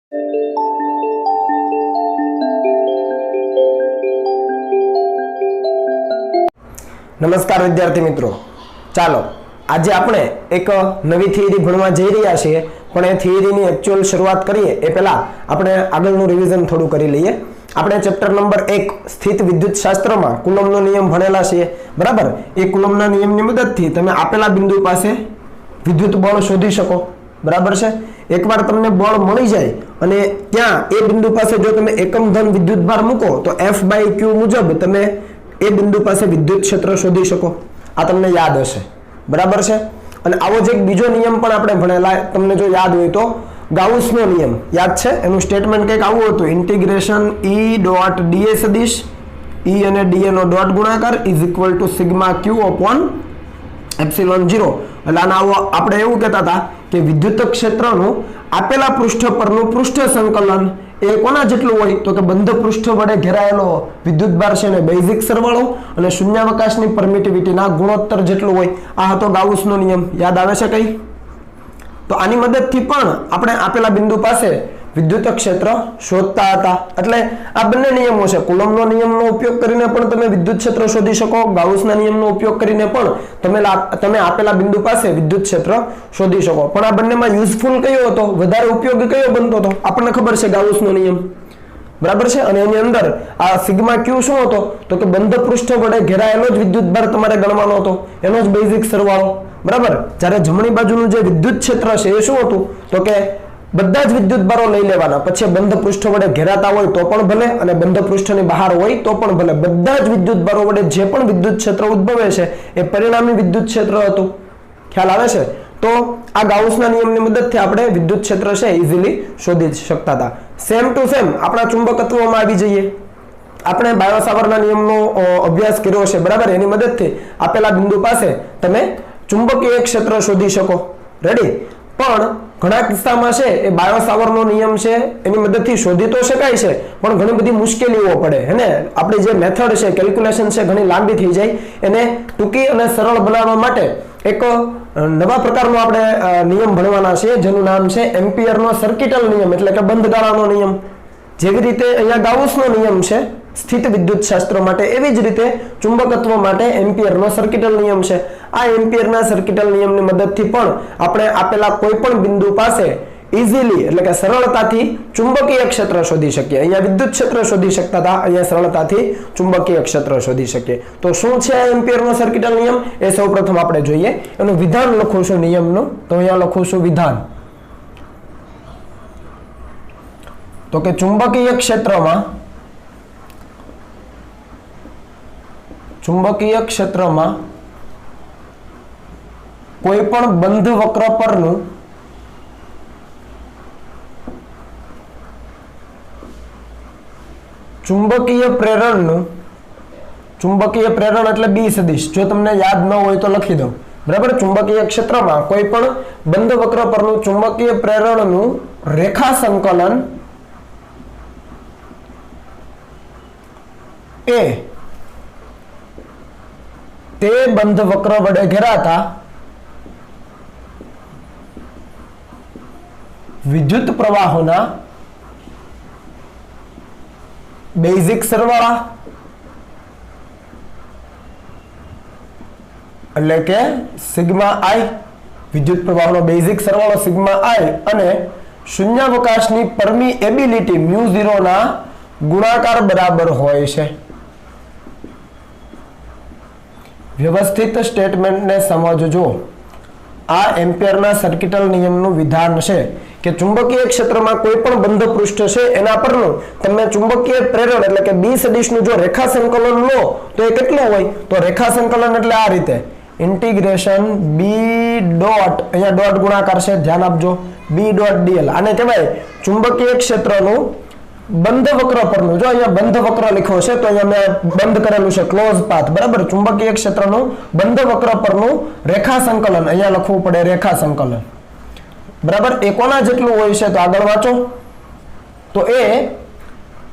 નમસ્કાર વિદ્યાર્થી મિત્રો, ચાલો આજે આપણે એક નવી થિયરી ભણવા જઈ રહ્યા છીએ, પણ એ થિયરીની એક્ચ્યુઅલ શરૂઆત કરીએ એ પહેલા આપણે આગળનું રિવિઝન થોડું કરી લઈએ. આપણે ચેપ્ટર નંબર 1 સ્થિત વિદ્યુત શાસ્ત્રમાં કુલમ્બનો નિયમ ભણેલા છીએ, બરાબર. એ કુલમ્બના નિયમની મદદથી તમે આપેલા બિંદુ પાસે વિદ્યુત બળ શોધી શકો, બરાબર છે. એકવાર તમને બળ મળી જાય અને ત્યાં એ બિંદુ પાસે જો તમે એકમ ધન વિદ્યુત ભાર મૂકો તો F/Q મુજબ તમે એ બિંદુ પાસે વિદ્યુત ક્ષેત્ર શોધી શકો. આ તમને યાદ હશે, બરાબર છે. અને આવો જ એક બીજો નિયમ પણ આપણે ભણેલા, તમને જો યાદ હોય તો ગાઉસનો નિયમ યાદ છે. એનું સ્ટેટમેન્ટ કંઈક આવું હતું: ઇન્ટિગ્રેશન E.dA સદિશ E અને dA નો ડોટ ગુણાકાર is equal to sigma Q upon epsilon 0. એટલે આના આપણે એવું કહેતા હતા કે વિદ્યુત ક્ષેત્રનું આપેલા પૃષ્ઠ પરનું પૃષ્ઠ સંકલન એ કોના જેટલું હોય તો કે બંધ પૃષ્ઠ વડે ઘેરાયેલો વિદ્યુત ભાર છે ને બેઝિક સરવાળો અને શૂન્યાવકાશની પરમિટિવિટીના ગુણોત્તર જેટલું હોય. આ હતો ગાઉસનો નિયમ. યાદ આવે છે કઈ? તો આની મદદથી પણ આપણે આપેલા બિંદુ પાસે વિદ્યુત ક્ષેત્ર શોધતા હતા. એટલે આ બંને નિયમો છે. કુલમ્બનો નિયમનો ઉપયોગ કરીને પણ તમે વિદ્યુત ક્ષેત્ર શોધી શકો, ગાઉસના નિયમનો ઉપયોગ કરીને પણ તમે આપેલા બિંદુ પાસે વિદ્યુત ક્ષેત્ર શોધી શકો. પણ આ બંનેમાં યુઝફુલ કયો હતો, વધારે ઉપયોગી કયો બનતો હતો? આપણને ખબર છે ગાઉસનો નિયમ, બરાબર છે. અને એની અંદર આ સિગ્મા Q શું હતો તો કે બંધ પૃષ્ઠ વડે ઘેરાયેલો જ વિદ્યુત ભાર તમારે ગણવાનો હતો, એનો જ બેઝિક સરવાળો, બરાબર. જ્યારે જમણી બાજુનું જે વિદ્યુત ક્ષેત્ર છે એ શું હતું તો કે બધા જ વિદ્યુત ભારો લઈ લેવાના, પછી બંધ પૃષ્ઠ વડે ઘેરાતા હોય તો પણ ભલે અને બંધ પૃષ્ઠની બહાર હોય તો પણ ભલે, બધા જ વિદ્યુત ભારો વડે જે પણ વિદ્યુત ક્ષેત્ર ઉદ્ભવે છે એ પરિણામી વિદ્યુત ક્ષેત્ર હતું. ખ્યાલ આવે છે? તો આ ગાઉસના નિયમની મદદથી આપણે વિદ્યુત ક્ષેત્ર છે ઇઝીલી શોધી શકતા હતા. સેમ ટુ સેમ આપણા ચુંબકત્વમાં આવી જઈએ. આપણે બાયો-સાવર્ટના નિયમનો અભ્યાસ કર્યો છે, બરાબર. એની મદદથી આપેલા બિંદુ પાસે તમે ચુંબકીય ક્ષેત્ર શોધી શકો. રેડી? પણ ઘણા કિસ્સામાં છે એ બાયો-સાવર્ટનો નિયમ છે એની મદદથી શોધી તો શકાય છે, પણ ઘણી બધી મુશ્કેલીઓ પડે હે ને. આપણી જે મેથડ છે, કેલ્ક્યુલેશન છે, ઘણી લાંબી થઈ જાય. એને ટૂંકી અને સરળ બનાવવા માટે એક નવા પ્રકારનો આપણે નિયમ ભણવાના છે જેનું નામ છે એમ્પિયરનો સર્કિટલ નિયમ, એટલે કે બંધ ગાળાનો નિયમ. જેવી રીતે અહીંયા ગાઉસનો નિયમ છે સ્થિત વિદ્યુત શાસ્ત્ર માટે, એવી જ રીતે ચુંબકત્વ માટે એમ્પિયરનો સર્કિટલ નિયમ છે. આ એમ્પિયરના સર્કિટલ નિયમની મદદથી પણ આપણે આપેલા કોઈ પણ બિંદુ પાસે ઇઝીલી એટલે કે સરળતાથી ચુંબકીય ક્ષેત્ર શોધી શકીએ. અહીંયા વિદ્યુત ક્ષેત્ર શોધી શકતા હતા, અહીંયા સરળતાથી ચુંબકીય ક્ષેત્ર શોધી શકીએ. તો શું છે આ એમ્પિયરનો સર્કિટલ નિયમ એ સૌપ્રથમ આપણે જોઈએ. એનું વિધાન લખું છું નિયમનું, તો અહીંયા લખું છું વિધાન. તો કે ચુંબકીય ક્ષેત્રમાં કોઈ પણ બંધ વક્ર પરનું ચુંબકીય પ્રેરણ એટલે બી સદિશ. જો તમને યાદ ન હોય તો લખી દો, બરાબર. ચુંબકીય ક્ષેત્રમાં કોઈ પણ બંધ વક્ર પરનું ચુંબકીય પ્રેરણનું રેખા સંકલન એ તે બંધ વક્ર વડે ઘેરાતા વિદ્યુત પ્રવાહોના બેઝિક સરવાળા એટલે કે સિગ્મા I, વિદ્યુત પ્રવાહનો બેઝિક સરવાળો સિગ્મા I અને શૂન્યાવકાશની પરમિએબિલિટી μ0 ના ગુણાકાર બરાબર હોય છે. વ્યવસ્થિત સ્ટેટમેન્ટને સમજજો. આ એમ્પિયરના સર્કિટલ નિયમનું વિધાન છે કે ચુંબકીય ક્ષેત્રમાં કોઈ પણ બંધ પૃષ્ઠ છે એના પરનું તમે ચુંબકીય પ્રેરણ એટલે કે બી સદિશનું જો રેખા સંકલન લો તો એ કેટલું હોય તો રેખા સંકલન એટલે આ રીતે ઇન્ટિગ્રેશન બી ડોટ, અહીંયા ડોટ ગુણાકાર છે, ધ્યાન આપજો, બી ડોટ dl. આને કહેવાય ચુંબકીય ક્ષેત્રનું બંધ વક્ર પરનું, જો અહીંયા બંધ વક્ર લખ્યો છે તો અહીંયા મેં બંધ કરેલું છે ક્લોઝ પાથ, બરાબર. ચુંબકીય ક્ષેત્રનું બંધ વક્ર પરનું રેખા સંકલન અહીંયા લખવું પડે, રેખા સંકલન, બરાબર. એ કોના જેટલું હોય છે તો આગળ વાંચો. તો એ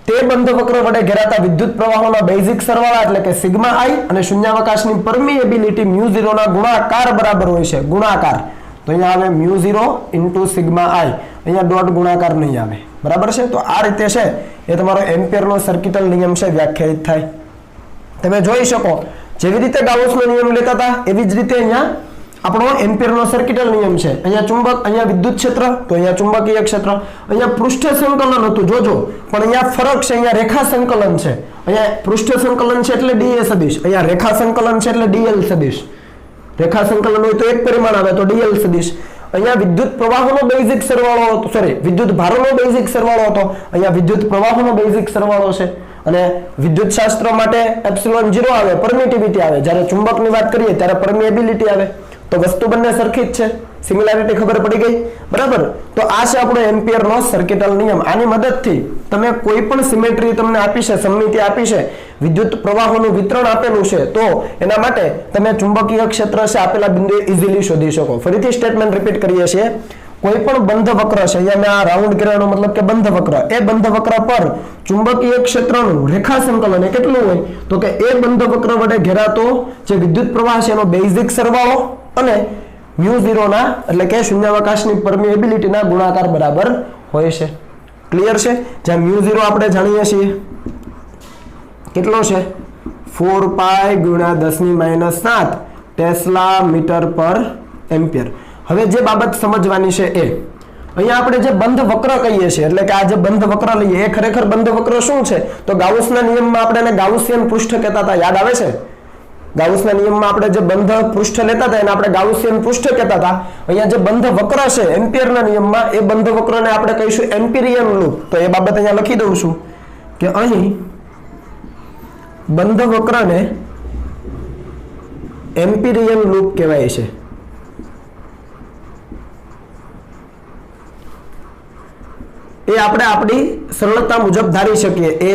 તે બંધ વક્ર વડે ઘેરાતા વિદ્યુત પ્રવાહોના બેઝિક સરવાળા એટલે કે સિગ્મા I અને શૂન્યાવકાશની પરમિએબિલિટી μ0 ના ગુણાકાર બરાબર હોય છે. ગુણાકાર તો અહીંયા આવે μ0 * સિગ્મા I અહીંયા ડોટ ગુણાકાર નહીં આવે, બરાબર છે। તો આ રીતે છે એ તમારો એમ્પિયરનો સર્કિટલ નિયમ છે વ્યાખ્યાયિત થાય। તમે જોઈ શકો જેવી રીતે ગાઉસનો નિયમ લેતા હતા એવી જ રીતે અહીંયા આપણો એમ્પિયરનો સર્કિટલ નિયમ છે। અહીંયા ચુંબક, અહીંયા વિદ્યુત ક્ષેત્ર, તો અહીંયા ચુંબકીય ક્ષેત્ર, અહીંયા પૃષ્ઠ સંકલન હતું જોજો, પણ અહીંયા ફરક છે, અહીંયા રેખા સંકલન છે। અહીંયા પૃષ્ઠ સંકલન છે એટલે dA સદિશ, અહીંયા રેખા સંકલન છે એટલે dl સદિશ। રેખા સંકલન હોય તો એક પરિમાણ આવે તો dl સદિશ। અહીંયા વિદ્યુત પ્રવાહોનો બેઝિક સરવાળો હતો, સોરી વિદ્યુત ભારોનો બેઝિક સરવાળો હતો, અહીંયા વિદ્યુત પ્રવાહોનો બેઝિક સરવાળો છે। અને વિદ્યુત શાસ્ત્ર માટે એપ્સિલોન 0 આવે, પરમિટિવિટી આવે, જ્યારે ચુંબકની વાત કરીએ ત્યારે પરમિએબિલિટી આવે। તો વસ્તુ બંને સરખી જ છે, સિમિલારિટી ખબર પડી ગઈ, બરાબર। તો આ છે આપણો એમ્પિયરનો સર્કિટલ નિયમ। આની મદદથી તમે કોઈ પણ સિમેટ્રી તમને આપી છે, સમમિતિ આપી છે, વિદ્યુત પ્રવાહોનું વિતરણ આપેલું છે, તો એના માટે તમે ચુંબકીય ક્ષેત્ર છે આપેલા બિંદુએ ઇઝીલી શોધી શકો। ફરીથી સ્ટેટમેન્ટ રિપીટ કરીએ છીએ, કોઈ પણ બંધ વક્ર છે, અહીંયા મેં આ રાઉન્ડ કર્યાનો મતલબ કે બંધ વક્ર, એ બંધ વક્ર પર ચુંબકીય ક્ષેત્રનું રેખા સંકલન એ કેટલું હોય તો કે એ બંધ વક્ર વડે ઘેરાતો જે વિદ્યુત પ્રવાહ છે એનો બેઝિક સરવાળો અને μ0 ના એટલે કે શૂન્યાવકાશની પરમિએબિલિટીના ગુણાકાર બરાબર હોય છે। ક્લિયર છે? જ્યાં μ0 આપણે જાણીએ છીએ કેટલો છે 4 પાઈ ગુણ્યા 10⁻⁷ ટેસ્લા મીટર પર એમ્પિયર। હવે જે બાબત સમજવાની છે એ અહીંયા આપણે જે બંધ વક્ર કહીએ છીએ, એટલે કે આ જે બંધ વક્ર લઈએ એ ખરેખર બંધ વક્ર શું છે તો ગાઉસના નિયમમાં આપણે એને ગાઉસિયન પૃષ્ઠ કહેતા હતા, યાદ આવે છે? ગાઉસના નિયમમાં આપણે જે બંધ પૃષ્ઠ લેતા હતા એને આપણે ગાઉસિયન પૃષ્ઠ કહેતા હતા। અહીંયા જે બંધ વક્ર છે એમ્પિયરના નિયમમાં એ બંધ વક્રને આપણે કહીશું એમ્પિરિયન લૂપ। તો એ બાબત અહીંયા લખી દઉં છું કે અહીં બંધ વક્રને એમ્પિરિયન લૂપ કહેવાય છે। એ આપણે આપણી સરળતા મુજબ ધારી શકીએ। એ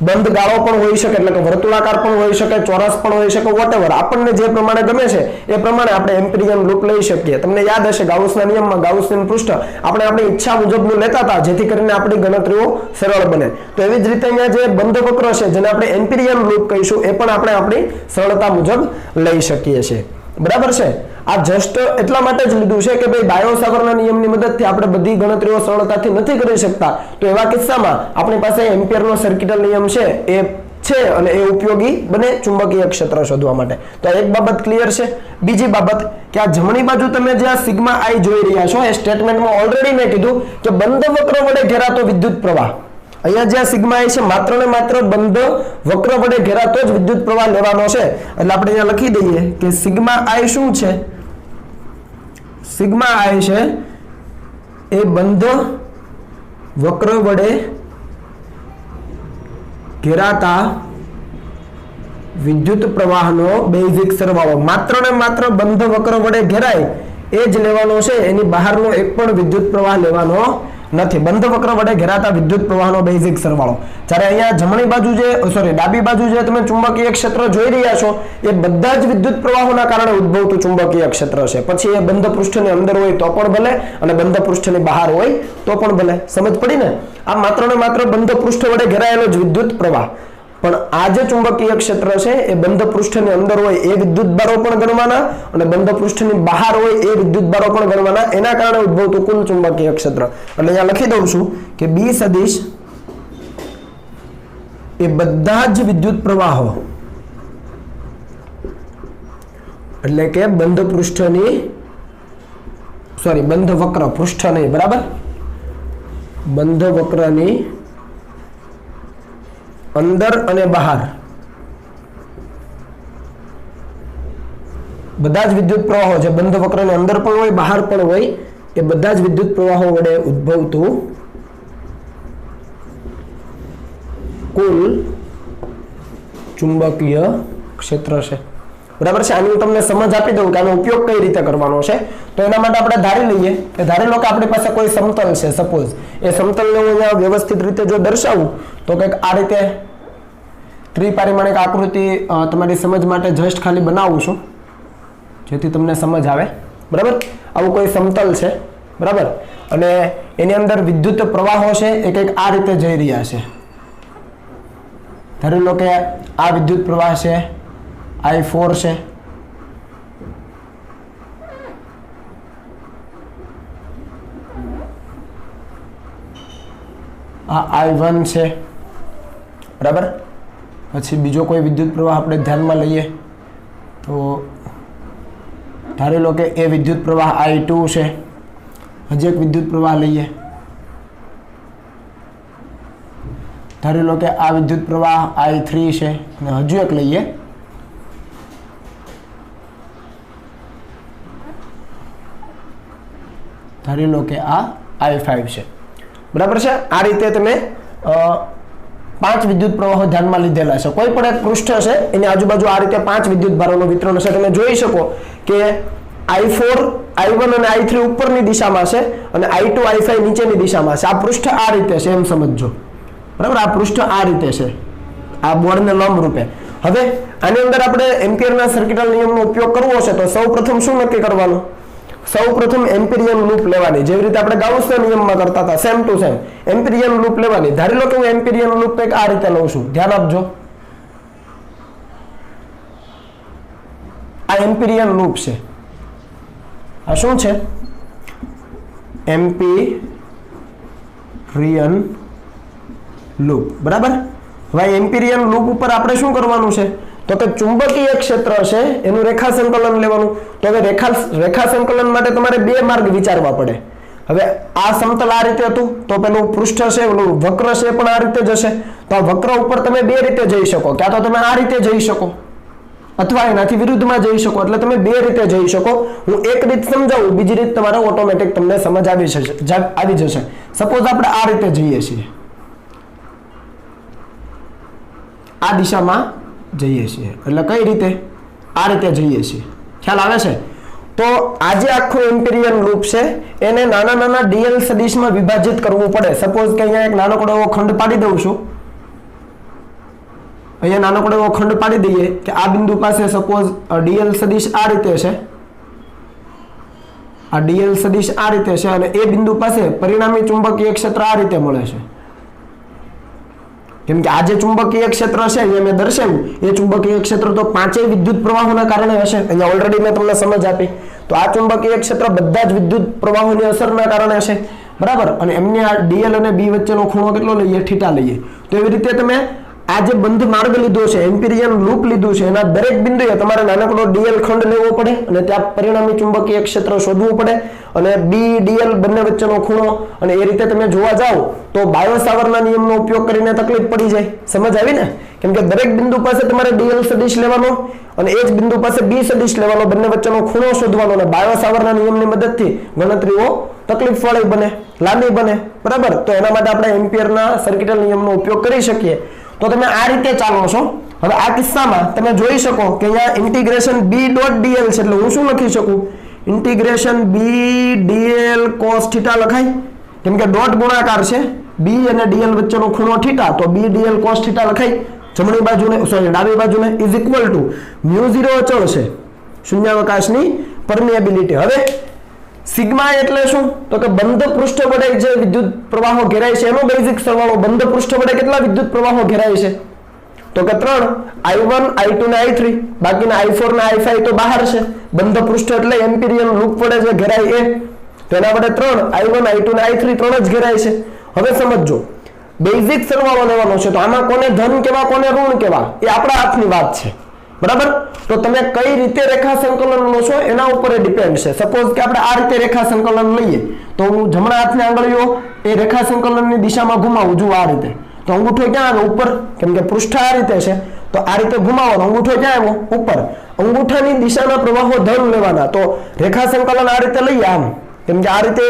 બંધ ગાળો પણ હોઈ શકે, એટલે કે વર્તુળાકાર પણ હોઈ શકે, ચોરસ પણ હોઈ શકે, વોટેવર આપણને જે પ્રમાણે ગમે છે એ પ્રમાણે આપણે એમ્પિરિયન લૂપ લઈ શકીએ। તમને યાદ હશે ગાઉસના નિયમમાં ગાઉસિયન પૃષ્ઠ આપણે આપણી ઈચ્છા મુજબનું લેતા હતા જેથી કરીને આપણી ગણતરીઓ સરળ બને। તો એવી જ રીતે અહીંયા જે બંધ વક્ર છે જેને આપણે એમ્પિરિયન લૂપ કહીશું એ પણ આપણે આપણી સરળતા મુજબ લઈ શકીએ છીએ, બરાબર છે? આ જસ્ટ એટલા માટે જ લીધું છે કે ભાઈ બાયો-સાવર્ટના નિયમની મદદથી આપણે બધી ગણતરીઓ સરળતાથી નથી કરી શકતા, તો એવા કિસ્સામાં આપણી પાસે એમ્પિયરનો સર્કિટલ નિયમ છે એ છે અને એ ઉપયોગી બને ચુંબકીય ક્ષેત્ર શોધવા માટે। તો એક બાબત ક્લિયર છે। બીજી બાબત કે આ જમણી બાજુ તમે જે આ સિગ્મા આઈ જોઈ રહ્યા છો એ સ્ટેટમેન્ટમાં ઓલરેડી મેં કીધું કે બંધ વક્ર વડે ઘેરાતો વિદ્યુત પ્રવાહ, અહીંયા જે સિગ્મા આઈ છે માત્ર ને માત્ર બંધ વક્ર વડે ઘેરાતો જ વિદ્યુત પ્રવાહ લેવાનો છે। એટલે આપણે અહીંયા લખી દઈએ કે સિગ્મા આઈ શું છે? સિગ્મા આઈ છે એ બંધ વક્ર વડે ઘેરાતા વિદ્યુત પ્રવાહનો બેઝિક સરવાળો। માત્ર ને માત્ર બંધ વક્ર વડે ઘેરાય એ જ લેવાનો છે, એની બહારનો એક પણ વિદ્યુત પ્રવાહ લેવાનો નથી। બંધ વક્ર વડે ઘેરાતા વિદ્યુત પ્રવાહનો બેઝિક સરવાળો। જ્યારે અહીંયા જમણી બાજુ જે ડાબી બાજુ જે તમે ચુંબકીય ક્ષેત્ર જોઈ રહ્યા છો એ બધા જ વિદ્યુત પ્રવાહોના કારણે ઉદ્ભવતું ચુંબકીય ક્ષેત્ર છે। પછી એ બંધ પૃષ્ઠની અંદર હોય તો પણ ભલે અને બંધ પૃષ્ઠની બહાર હોય તો પણ ભલે। સમજ પડી ને? આ માત્ર ને માત્ર બંધ પૃષ્ઠ વડે ઘેરાયેલો જ વિદ્યુત પ્રવાહ, પણ આ જે ચુંબકીય ક્ષેત્ર છે એ બંધ પૃષ્ઠની અંદર હોય એ વિદ્યુત ભારો પણ ગણવાના અને બંધ પૃષ્ઠની બહાર હોય એ વિદ્યુત ભારો પણ ગણવાના, એના કારણે ઉદ્ભવતું કુલ ચુંબકીય ક્ષેત્ર। એટલે અહીંયા લખી દઉં છું કે બી સદિશ એ બધા જ વિદ્યુત પ્રવાહો એટલે કે બંધ પૃષ્ઠની બંધ વક્ર પૃષ્ઠ નહીં, બરાબર? બંધ વક્રની અંદર અને બહાર બધા જ વિદ્યુત પ્રવાહો જે બંધ વક્રની અંદર પણ હોય બહાર પણ હોય એ બધા જ વિદ્યુત પ્રવાહો વડે ઉદ્ભવતું કુલ ચુંબકીય ક્ષેત્ર છે, બરાબર છે? આની તમને સમજ આપી દઉં કે આનો ઉપયોગ કઈ રીતે કરવાનો છે। તો એના માટે આપણે ધારી લઈએ કે ધારી લો કે આપણી પાસે કોઈ સમતલ છે, સપોઝ એ સમતલને હું અહીંયા વ્યવસ્થિત રીતે જો દર્શાવું તો કંઈક આ રીતે ત્રિપારિમાણિક આકૃતિ તમારી સમજ માટે જસ્ટ ખાલી બનાવું છું જેથી તમને સમજ આવે, બરાબર? આવું કોઈ સમતલ છે, બરાબર? અને એની અંદર વિદ્યુત પ્રવાહો છે એ કંઈક આ રીતે જઈ રહ્યા છે। ધારી લો કે આ વિદ્યુત પ્રવાહ છે I4 છે, આ I1 છે, બરાબર। પછી બીજો કોઈ વિદ્યુત પ્રવાહ આપણે ધ્યાનમાં લઈએ તો ધારી લો કે એ વિદ્યુત પ્રવાહ I2 છે। હજી એક વિદ્યુત પ્રવાહ લઈએ, ધારી લો કે આ વિદ્યુત પ્રવાહ I3 છે અને હજુ એક લઈએ, ધારી લો કે આ I5 છે, બરાબર છે। આ રીતે તમે 5 વિદ્યુત પ્રવાહો ધ્યાનમાં લીધેલા છે। કોઈ પણ એક પૃષ્ઠ છે એની આજુબાજુ આ રીતે 5 વિદ્યુત ભારોનું વિતરણ છે। તમે જોઈ શકો કે I4, I1 અને I3 ઉપરની દિશામાં છે અને I2, I5 નીચેની દિશામાં છે। આ પૃષ્ઠ આ રીતે છે એમ સમજજો, બરાબર। આ પૃષ્ઠ આ રીતે છે, આ બોર્ડને લંબ રૂપે। હવે આની અંદર આપણે એમ્પિયરના સર્કિટલ નિયમનો ઉપયોગ કરવો છે તો સૌપ્રથમ શું નક્કી કરવાનું? સૌપ્રથમ એમ્પિરિયન લૂપ લેવાની, જેવી રીતે આપણે ગાઉસના નિયમમાં કરતા હતા, સેમ ટુ સેમ એમ્પિરિયન લૂપ લેવાની। ધારી લો કે હું એમ્પિરિયન લૂપ કંઈક આ રીતે લઉં છું, ધ્યાન આપજો। આ એમ્પિરિયન લૂપ છે, આ શું છે? એમ્પિરિયન લૂપ, બરાબર। હવે એમ્પિરિયન લૂપ ઉપર આપણે શું કરવાનું છે તો કે ચુંબકીય ક્ષેત્ર છે એનું રેખા સંકલન લેવાનું। તો હવે રેખા સંકલન માટે તમારે બે માર્ગ વિચારવા પડે। હવે આ સમતલ આ રીતે હતું તો પેલું પૃષ્ઠ છે, પેલું વક્ર છે પણ આ રીતે જશે, તો આ વક્ર ઉપર તમે બે રીતે જઈ શકો, ક્યાં તો તમે આ રીતે જઈ શકો અથવા એનાથી વિરુદ્ધમાં જઈ શકો, એટલે તમે બે રીતે જઈ શકો। હું એક રીત સમજાવું, બીજી રીત તમારે ઓટોમેટિક તમને સમજ આવી જશે। સપોઝ આપણે આ રીતે જઈએ છીએ, આ દિશામાં જઈએ છીએ, એટલે કઈ રીતે? આ રીતે જઈએ છીએ, ખ્યાલ આવે છે? તો આજે આખું એમ્પિરિયન લૂપ છે એને નાના નાના ડીએલ સદિશમાં વિભાજિત કરવું પડે। સપોઝ કે અહીંયા એક નાનકડો એવો ખંડ પાડી દઉં છું, અહીંયા નાનકડો એવો ખંડ પાડી દઈએ કે આ બિંદુ પાસે સપોઝ ડીએલ સદિશ આ રીતે છે, આ ડીએલ સદિશ આ રીતે છે અને એ બિંદુ પાસે પરિણામી ચુંબકીય ક્ષેત્ર આ રીતે મળે છે। કેમ કે આ જે ચુંબકીય ક્ષેત્ર છે અહીંયા મેં દર્શાવ્યું, એ ચુંબકીય ક્ષેત્ર તો 5 વિદ્યુત પ્રવાહોના કારણે હશે। અહીંયા ઓલરેડી મેં તમને સમજ આપી, તો આ ચુંબકીય ક્ષેત્ર બધા જ વિદ્યુત પ્રવાહોની અસરના કારણે હશે, બરાબર। અને એમને આ ડીએલ અને બી વચ્ચેનો ખૂણો કેટલો લઈએ? θ લઈએ। તો એવી રીતે તમે આ જે બંધ માર્ગ લીધો છે, એમ્પિરિયન લૂપ લીધું છે, એના દરેક બિંદુએ તમારે નાનકડો ડીએલ ખંડ લેવો પડે અને ત્યાં પરિણામી ચુંબકીય ક્ષેત્ર શોધવું પડે અને બી ડીએલ બંને વચ્ચેનો ખૂણો, અને એ રીતે તમે જોવા જાઓ તો બાયો-સાવરના નિયમનો ઉપયોગ કરીને તકલીફ પડી જાય। સમજ આવી ને? કેમ કે દરેક બિંદુ પાસે તમારે ડીએલ સદિશ લેવાનો અને એ જ બિંદુ પાસે બી સદિશ લેવાનો, બંને વચ્ચેનો ખૂણો શોધવાનો, અને બાયો-સાવરના નિયમની મદદથી ગણતરીઓ તકલીફવાળી બને, લાંબી બને, બરાબર। તો એના માટે આપણે એમ્પિયરના સર્કિટલ નિયમનો ઉપયોગ કરી શકીએ। તો તમે આ રીતે ચાલો છો। હવે આ કિસ્સામાં તમે જોઈ શકો કે અહીંયા ઇન્ટિગ્રેશન બી ડોટ ડીએલ છે, એટલે હું શું લખી શકું? Integration B dl cos theta લખાય, કેમ કે ડોટ ગુણાકાર છે, બી અને ડીએલ વચ્ચેનો ખૂણો થીટા, તો બી ડીએલ કોસ થીટા લખાય। જમણી બાજુને સોરી ડાબી બાજુને ઇઝ ઇક્વલ ટુ μ0 અચળ છે, શૂન્યાવકાશની પરમિએબિલિટી। હવે સિગ્મા એટલે શું તો કે બંધ પૃષ્ઠ વડે જે વિદ્યુત પ્રવાહો ઘેરાય છે એનો બેઝિક સરવાળો। બંધ પૃષ્ઠ વડે કેટલા વિદ્યુત પ્રવાહો ઘેરાય છે તો કે 3, I1, I2 ને I3, બાકીના I4 ને I5 તો બહાર છે। બંધ પૃષ્ઠ એટલે એમ્પિરિયન લૂપ વડે જે ઘેરાય એ, તો એના વડે 3, I1, I2 ને I3 ત્રણ જ ઘેરાય છે। હવે સમજો, બેઝિક સરવાળો લેવાનો છે, તો આમાં કોને ધન કેવા કોને ઋણ કેવા એ આપણા હાથની વાત છે, બરાબર। તો તમે કઈ રીતે રેખા સંકલન લો છો એના ઉપર ડિપેન્ડ છે। સપોઝ કે આપણે આ રીતે રેખા સંકલન લઈએ તો હું જમણા હાથની આંગળીઓ એ રેખા સંકલનની દિશામાં ઘુમાવું, જુઓ આ રીતે, તો અંગૂઠો ક્યાં આવે? ઉપર, કેમ કે પૃષ્ઠ આ રીતે છે, તો આ રીતે ઘુમાવવાનો, અંગૂઠો ક્યાં આવ્યો? ઉપર। અંગૂઠાની દિશાના પ્રવાહો ધન લેવાના, તો રેખા સંકલન આ રીતે લઈએ આમ, કેમ કે આ રીતે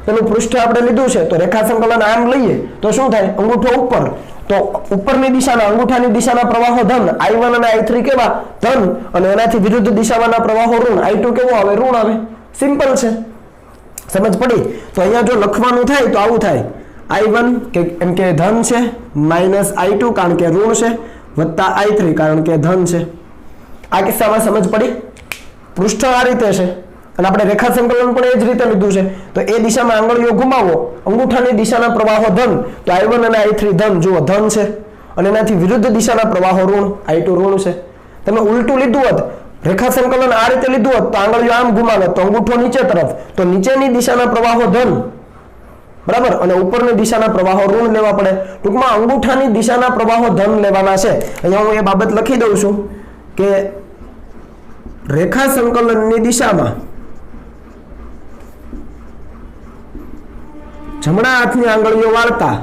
પેલું પૃષ્ઠ આપણે લીધું છે, તો રેખા સંકલન આમ લઈએ તો શું થાય? અંગૂઠો ઉપર, તો ઉપરની દિશાના અંગૂઠાની દિશાના પ્રવાહો ધન, I1 અને I3 કેવા? ધન, અને એનાથી વિરુદ્ધ દિશામાંના પ્રવાહો ઋણ, I2 કેવો આવે? ઋણ આવે। સિમ્પલ છે, સમજ પડી? તો અહીંયા જો લખવાનું થાય તો આવું થાય, I1 કે એમ કે ધન છે, માઇનસ I2 કારણ કે ઋણ છે, વત્તા I3 કારણ કે ધન છે। આ કિસ્સામાં સમજ પડી? પૃષ્ઠ આ રીતે છે અને આપણે રેખા સંકલન પણ એ જ રીતે લીધું છે, તો એ દિશામાં આંગળીઓ ઘુમાવો, અંગૂઠાની દિશાના પ્રવાહો ધન, તો I1 અને I3 ધન, જુઓ ધન છે, અને એનાથી વિરુદ્ધ દિશાના પ્રવાહો ઋણ, I2 ઋણ છે। તમે ઉલટું લીધું હોત, રેખા સંકલન આ રીતે લીધું હોત તો આંગળીઓ આમ ઘુમાવે તો અંગૂઠો નીચે તરફ, તો નીચેની દિશાના પ્રવાહો ધન બરાબર, અને ઉપરની દિશાના પ્રવાહો ઋણ લેવા પડે. ટૂંકમાં અંગૂઠાની દિશાના પ્રવાહો ધન લેવાના છે. અહીંયા હું એ બાબત લખી દઉં છું કે રેખા સંકલનની દિશામાં જમણા હાથની આંગળીઓ વાળતા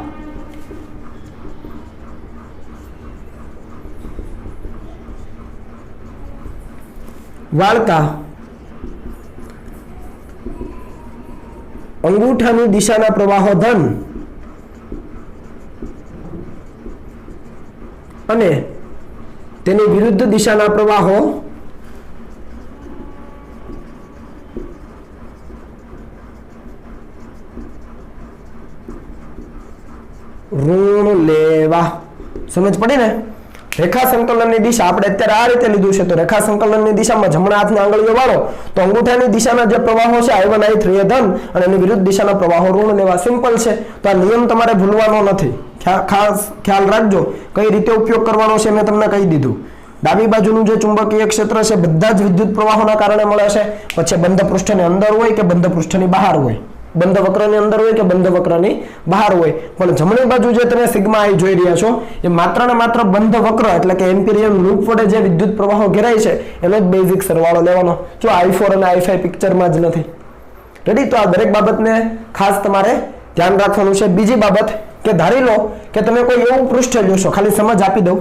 અંગૂઠાની દિશાના પ્રવાહો ધન અને તેની વિરુદ્ધ દિશાના પ્રવાહો ઋણ લેવા. સમજ પડી ને? રેખા સંકલનની દિશા આપણે અત્યારે આ રીતે લીધું છે. તો રેખા સંકલનની દિશામાં જમણા હાથની આંગળીઓ વાળો તો અંગૂઠાની દિશાના જે પ્રવાહો છે I1 I3 એ ધન અને એની વિરુદ્ધ દિશાના પ્રવાહો ઋણ લેવા. સિમ્પલ છે. તો આ નિયમ તમારે ભૂલવાનો નથી. ખાસ ખ્યાલ રાખજો કઈ રીતે ઉપયોગ કરવાનો છે મેં તમને કહી દીધું. ડાબી બાજુનું જે ચુંબકીય ક્ષેત્ર છે બધા જ વિદ્યુત પ્રવાહોના કારણે મળે છે. પછી બંધ પૃષ્ઠની અંદર હોય કે બંધ પૃષ્ઠની બહાર હોય, બંધ વક્રની અંદર હોય કે બંધ વક્રની બહાર હોય, પણ જમણી બાજુ જે તમે સિગ્મા I જોઈ રહ્યા છો એ માત્ર ને માત્ર બંધ વક્ર એટલે કે એમ્પિરિયન લૂપ વડે જે વિદ્યુત પ્રવાહો ઘેરાય છે એનો જ બેઝિક સરવાળો લેવાનો. જો I4 અને I5 પિક્ચરમાં જ નથી. રેડી? તો આ દરેક બાબતને ખાસ તમારે ધ્યાન રાખવાનું છે. બીજી બાબત કે ધારી લો કે તમે કોઈ એવું પૃષ્ઠ જોશો, ખાલી સમજ આપી દઉં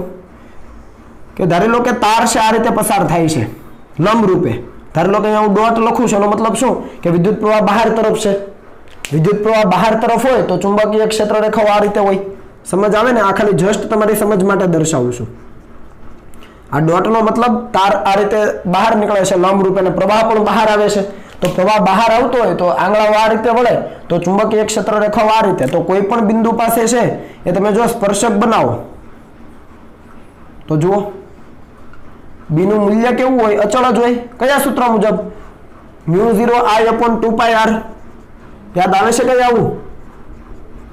કે ધારી લો કે તાર છે આ રીતે પસાર થાય છે લંબ રૂપે. ધારી લો કે અહીંયા હું ડોટ લખું છું, એનો મતલબ શું કે વિદ્યુત પ્રવાહ બહાર તરફ છે. વિદ્યુત પ્રવાહ બહાર તરફ હોય તો ચુંબકીય ક્ષેત્ર રેખાઓ આ રીતે હોય. સમજ આવે ને? આ ખાલી જસ્ટ તમારી સમજ માટે દર્શાવું છું. આ ડોટનો મતલબ તાર આ રીતે બહાર નીકળે છે લંબ રૂપે અને પ્રવાહ પણ બહાર આવે છે. તો પ્રવાહ બહાર આવતો હોય તો આંગળાઓ આ રીતે વળે તો ચુંબકીય ક્ષેત્ર રેખાઓ આ રીતે. તો કોઈ પણ બિંદુ પાસે છે એ તમે જો સ્પર્શક બનાવો તો જુઓ બી નું મૂલ્ય કેવું હોય? અચળ જ હોય. કયા સૂત્ર મુજબ? μ0I/2πr. યાદ આવે છે કઈ આવું?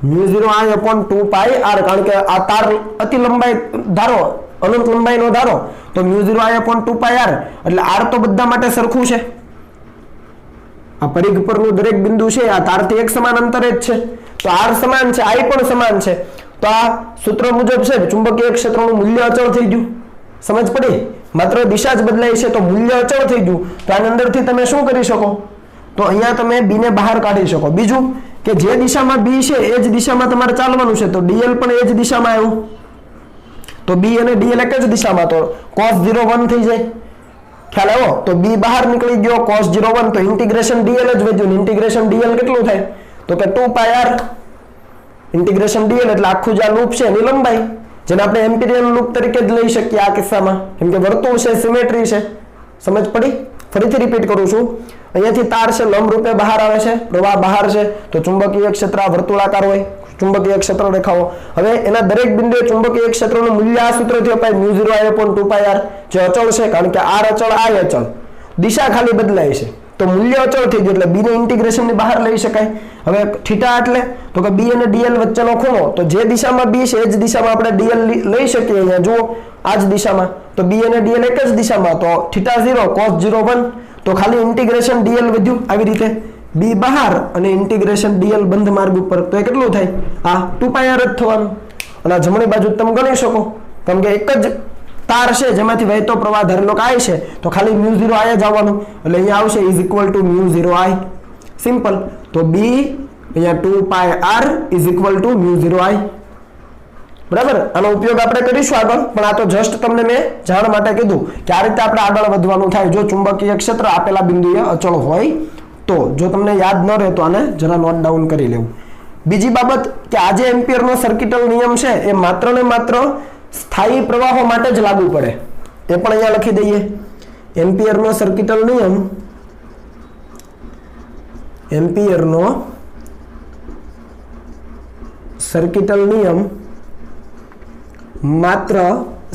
μ0I/2πr. કારણ કે આ તાર અતિ લંબાઈ ધારો, અનંત લંબાઈનો ધારો, તો μ0I/2πr એટલે r તો બધા માટે સરખું છે. આ પરિઘ પરનું દરેક બિંદુ છે આ તારથી એક સમાન અંતરે જ છે. તો r સમાન છે, I પણ સમાન છે. તો આ સૂત્ર મુજબ છે ચુંબકીય ક્ષેત્રનું મૂલ્ય અચળ થઈ ગયું. સમજ પડી? માત્ર દિશા જ બદલાઈ છે તો મૂલ્ય અચળ થઈ ગયું. તો આની અંદરથી તમે શું કરી શકો? તો અહીંયા તમે બી ને બહાર કાઢી શકો. બીજું કે જે દિશામાં બી છે એ જ દિશામાં તમારે ચાલવાનું છે. તો ડીએલ પણ એ જ દિશામાં આવ્યું. તો બી અને ડીએલ એક જ દિશામાં, તો cos 0 1 થઈ જાય. ખ્યાલ આવ્યો? તો બી બહાર નીકળી ગયો cos 0 1, તો ઇન્ટિગ્રેશન ડીએલ જ વધ્યું. ઇન્ટિગ્રેશન ડીએલ કેટલું થાય? તો કે 2πr. ઇન્ટિગ્રેશન ડીએલ એટલે આખું જે લૂપ છે એની લંબાઈ, જેને આપણે એમ્પિરિયન લૂપ તરીકે જ લઈ શકીએ આ કિસ્સામાં, કેમ કે વર્તુળ છે, સિમેટ્રી છે. સમજ પડી? ફરીથી રિપીટ કરું છું. અહીંયાથી તાર છે લંબ રૂપે બહાર આવે છે, પ્રવાહ બહાર છે, તો ચુંબકીય ક્ષેત્ર વર્તુળાકાર હોય, ચુંબકીય ક્ષેત્ર રેખાઓ. હવે એના દરેક બિંદુએ ચુંબકીય ક્ષેત્રનું મૂલ્ય આ સૂત્રથી અપાય μ0I/2πr. જે અચળ છે કારણ કે r અચળ I અચળ, દિશા ખાલી બદલાય છે તો મૂલ્ય અચળ થઈ ગયું એટલે બી ને ઇન્ટિગ્રેશન ની બહાર લઈ શકાય. હવે થીટા એટલે તો કે બી અને ડીએલ વચ્ચેનો ખૂણો, તો જે દિશામાં બી છે એ જ દિશામાં આપણે ડીએલ લઈ શકીએ. અહીંયા જુઓ આ જ દિશામાં, તો બી અને ડીએલ એક જ દિશામાં, તો θ 0 cos 0 1, તો ખાલી ઇન્ટિગ્રેશન ડીએલ વધ્યું. આવી રીતે બી બહાર અને ઇન્ટિગ્રેશન ડીએલ બંધ માર્ગ ઉપર, તો એ કેટલું થાય? આ 2πr જ થવાનું. અને જમણી બાજુ તમે ગણી શકો, કેમ કે એક જ તાર છે જેમાંથી વહેતો પ્રવાહ ધારેલો I છે, તો ખાલી μ0I જ આવવાનું. એટલે અહીંયા આવશે is equal two μ0I. Simple. તો બી અહીંયા 2πr is equal two μ0I. બરાબર? આનો ઉપયોગ આપણે કરીશું આગળ, પણ આ તો જસ્ટ તમને મેં જાણ માટે કીધું કે આ રીતે આપણે આગળ વધવાનું થાય જો ચુંબકીય ક્ષેત્ર આપેલા બિંદુએ અચળ હોય તો. જો તમને યાદ ન રહે તો આને જરા નોટ ડાઉન કરી લેવું. બીજી બાબત કે આ જે એમ્પિયરનો સર્કિટલ નિયમ છે એ માત્ર ને માત્ર સ્થાયી પ્રવાહો માટે જ લાગુ પડે. એ પણ અહીંયા લખી દઈએ. એમ્પિયરનો સર્કિટલ નિયમ, એમ્પિયરનો સર્કિટલ નિયમ માત્ર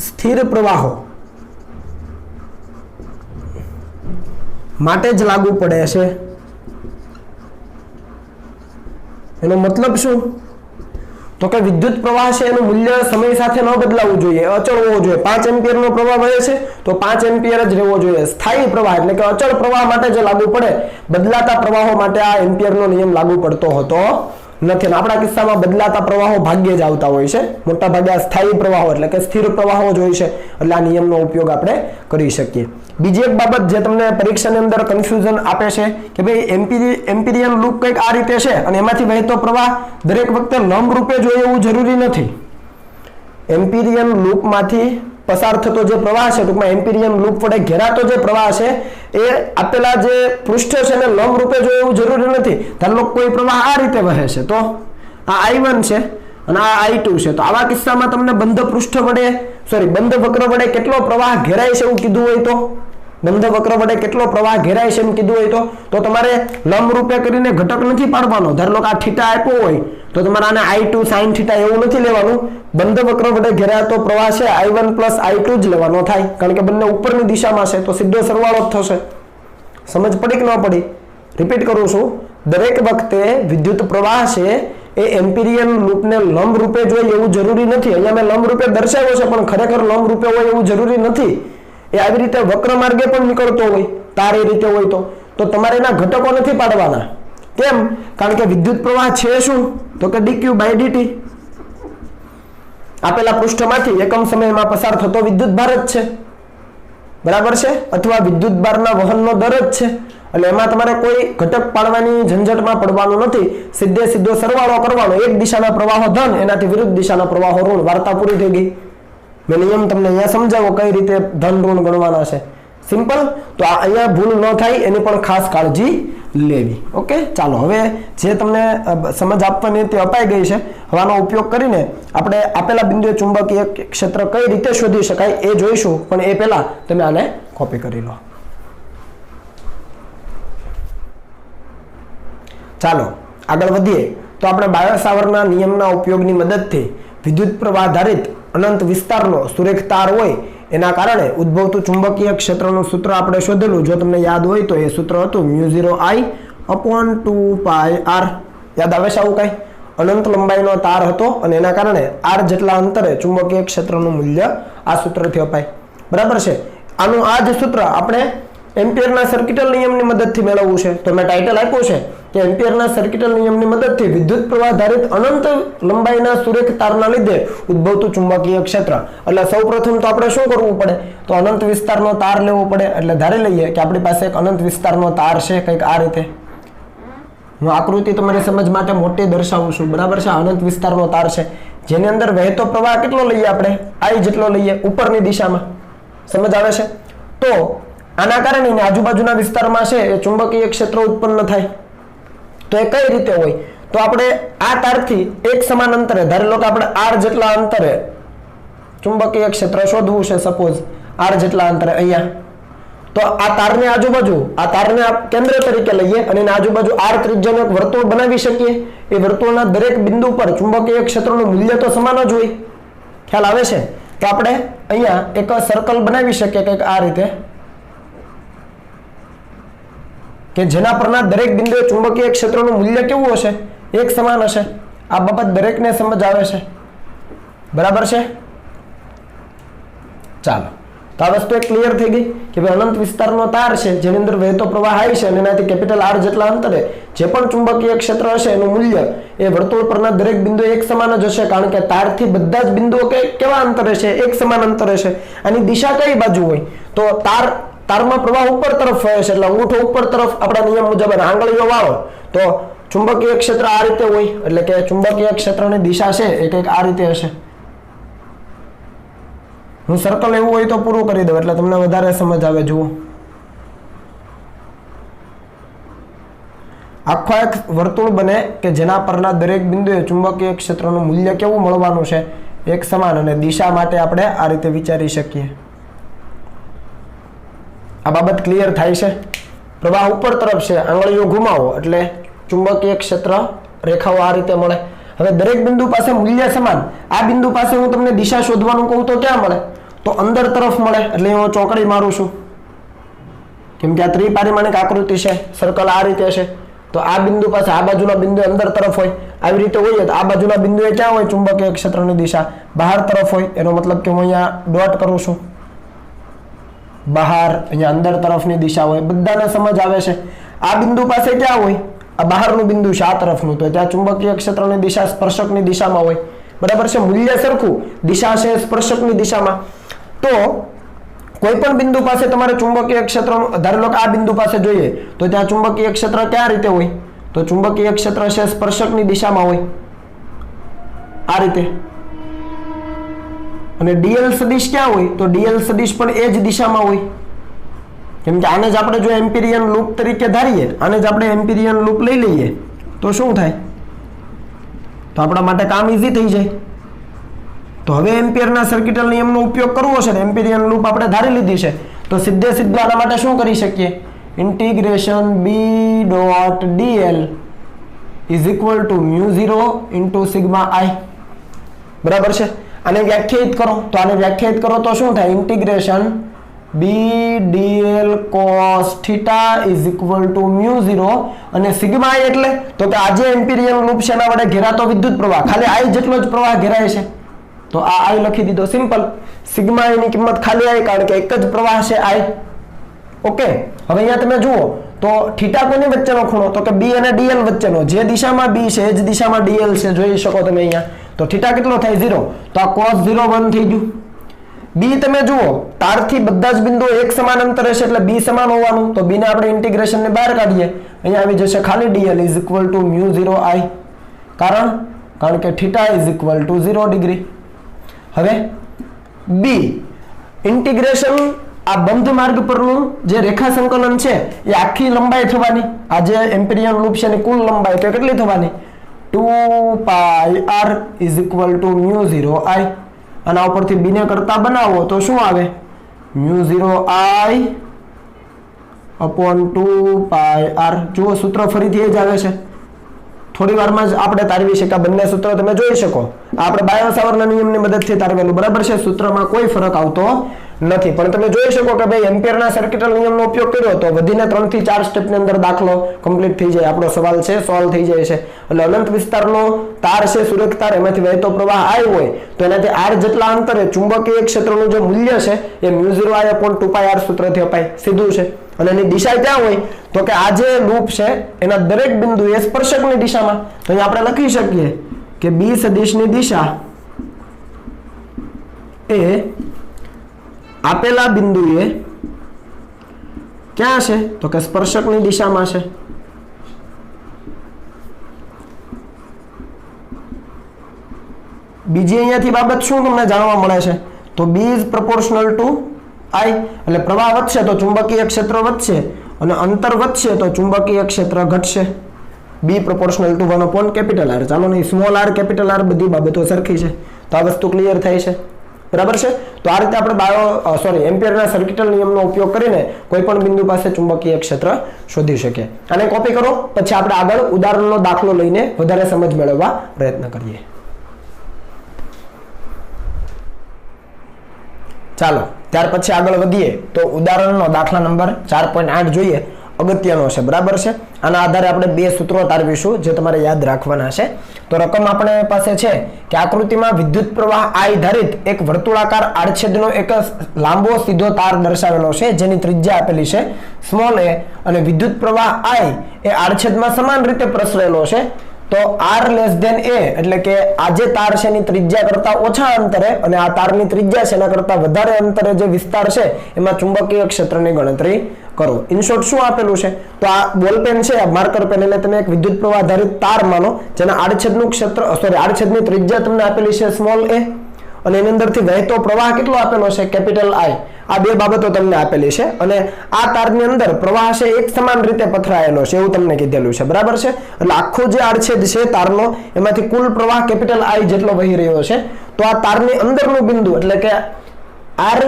સ્થિર પ્રવાહો માટે જ લાગુ પડે છે. એનો મતલબ શું? તો કે વિદ્યુત પ્રવાહ છે એનું મૂલ્ય સમય સાથે ન બદલાવવું જોઈએ, અચળ હોવો જોઈએ. 5 એમ્પિયરનો પ્રવાહ વહે છે તો 5 એમ્પિયર જ રહેવો જોઈએ. સ્થાયી પ્રવાહ એટલે કે અચળ પ્રવાહ માટે જે લાગુ પડે, બદલાતા પ્રવાહો માટે આ એમ્પિયરનો નિયમ લાગુ પડતો હોતો નથી. આપણા કિસ્સામાં બદલાતા પ્રવાહો ભાગ્યે જ આવતા હોય છે. મોટા ભાગે આ સ્થાયી પ્રવાહો એટલે કે સ્થિર પ્રવાહો જ હોય છે. એટલે આ નિયમનો ઉપયોગ આપણે કરી શકીએ. બીજી એક બાબત જે તમને પરીક્ષાની અંદર કન્ફ્યુઝન આપે છે કે ભાઈ એમ્પિરિયન લૂપ કંઈક આ રીતે છે અને એમાંથી વહેતો પ્રવાહ દરેક વખતે લંબ રૂપે જોઈએ એવું જરૂરી નથી. એમ્પિરિયન લૂપમાંથી પસાર થતો જે પ્રવાહ છે, ટૂંકમાં એમ્પિરિયન લૂપ વડે ઘેરાતો જે પ્રવાહ છે એ આપેલા જે પૃષ્ઠ છે એને લંબ રૂપે જોઈએ એવું જરૂરી નથી. ધારો કે કોઈ પ્રવાહ આ રીતે વહે છે તો આ I1 છે અને આ I2 છે, તો આવા કિસ્સામાં તમને બંધ પૃષ્ઠ વડે બંધ વક્ર વડે કેટલો પ્રવાહ ઘેરાય છે એવું કીધું હોય તો, બંધ વક્ર વડે કેટલો પ્રવાહ ઘેરાય છે એમ કીધું હોય તો તમારે લંબ રૂપે કરીને ઘટક નથી પાડવાનો. ધારો કે આ થીટા આપ્યો હોય તો તમારે આને I2 sin θ એવું નથી લેવાનું. બંધ વક્ર વડે ઘેરાતો પ્રવાહ છે I1 + I2 જ લેવાનો થાય, કારણ કે બંને ઉપરની દિશામાં છે તો સીધો સરવાળો જ થશે. સમજ પડી કે ન પડી? રિપીટ કરું છું, દરેક વખતે વિદ્યુત પ્રવાહ છે એ એમ્પિરિયન લૂપને લંબ રૂપે જોઈએ એવું જરૂરી નથી. અહીંયા મેં લંબ રૂપે દર્શાવ્યો છે પણ ખરેખર લંબ રૂપે હોય એવું જરૂરી નથી. એ આવી રીતે વક્ર માર્ગે પણ નીકળતો હોય, તાર એ રીતે હોય તો તમારે એના ઘટકો નથી પાડવાના. કેમ? કારણ કે વિદ્યુત પ્રવાહ છે શું? તો કે dq/dt આપેલા પૃષ્ઠમાંથી એકમ સમયમાં પસાર થતો વિદ્યુત ભાર જ છે, બરાબર છે, અથવા વિદ્યુત ભારના વહનનો દર જ છે. એટલે એમાં તમારે કોઈ ઘટક પાડવાની ઝંઝટમાં પડવાનું નથી. સીધો સરવાળો કરવાનો. એક દિશાના પ્રવાહો ધન, એનાથી વિરુદ્ધ દિશાના પ્રવાહો ઋણ. વાર્તા પૂરી થઈ ગઈ. મેં નિયમ તમને અહીંયા સમજાવો કઈ રીતે ધન ઋણ ગણવાના છે. સિમ્પલ. તો અહીંયા ભૂલ ન થાય એની પણ ખાસ કાળજી લેવી. ઓકે, ચાલો હવે જે તમને સમજ આપવાની તે અપાઈ ગઈ છે. હવે આનો ઉપયોગ કરીને આપણે આપેલા બિંદુએ ચુંબકીય ક્ષેત્ર કઈ રીતે શોધી શકાય એ જોઈશું, પણ એ પહેલા તમે આને કોપી કરી લો. ચાલો આગળ વધીએ. તો આપણે બાયો-સાવર્ટના નિયમના ઉપયોગની મદદથી વિદ્યુત પ્રવાહ આધારિત અનંત વિસ્તારનો સુરેખ તાર હોય એના કારણે ઉદ્ભવતું ચુંબકીય ક્ષેત્રનું સૂત્ર આપણે શોધેલું. જો તમને યાદ હોય તો એ સૂત્ર હતું μ0I/2πr. યાદ આવે છે આવું કઈ? અનંત લંબાઈનો તાર હતો અને એના કારણે r જેટલા અંતરે ચુંબકીય ક્ષેત્રનું મૂલ્ય આ સૂત્રથી અપાય. બરાબર છે. આનું આ જ સૂત્ર આપણે એમ્પિયરના સર્કિટલ નિયમની મદદથી મેળવવું છે. તો મેં ટાઇટલ આપ્યું છે કે એમ્પિયરના સર્કિટલ નિયમની મદદથી વિદ્યુત પ્રવાહ આધારિત અનંત લંબાઈના સુરેખ તારના લીધે ઉદ્ભવતું ચુંબકીય ક્ષેત્ર. એટલે સૌપ્રથમ તો આપણે શું કરવું પડે? તો અનંત વિસ્તારનો તાર લેવો પડે. એટલે ધારી લઈએ કે આપણી પાસે એક અનંત વિસ્તારનો તાર છે કંઈક આ રીતે. હું આકૃતિ તમારી સમજ માટે મોટી દર્શાવું છું, બરાબર છે. અનંત વિસ્તારનો તાર છે જેની અંદર વહેતો પ્રવાહ કેટલો લઈએ આપણે? I જેટલો લઈએ ઉપરની દિશામાં. સમજ આવે છે? તો આના કારણે આજુબાજુના વિસ્તારમાં છે એ ચુંબકીય ક્ષેત્ર ઉત્પન્ન થાય. તો એ કઈ રીતે હોય? તો આપણે આ તારથી એક સમાન અંતરે, ધારી લો કે આપણે r જેટલા અંતરે ચુંબકીય ક્ષેત્ર શોધવું છે. સપોઝ r જેટલા અંતરે અહીંયા. તો આ તારની આજુબાજુ, આ તારને કેન્દ્ર તરીકે લઈએ અને એના આજુબાજુ r ત્રિજ્યાનું એક વર્તુળ બનાવી શકીએ. એ વર્તુળના દરેક બિંદુ પર ચુંબકીય ક્ષેત્રનું મૂલ્ય તો સમાન જ હોય. ખ્યાલ આવે છે? તો આપણે અહીંયા એક સર્કલ બનાવી શકીએ કંઈક આ રીતે, કે જેના પરના દરેક બિંદુએ ચુંબકીય ક્ષેત્રનું મૂલ્ય કેવું હશે? એક સમાન હશે. આ બાબત દરેકને સમજ આવે છે, બરાબર છે? ચાલો, તો આ વસ્તુ ક્લિયર થઈ ગઈ કે ભાઈ અનંત વિસ્તારનો તાર છે જેની અંદર વહેતો પ્રવાહ આવી છે અને એનાથી કેપિટલ R જેટલા અંતરે જે પણ ચુંબકીય ક્ષેત્ર હશે એનું મૂલ્ય એ વર્તુળ પરના દરેક બિંદુએ એક સમાન જ હશે, કારણ કે તારથી બધા જ બિંદુઓ કેવા અંતરે છે? એક સમાન અંતરે છે. આની દિશા કઈ બાજુ હોય? તો તારમાં પ્રવાહ ઉપર તરફ વહે છે એટલે અંગૂઠો ઉપર તરફ આપણા નિયમ મુજબ આંગળીઓ વાળો તો ચુંબકીય ક્ષેત્ર આ રીતે હોય. એટલે કે ચુંબકીય ક્ષેત્રની દિશા છે એ કંઈક આ રીતે હશે. હું સર્કલ એવું હોય તો પૂરું કરી દઉં એટલે તમને વધારે સમજ આવે. જુઓ, આખો એક વર્તુળ બને કે જેના પરના દરેક બિંદુએ ચુંબકીય ક્ષેત્રનું મૂલ્ય કેવું મળવાનું છે? એક સમાન. અને દિશા માટે આપણે આ રીતે વિચારી શકીએ. આ બાબત ક્લિયર થાય છે? પ્રવાહ ઉપર તરફ છે, આંગળીઓ ઘુમાવો એટલે ચુંબકીય ક્ષેત્ર રેખાઓ આ રીતે મળે. હવે દરેક બિંદુ પાસે મૂલ્ય સમાન. આ બિંદુ પાસે હું તમને દિશા શોધવાનું કહું તો ક્યાં મળે? તો અંદર તરફ મળે. એટલે હું ચોકડી મારું છું કેમ કે આ ત્રિપારિમાણિક આકૃતિ છે. સર્કલ આ રીતે છે તો આ બિંદુ પાસે આ બાજુના બિંદુ અંદર તરફ હોય. આવી રીતે હોય તો આ બાજુના બિંદુએ ક્યાં હોય? ચુંબકીય ક્ષેત્રની દિશા બહાર તરફ હોય. એનો મતલબ કે હું અહીંયા ડોટ કરું છું બહાર, અહીંયા અંદર તરફની દિશા હોય. બધાને સમજ આવે છે? આ બિંદુ પાસે ક્યાં હોય? આ બહારનું બિંદુ છે આ તરફનું, તો ત્યાં ચુંબકીય ક્ષેત્રની દિશા સ્પર્શકની દિશામાં હોય, બરાબર છે. મૂલ્ય સરખું, દિશા છે સ્પર્શકની દિશામાં. તો કોઈ પણ બિંદુ પાસે તમારે ચુંબકીય ક્ષેત્રનું, ધારો લો કે આ બિંદુ પાસે જોઈએ તો ત્યાં ચુંબકીય ક્ષેત્ર કયા રીતે હોય, તો ચુંબકીય ક્ષેત્ર છે સ્પર્શકની દિશામાં હોય આ રીતે. અને ડીએલ સદિશ ક્યાં હોય, તો ડીએલ સદિશ પણ એ જ દિશામાં હોય. કેમ કે આને જ આપણે જો એમ્પિરિયન લૂપ તરીકે ધારીએ, આને જ આપણે એમ્પિરિયન લૂપ લઈ લઈએ તો શું થાય, તો આપણા માટે કામ ઈઝી થઈ જાય. તો હવે એમ્પિયરના સર્કિટલ નિયમનો ઉપયોગ કરવો છે ને એમ્પિરિયન લૂપ આપણે ધારી લીધી છે, તો સીધે સીધું આના માટે શું કરી શકીએ, integration B dot dl is equal to mu 0 into sigma I, બરાબર છે. આને વ્યાખ્યાયિત કરો, તો આને વ્યાખ્યાયિત કરો તો શું થાય, integration B dl cos theta is equal to mu 0 અને સિગ્મા આઈ એટલે તો કે આજે એમ્પિરિયન લૂપ છે એના વડે ઘેરાતો વિદ્યુત પ્રવાહ, ખાલી આઈ જેટલો જ પ્રવાહ ઘેરાય છે, તો આ આઈ લખી દીધો, સિમ્પલ. સિગ્મા આઈ ની કિંમત ખાલી આઈ, કારણ કે એક જ પ્રવાહ છે આઈ. ઓકે, હવે અહીંયા તમે જુઓ તો થીટા કોની વચ્ચેનો ખૂણો, તો કે બી અને ડીએલ વચ્ચેનો, જે દિશામાં બી છે એ જ દિશામાં ડીએલ છે, જોઈ શકો તમે અહીંયા. તો થીટા કેટલો થાય 0, તો આ cos 0 1 થઈ ગયું. બી તમે જુઓ તારથી બધા જ બિંદુઓ એક સમાન અંતરે છે એટલે બી સમાન હોવાનું, તો બી ને આપણે ઇન્ટિગ્રેશન ને બહાર કાઢીએ, અહીંયા આવી જશે ખાલી DL is equal to mu 0 આઈ, કારણ કે theta is equal two 0 degree. હવે બી ઇન્ટિગ્રેશન, આ બંધ માર્ગ પરનું જે રેખા સંકલન છે એ આખી લંબાઈ થવાની, આ જે એમ્પિરિયન લૂપ છે એની કુલ લંબાઈ તો કેટલી થવાની, 2 pi r is equal to mu 0 આઈ. આના ઉપરથી બી ને કરતા બનાવો તો શું આવે, મ્યુ 0 આઈ અપોન 2 પાઈ r. જુઓ સૂત્ર ફરીથી એ જ આવે છે, થોડી વારમાં જ આપણે તારવી શકીએ. આ બંને સૂત્ર તમે જોઈ શકો, આપણે બાયો-સાવર્ટના નિયમની મદદથી તારવેલું, બરાબર છે. સૂત્રમાં કોઈ ફરક આવતો નથી, પણ તમે જોઈ શકો કે ભાઈ એમ્પિયરના સર્કિટલ નિયમનો ઉપયોગ કર્યો તો વધીને 3 થી 4 સ્ટેપની અંદર દાખલો કમ્પ્લીટ થઈ જાય, આપણો સવાલ છે સોલ્વ થઈ જાય છે. એટલે અનંત વિસ્તારનો તાર છે, સુરેખ તાર, એમાંથી વહેતો પ્રવાહ I હોય તો એનાથી r જેટલા અંતરે ચુંબકીય ક્ષેત્રનું જે મૂલ્ય છે એ μ0 I upon 2 pi r સૂત્રથી અપાય, સીધું છે. અને એની દિશા ક્યાં હોય, તો કે આ જે લૂપ છે એના દરેક બિંદુએ સ્પર્શકની દિશામાં. તો અહીંયા આપણે લખી શકીએ કે બી સદિશની દિશા એ આપેલા બિંદુએ ક્યાં છે, તો કે સ્પર્શકની દિશામાં છે. બીજી અહીંયાથી બાબત શું તમને જાણવા મળે છે, તો B is proportional to I, એટલે પ્રવાહ વધશે તો ચુંબકીય ક્ષેત્ર વધશે અને અંતર વધશે તો ચુંબકીય ક્ષેત્ર ઘટશે. B proportional to 1 upon capital R. ચાલો નહીં, સ્મોલ r કેપિટલ R બધી બાબતો સરખી છે, તો આ વસ્તુ ક્લિયર થાય છે, બરાબર છે. તો આ રીતે આપણે એમ્પિયરના સર્કિટલ નિયમનો ઉપયોગ કરીને કોઈ પણ બિંદુ પાસે ચુંબકીય ક્ષેત્ર શોધી શકીએ. આને કોપી કરો, પછી આપણે આગળ ઉદાહરણનો દાખલો લઈને વધારે સમજ મેળવવા પ્રયત્ન કરીએ. ચાલો ત્યાર પછી આગળ વધીએ તો ઉદાહરણનો દાખલા નંબર 4.8 જોઈએ, અગત્યનો છે, બરાબર છે. આના આધારે આપણે બે સૂત્રો તારવીશું જે તમારે યાદ રાખવાના છે. તો રકમ આપણે પાસે છે કે આકૃતિમાં વિદ્યુત પ્રવાહ I ધારિત એક વર્તુળાકાર આડછેદનો એક લાંબો સીધો તાર દર્શાવેલો છે જેની ત્રિજ્યા આપેલી છે સ્મોલ a અને વિદ્યુત પ્રવાહ I એ આડછેદમાં સમાન રીતે પ્રસરેલો છે. તો r લેસ ધેન a એટલે કે આ જે તાર છે એની ત્રિજ્યા કરતા ઓછા અંતરે અને આ તારની ત્રિજ્યા છે એના કરતા વધારે અંતરે જે વિસ્તાર છે એમાં ચુંબકીય ક્ષેત્રની ગણતરી કરો. ઇન શોર્ટ શું આપેલું છે, તો આ બોલપેન છે, આ માર્કર પેન, એટલે તમે એક વિદ્યુત પ્રવાહ ધારિત તાર માનો જેના આડછેદનું ક્ષેત્ર આડછેદની ત્રિજ્યા તમને આપેલી છે સ્મોલ a અને એની અંદરથી વહેતો પ્રવાહ કેટલો આપેલો છે કેપિટલ I. આ બે બાબતો તમને આપેલી છે અને આ તારની અંદર પ્રવાહ છે એક સમાન રીતે પથરાયેલો છે એવું તમને કીધેલું છે, બરાબર છે. એટલે આખો જે આડછેદ છે તારનો એમાંથી કુલ પ્રવાહ કેપિટલ I જેટલો વહી રહ્યો છે. તો આ તારની અંદરનું બિંદુ એટલે કે r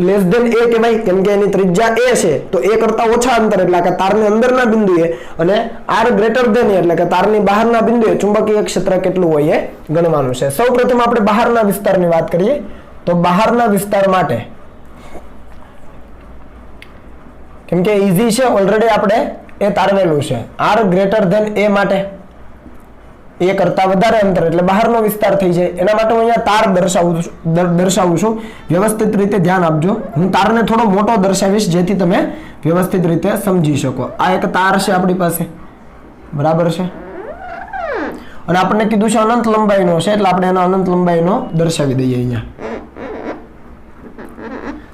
લેસ ધેન a કહેવાય, કેમ કે એની ત્રિજ્યા a છે તો a કરતા ઓછા અંતર એટલે કે તારની અંદરના બિંદુએ, અને r ગ્રેટર ધેન એટલે કે તારની બહારના બિંદુએ ચુંબકીય ક્ષેત્ર કેટલું હોય એ ગણવાનું છે. સૌપ્રથમ આપણે બહારના વિસ્તારની વાત કરીએ તો બહારના વિસ્તાર માટે કેમ કે ઈઝી છે, ઓલરેડી આપણે એ તારવેલું છે. r ગ્રેટર ધેન a માટે એ કરતા વધારે અંતર એટલે બહારનો વિસ્તાર થઈ જાય. એના માટે હું અહીંયા તાર દર્શાવું છું, વ્યવસ્થિત રીતે ધ્યાન આપજો. હું તારને થોડો મોટો દર્શાવીશ જેથી તમે વ્યવસ્થિત રીતે સમજી શકો. આ એક તાર છે આપણી પાસે, બરાબર છે, અને આપણને કીધું છે અનંત લંબાઈનો છે એટલે આપણે એનો અનંત લંબાઈનો દર્શાવી દઈએ અહીંયા.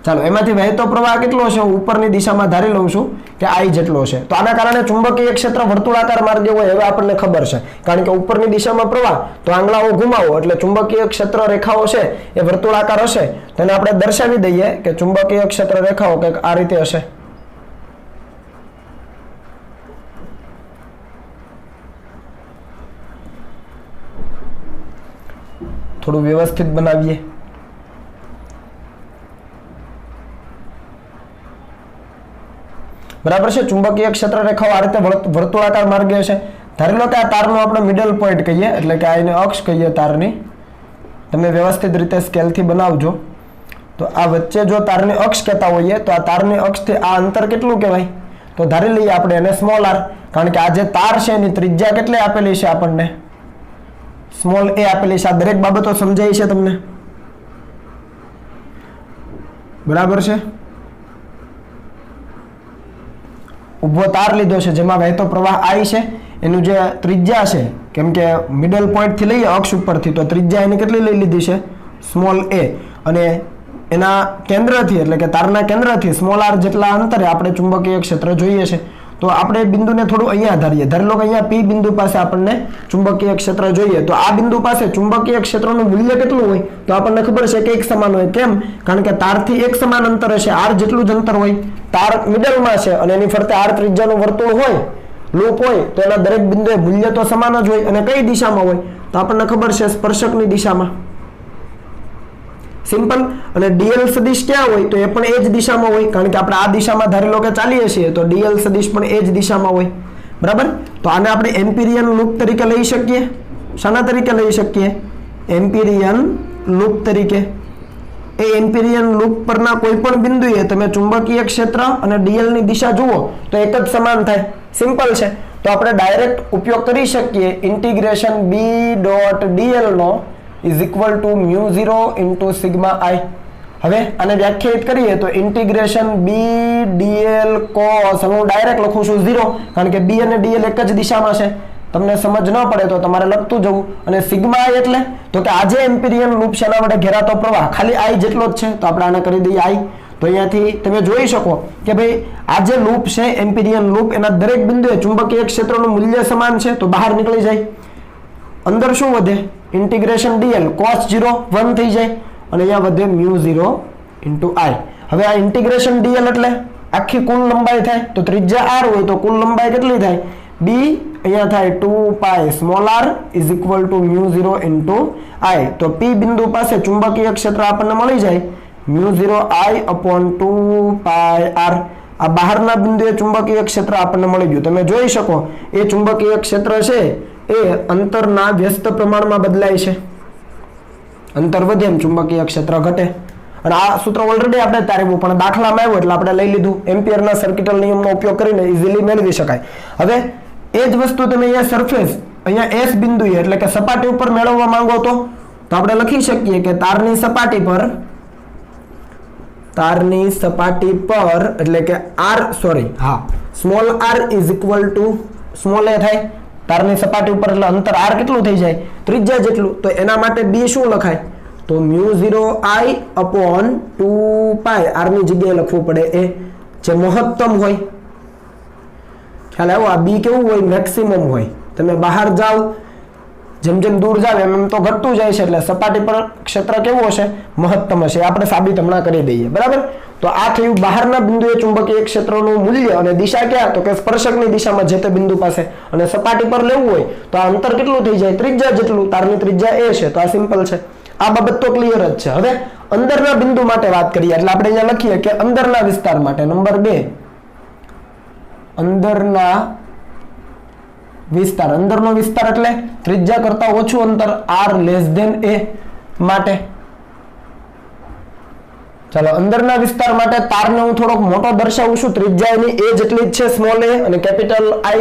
ચાલો, એમાંથી વહેતો પ્રવાહ કેટલો છે હું ઉપરની દિશામાં ધારી લઉં છું કે I જેટલો છે. તો આના કારણે ચુંબકીય ક્ષેત્ર વર્તુળાકાર માર્ગે હોય હવે આપણને ખબર છે, કારણ કે ઉપરની દિશામાં પ્રવાહ તો આંગળાઓ ઘુમાવો એટલે ચુંબકીય ક્ષેત્ર રેખાઓ છે એ વર્તુળાકાર હશે. તેને આપણે દર્શાવી દઈએ કે ચુંબકીય ક્ષેત્ર રેખાઓ કંઈક આ રીતે હશે. થોડું વ્યવસ્થિત બનાવીએ. બરાબર છે, ચુંબકીય ક્ષેત્ર રેખાઓ આ રીતે વર્તુળાકાર માર્ગે છે. ધારી લો કે આ તારનો આપણે મિડલ પોઈન્ટ કહીએ એટલે કે આ એને અક્ષ કહીએ તારની. તમે વ્યવસ્થિત રીતે સ્કેલથી બનાવજો. તો આ વચ્ચે જો તારની અક્ષ કહેતા હોઈએ તો આ તારની અક્ષથી આ અંતર કેટલું કહેવાય? તો ધારી લઈએ આપણે એને સ્મોલ આર, કારણ કે આ જે તાર છે એની ત્રિજ્યા કેટલી આપેલી છે આપણને? સ્મોલ એ આપેલી છે. આ દરેક બાબતો સમજાય છે તમને? બરાબર છે. ઉભો તાર લીધો છે જેમાં વહેતો પ્રવાહ I છે, એનું જે ત્રિજ્યા છે, કેમ કે મિડલ પોઈન્ટ થી લઈએ અક્ષ ઉપરથી, તો ત્રિજ્યા એની કેટલી લઈ લીધી છે? સ્મોલ એ. અને એના કેન્દ્રથી એટલે કે તારના કેન્દ્રથી સ્મોલ આર જેટલા અંતરે આપણે ચુંબકીય ક્ષેત્ર જોઈએ છે. તો આપણે બિંદુને થોડું અહીંયા ધારીએ. ધારી લો કે અહીંયા P બિંદુ પાસે આપણને ચુંબકીય ક્ષેત્ર જોઈએ. તો આ બિંદુ પાસે ચુંબકીય ક્ષેત્રનું મૂલ્ય કેટલું હોય? તો આપણને ખબર છે કે એક સમાન હોય. કેમ? કારણ કે તારથી એક સમાન અંતર હશે, r જેટલું જ અંતર હોય. તાર મિડલમાં છે અને એની ફરતે r ત્રિજ્યાનું વર્તુળ હોય, લૂપ હોય, તો એના દરેક બિંદુએ મૂલ્ય તો સમાન જ હોય. અને કઈ દિશામાં હોય? તો આપણને ખબર છે સ્પર્શકની દિશામાં. સિમ્પલ. અને dl સદિશ ક્યાં હોય? તો એ પણ એ જ દિશામાં હોય, કારણ કે આપણે આ દિશામાં ધારી લો કે ચાલીએ છીએ તો dl સદિશ પણ એ જ દિશામાં હોય. બરાબર. તો આને આપણે એમ્પિરિયન લૂપ તરીકે લઈ શકીએ. શાના તરીકે લઈ શકીએ? એમ્પિરિયન લૂપ તરીકે. એ એમ્પિરિયન લૂપ પરના કોઈ પણ બિંદુએ તમે ચુંબકીય ક્ષેત્ર અને dl ની દિશા જુઓ તો એક જ સમાન થાય. સિમ્પલ છે. તો આપણે ડાયરેક્ટ ઉપયોગ કરી શકીએ ઇન્ટિગ્રેશન B.dl નો is equal to μ0 into sigma I. હવે આને વ્યાખ્યાયિત કરીએ તો ઇન્ટિગ્રેશન B.dl cos, હું ડાયરેક્ટ લખું છું 0, કારણ કે B અને dl એક જ દિશામાં છે. તમને સમજ ન પડે તો તમારે લખતું જવું. અને સિગ્મા I એટલે તો કે આજે એમ્પિરિયન લૂપ છે એના વડે ઘેરાતો પ્રવાહ ખાલી I જેટલો જ છે, તો આપણે આને કરી દઈએ I. તો અહીંયાથી તમે જોઈ શકો કે ભાઈ આ જે લૂપ છે એમ્પિરિયન લૂપ, એના દરેક બિંદુએ ચુંબકીય ક્ષેત્રનું મૂલ્ય સમાન છે, તો બહાર નીકળી જાય. અંદર શું વધે? ઇન્ટિગ્રેશન dl cos 0 1 થઈ જાય અને અહીંયા વધે μ0 into I. હવે આ ઇન્ટિગ્રેશન dl એટલે આખી કુલ લંબાઈ થાય. તો ત્રિજ્યા r હોય તો કુલ લંબાઈ કેટલી થાય? b. અહીંયા થાય 2 પાઈ small r is equal to μ0 into I. તો p બિંદુ પાસે ચુંબકીય ક્ષેત્ર આપણને મળી જાય μ0 I upon 2 પાઈ r. આ બહારના બિંદુએ ચુંબકીય ક્ષેત્ર આપણને મળી ગયું. તમે જોઈ શકો એ ચુંબકીય ક્ષેત્ર છે એ અંતરના વ્યસ્ત પ્રમાણમાં બદલાય છે. અંતર વધે એમ ચુંબકીય ક્ષેત્ર ઘટે. અને આ સૂત્ર ઓલરેડી આપણે તાર્યું, પણ દાખલામાં આવ્યું એટલે આપણે લઈ લીધું. એમ્પિયરના સર્કિટલ નિયમનો ઉપયોગ કરીને ઇઝીલી મેળવી શકાય. હવે એ જ વસ્તુ તમે અહીંયા સરફેસ, અહીંયા S બિંદુએ એટલે કે સપાટી ઉપર મેળવવા માંગો તો આપણે લખી શકીએ કે તારની સપાટી પર એટલે કે small r is equal to small a થાય. તારની સપાટી ઉપર એટલે અંતર r કેટલું થઈ જાય? ત્રિજ્યા જેટલું. તો એના માટે b શું લખાય? તો μ0 I upon 2 પાઈ r ની જગ્યાએ લખવું પડે એ, જે મહત્તમ હોય. ખ્યાલ આવ્યો? આ b કેવું હોય? મેક્સિમમ હોય. તમે બહાર જાઓ જેમ જેમ દૂર જાવ એમ તો ઘટતું જાય છે, એટલે સપાટી પર ક્ષેત્ર કેવું હશે? મહત્તમ હશે. આપણે સાબિત હમણાં કરી દઈએ. બરાબર. તો આ થયું બહારના બિંદુએ ચુંબકીય ક્ષેત્રનું મૂલ્ય અને દિશા ક્યાં? તો કે સ્પર્શકની દિશામાં જે તે બિંદુ પાસે. અને સપાટી પર લેવું હોય તો આ અંતર કેટલું થઈ જાય? ત્રિજ્યા જેટલું. તારની ત્રિજ્યા a છે, તો આ સિમ્પલ છે. આ બાબત તો ક્લિયર જ છે. હવે અંદરના બિંદુ માટે વાત કરીએ એટલે આપણે અહીંયા લખીએ કે અંદરના વિસ્તાર માટે નંબર 2 અંદરના વિસ્તાર. અંદરનો વિસ્તાર એટલે ત્રિજ્યા કરતા ઓછું અંતર r less than a માટે. ચાલો, અંદરના વિસ્તાર માટે તારને હું થોડોક મોટો દર્શાવું છું. ત્રિજ્યા એની a જેટલી જ છે સ્મોલ a, અને કેપિટલ I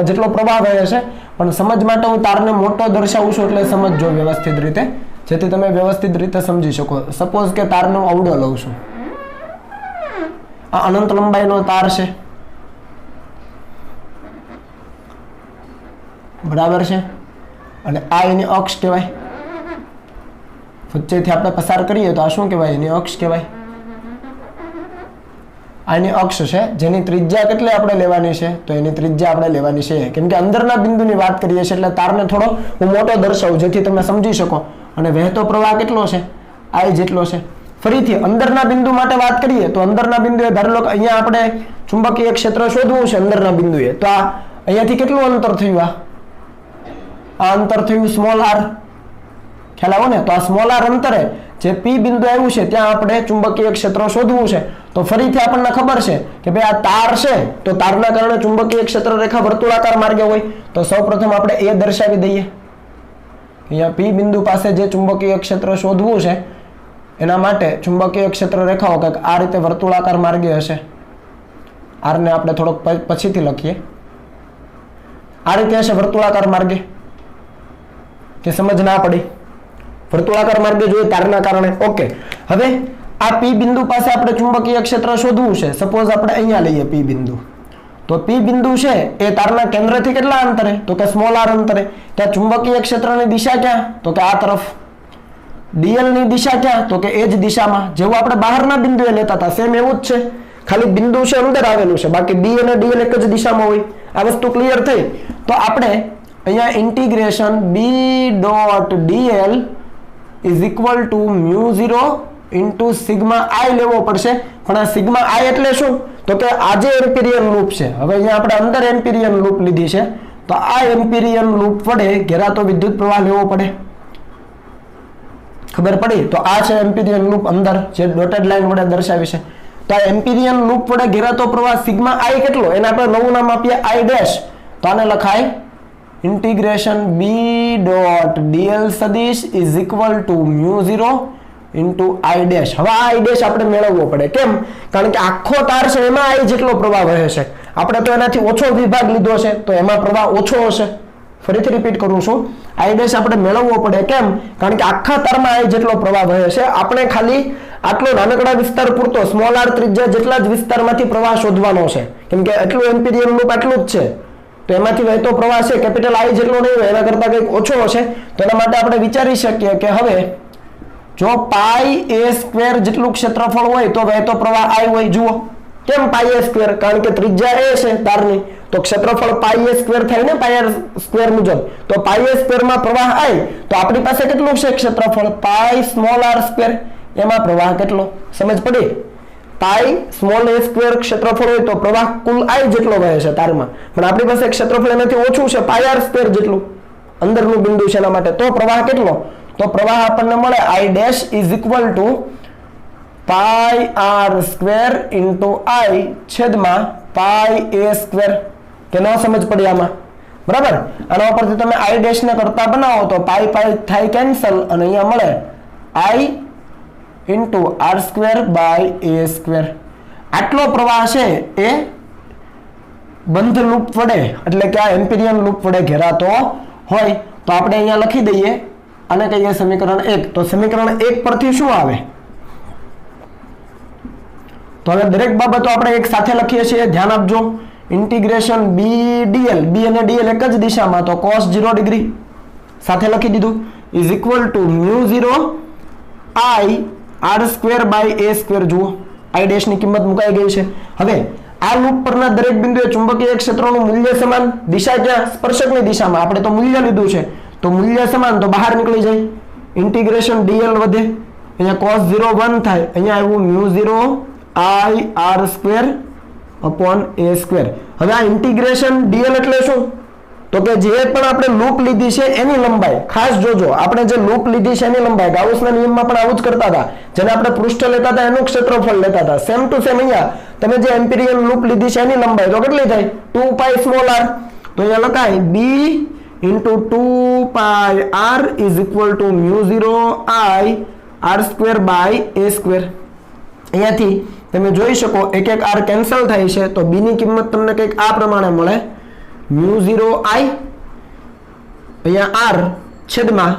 જેટલો પ્રવાહ વહે છે. પણ સમજ માટે હું તારને મોટો દર્શાવું છું એટલે સમજજો વ્યવસ્થિત રીતે, જેથી તમે વ્યવસ્થિત રીતે સમજી શકો. સપોઝ કે તારનો અવડો લઉં છું. આ અનંત લંબાઈનો તાર છે. બરાબર છે, અને આ એની અક્ષ કહેવાય. વચ્ચેથી આપણે પસાર કરીએ તો આ શું કહેવાય? એની અક્ષ કહેવાય. આની અક્ષ છે, જેની ત્રિજ્યા કેટલી આપણે લેવાની છે? તો એની ત્રિજ્યા આપણે લેવાની છે, કેમ કે અંદરના બિંદુની વાત કરીએ છીએ એટલે તારને થોડો હું મોટો દર્શાવું જેથી તમે સમજી શકો. અને વહેતો પ્રવાહ કેટલો છે? I જેટલો છે. ફરીથી અંદરના બિંદુ માટે વાત કરીએ તો અંદરના બિંદુએ ધારો કે અહીંયા આપણે ચુંબકીય ક્ષેત્ર શોધવું છે અંદરના બિંદુએ, તો આ અહીંયાથી કેટલું અંતર થયું? આ અંતર થયું સ્મોલ r. ખ્યાલ આવો ને? તો આ સ્મોલ r અંતરે જે P બિંદુ આવ્યું છે ત્યાં આપણે ચુંબકીય ક્ષેત્ર શોધવું છે. તો ફરીથી આપણને ખબર છે કે ભાઈ આ તાર છે, તો તારના કારણે ચુંબકીય ક્ષેત્ર રેખા વર્તુળાકાર માર્ગે હોય. તો સૌપ્રથમ આપણે એ દર્શાવી દઈએ. અહીંયા P બિંદુ પાસે જે ચુંબકીય ક્ષેત્ર શોધવું છે એના માટે ચુંબકીય ક્ષેત્ર રેખાઓ કંઈક આ રીતે વર્તુળાકાર માર્ગે હશે. r ને આપણે થોડોક પછીથી લખીએ. આ રીતે હશે વર્તુળાકાર માર્ગે, કે સમજ ના પડી? વર્તુળાકાર માર્ગે જોઈએ તારના કારણે. ઓકે, હવે આ P બિંદુ પાસે આપણે ચુંબકીય ક્ષેત્ર શોધવું છે. સપોઝ આપણે અહીંયા લઈએ P બિંદુ, તો P બિંદુ છે એ તારના કેન્દ્રથી કેટલા અંતરે? તો કે સ્મોલ r અંતરે. ત્યાં ચુંબકીય ક્ષેત્રની દિશા ક્યાં? તો કે આ તરફ. dl ની દિશા ક્યાં? તો કે એ જ દિશામાં, જેવું આપણે બહારના બિંદુએ લેતા હતા સેમ એવું જ છે, ખાલી બિંદુ છે અંદર આવેલું છે, બાકી b અને dl એક જ દિશામાં હોય. આ વસ્તુ ક્લિયર થઈ? તો આપણે અહીંયા integration b dot dl is equal to μ0 into sigma i લેવો પડશે. પણ આ સિગ્મા i એટલે શું? તો કે આ જે એમ્પિરિયન લૂપ છે, હવે અહીંયા આપણે અંદર એમ્પિરિયન લૂપ લીધી છે, તો આ એમ્પિરિયન લૂપ વડે ઘેરાતો વિદ્યુત પ્રવાહ લેવો પડે. ખબર પડી? તો આ છે એમ્પિરિયન લૂપ અંદર જે ડોટેડ લાઈન વડે દર્શાવી છે. તો આ એમ્પિરિયન લૂપ વડે ઘેરાતો પ્રવાહ સિગ્મા i કેટલો? એને આપણે નવું નામ આપીએ i ડેશ. તો આને લખાય ઇન્ટિગ્રેશન b ડોટ dl સદિશ is equal to μ0 into i dash. હવે આ i ડેશ આપણે મેળવવો પડે. કેમ? કારણ કે આખો તાર છે એમાં i જેટલો પ્રવાહ વહે છે. આપણે તો એનાથી ઓછો વિભાગ લીધો છે તો એમાં પ્રવાહ ઓછો હશે. ફરીથી રિપીટ કરું છું, i ડેશ આપણે મેળવવો પડે. કેમ? કારણ કે આખા તારમાં i જેટલો પ્રવાહ વહે છે. આપણે ખાલી આટલો નાનકડા વિસ્તાર પૂરતો સ્મોલ r ત્રિજ્યા જેટલા જ વિસ્તારમાંથી પ્રવાહ શોધવાનો છે, કેમ કે એટલું એમ્પિરિયન લૂપ આટલું જ છે. તો એમાંથી વહેતો પ્રવાહ છે કેપિટલ I જેટલો નહીં હોય, એના કરતાં કંઈક ઓછો હશે. તો એના માટે આપણે વિચારી શકીએ કે હવે જો પાઈ a સ્ક્વેર જેટલું ક્ષેત્રફળ હોય તો વહેતો પ્રવાહ I હોય. જુઓ કેમ પાઈ a સ્ક્વેર? કારણ કે ત્રિજ્યા a છે તારની, તો ક્ષેત્રફળ પાઈ a સ્ક્વેર થાય ને પાઈ r સ્ક્વેર મુજબ. તો પાઈ a સ્ક્વેર માં પ્રવાહ I, તો આપણી પાસે કેટલું છે ક્ષેત્રફળ? પાઈ સ્મોલ r સ્ક્વેર. એમાં પ્રવાહ કેટલો? સમજ પડી? પાઈ સ્મોલ a સ્ક્વેર ક્ષેત્રફળ હોય તો પ્રવાહ કુલ I જેટલો વહે છે તારમાં, પણ આપણી પાસે ક્ષેત્રફળ એનાથી ઓછું છે પાઈ r સ્ક્વેર જેટલું, અંદરનું બિંદુ છે એના માટે. તો પ્રવાહ કેટલો? તો પ્રવાહ આપણને મળે I dash is equal to pi r square into I છેદમાં પાઈ a સ્ક્વેર. કે ન સમજ પડી આમાં? બરાબર. આના ઉપરથી તમે I ડેશ ને કરતા બનાવો તો પાઈ પાઈ થાય કેન્સલ, અને અહીંયા મળે I into r square by a square. આટલો પ્રવાહ છે એ બંધ લૂપ વડે એટલે કે આ એમ્પિરિયન લૂપ વડે ઘેરાતો હોય. તો આપણે અહીંયા લખી દઈએ, આને કહીએ સમીકરણ 1. તો સમીકરણ 1 પરથી શું આવે? તો હવે દરેક બાબતો આપણે એક સાથે લખીએ છીએ, ધ્યાન આપજો. ઇન્ટિગ્રેશન b dl, b અને dl એક જ દિશામાં, તો cos 0 ડિગ્રી સાથે લખી દીધું is equal to μ0 I r square by a square. જુઓ I ડેશ ની કિંમત મુકાઈ ગઈ છે. હવે આ લૂપ પરના દરેક બિંદુએ ચુંબકીય ક્ષેત્રનું મૂલ્ય સમાન. દિશા ક્યાં? સ્પર્શકની દિશામાં. આપણે તો મૂલ્ય લીધું છે તો મૂલ્ય સમાન, તો બહાર નીકળી જાય. ઇન્ટિગ્રેશન dl વધે, અહીંયા cos 0 1 થાય, અહીંયા આવ્યું μ0 I r square upon a square. હવે આ ઇન્ટિગ્રેશન dl એટલે શું? તો કે જે પણ આપણે લૂપ લીધી છે એની લંબાઈ, ખાસ જોજો, આપણે જે લૂપ લીધી છે એની લંબાઈ ગાઉસના નિયમમાં પણ આવું જ કરતા હતા. જેને આપણે પૃષ્ઠ લેતા હતા એનું ક્ષેત્રફળ લેતા હતા. સેમ ટુ સેમ અહીંયા તમે જે એમ્પિરિયન લૂપ લીધી છે એની લંબાઈ તો કેટલી થાય? 2 પાઈ સ્મોલ r. તો અહીંયા લખાય b into 2 pi r is equal to μ0 I r square by a square. અહીંયાથી તમે જોઈ શકો એક એક r કેન્સલ થાય છે, તો b ની કિંમત તમને કંઈક આ પ્રમાણે મળે μ0 I અહીંયા r છેદમાં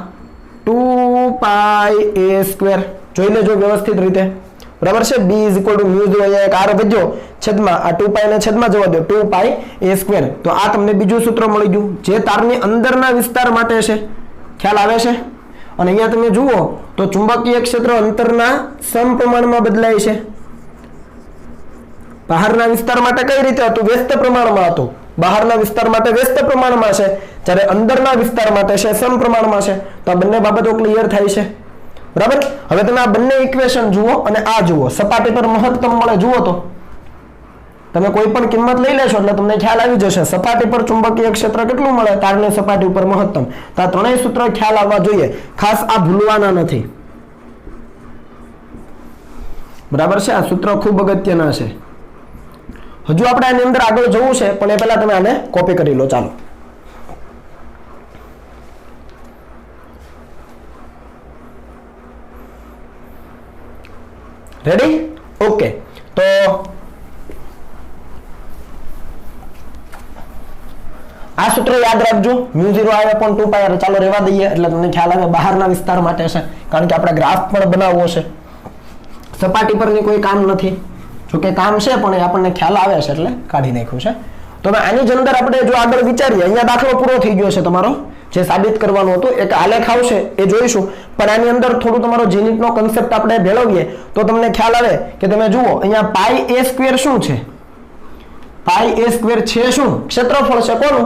2 પાઈ a સ્ક્વેર. જોઈ લેજો વ્યવસ્થિત રીતે. બરાબર છે. b = μ0 અહીંયા એક r વધ્યો છેદમાં આ 2π ને છેદમાં જવા દો 2πa². તો આ તમને બીજું સૂત્ર મળી ગયું જે તારની અંદરના વિસ્તાર માટે છે. ખ્યાલ આવે છે? અને અહીંયા તમે જુઓ તો ચુંબકીય ક્ષેત્ર અંતરના સમપ્રમાણમાં બદલાય છે. બહારના વિસ્તાર માટે કઈ રીતે હતું? વ્યસ્ત પ્રમાણમાં હતું. બહારના વિસ્તાર માટે વ્યસ્ત પ્રમાણમાં છે, જ્યારે અંદરના વિસ્તાર માટે છે સમપ્રમાણમાં છે. તો આ બંને બાબતો ક્લિયર થાય છે. બરાબર. હવે તમે આ બંને ઇક્વેશન જુઓ અને આ જુઓ, સપાટી પર મહત્તમ મળે જુઓ તો તમે કોઈ પણ કિંમત લઈ લેશો એટલે તમને ખ્યાલ આવી જશે સપાટી પર ચુંબકીય ક્ષેત્ર કેટલું મળે, તારની સપાટી ઉપર મહત્તમ. તો આ ત્રણેય સૂત્ર ખ્યાલ આવવા જોઈએ, ખાસ આ ભૂલવાના નથી. બરાબર છે. આ સૂત્ર ખૂબ અગત્યના છે. હજુ આપણે આની અંદર આગળ જવું છે, પણ એ પહેલા તમે આને કોપી કરી લો. ચાલો, રેડી? ઓકે. તો આ સૂત્ર યાદ રાખજો, μ0 ચાલો રહેવા દઈએ એટલે તમને ખ્યાલ આવે બહારના વિસ્તાર માટે છે, કારણ કે આપણે ગ્રાફ પણ બનાવવો છે. સપાટી પરની કોઈ કામ નથી, જોકે કામ છે પણ એ આપણને ખ્યાલ આવે છે એટલે કાઢી નાખ્યું છે. તો આની જ અંદર આપણે જો આગળ વિચારીએ, અહીંયા દાખલો પૂરો થઈ ગયો છે તમારો, જે સાબિત કરવાનું હતું. એક આલેખ આવશે એ જોઈશું, પણ આની અંદર થોડું તમારો જીનિટનો કન્સેપ્ટ આપણે ભેળવીએ તો તમને ખ્યાલ આવે કે તમે જુઓ અહીંયા πa² શું છે? πa² છે શું? ક્ષેત્રફળ છે. કોનું?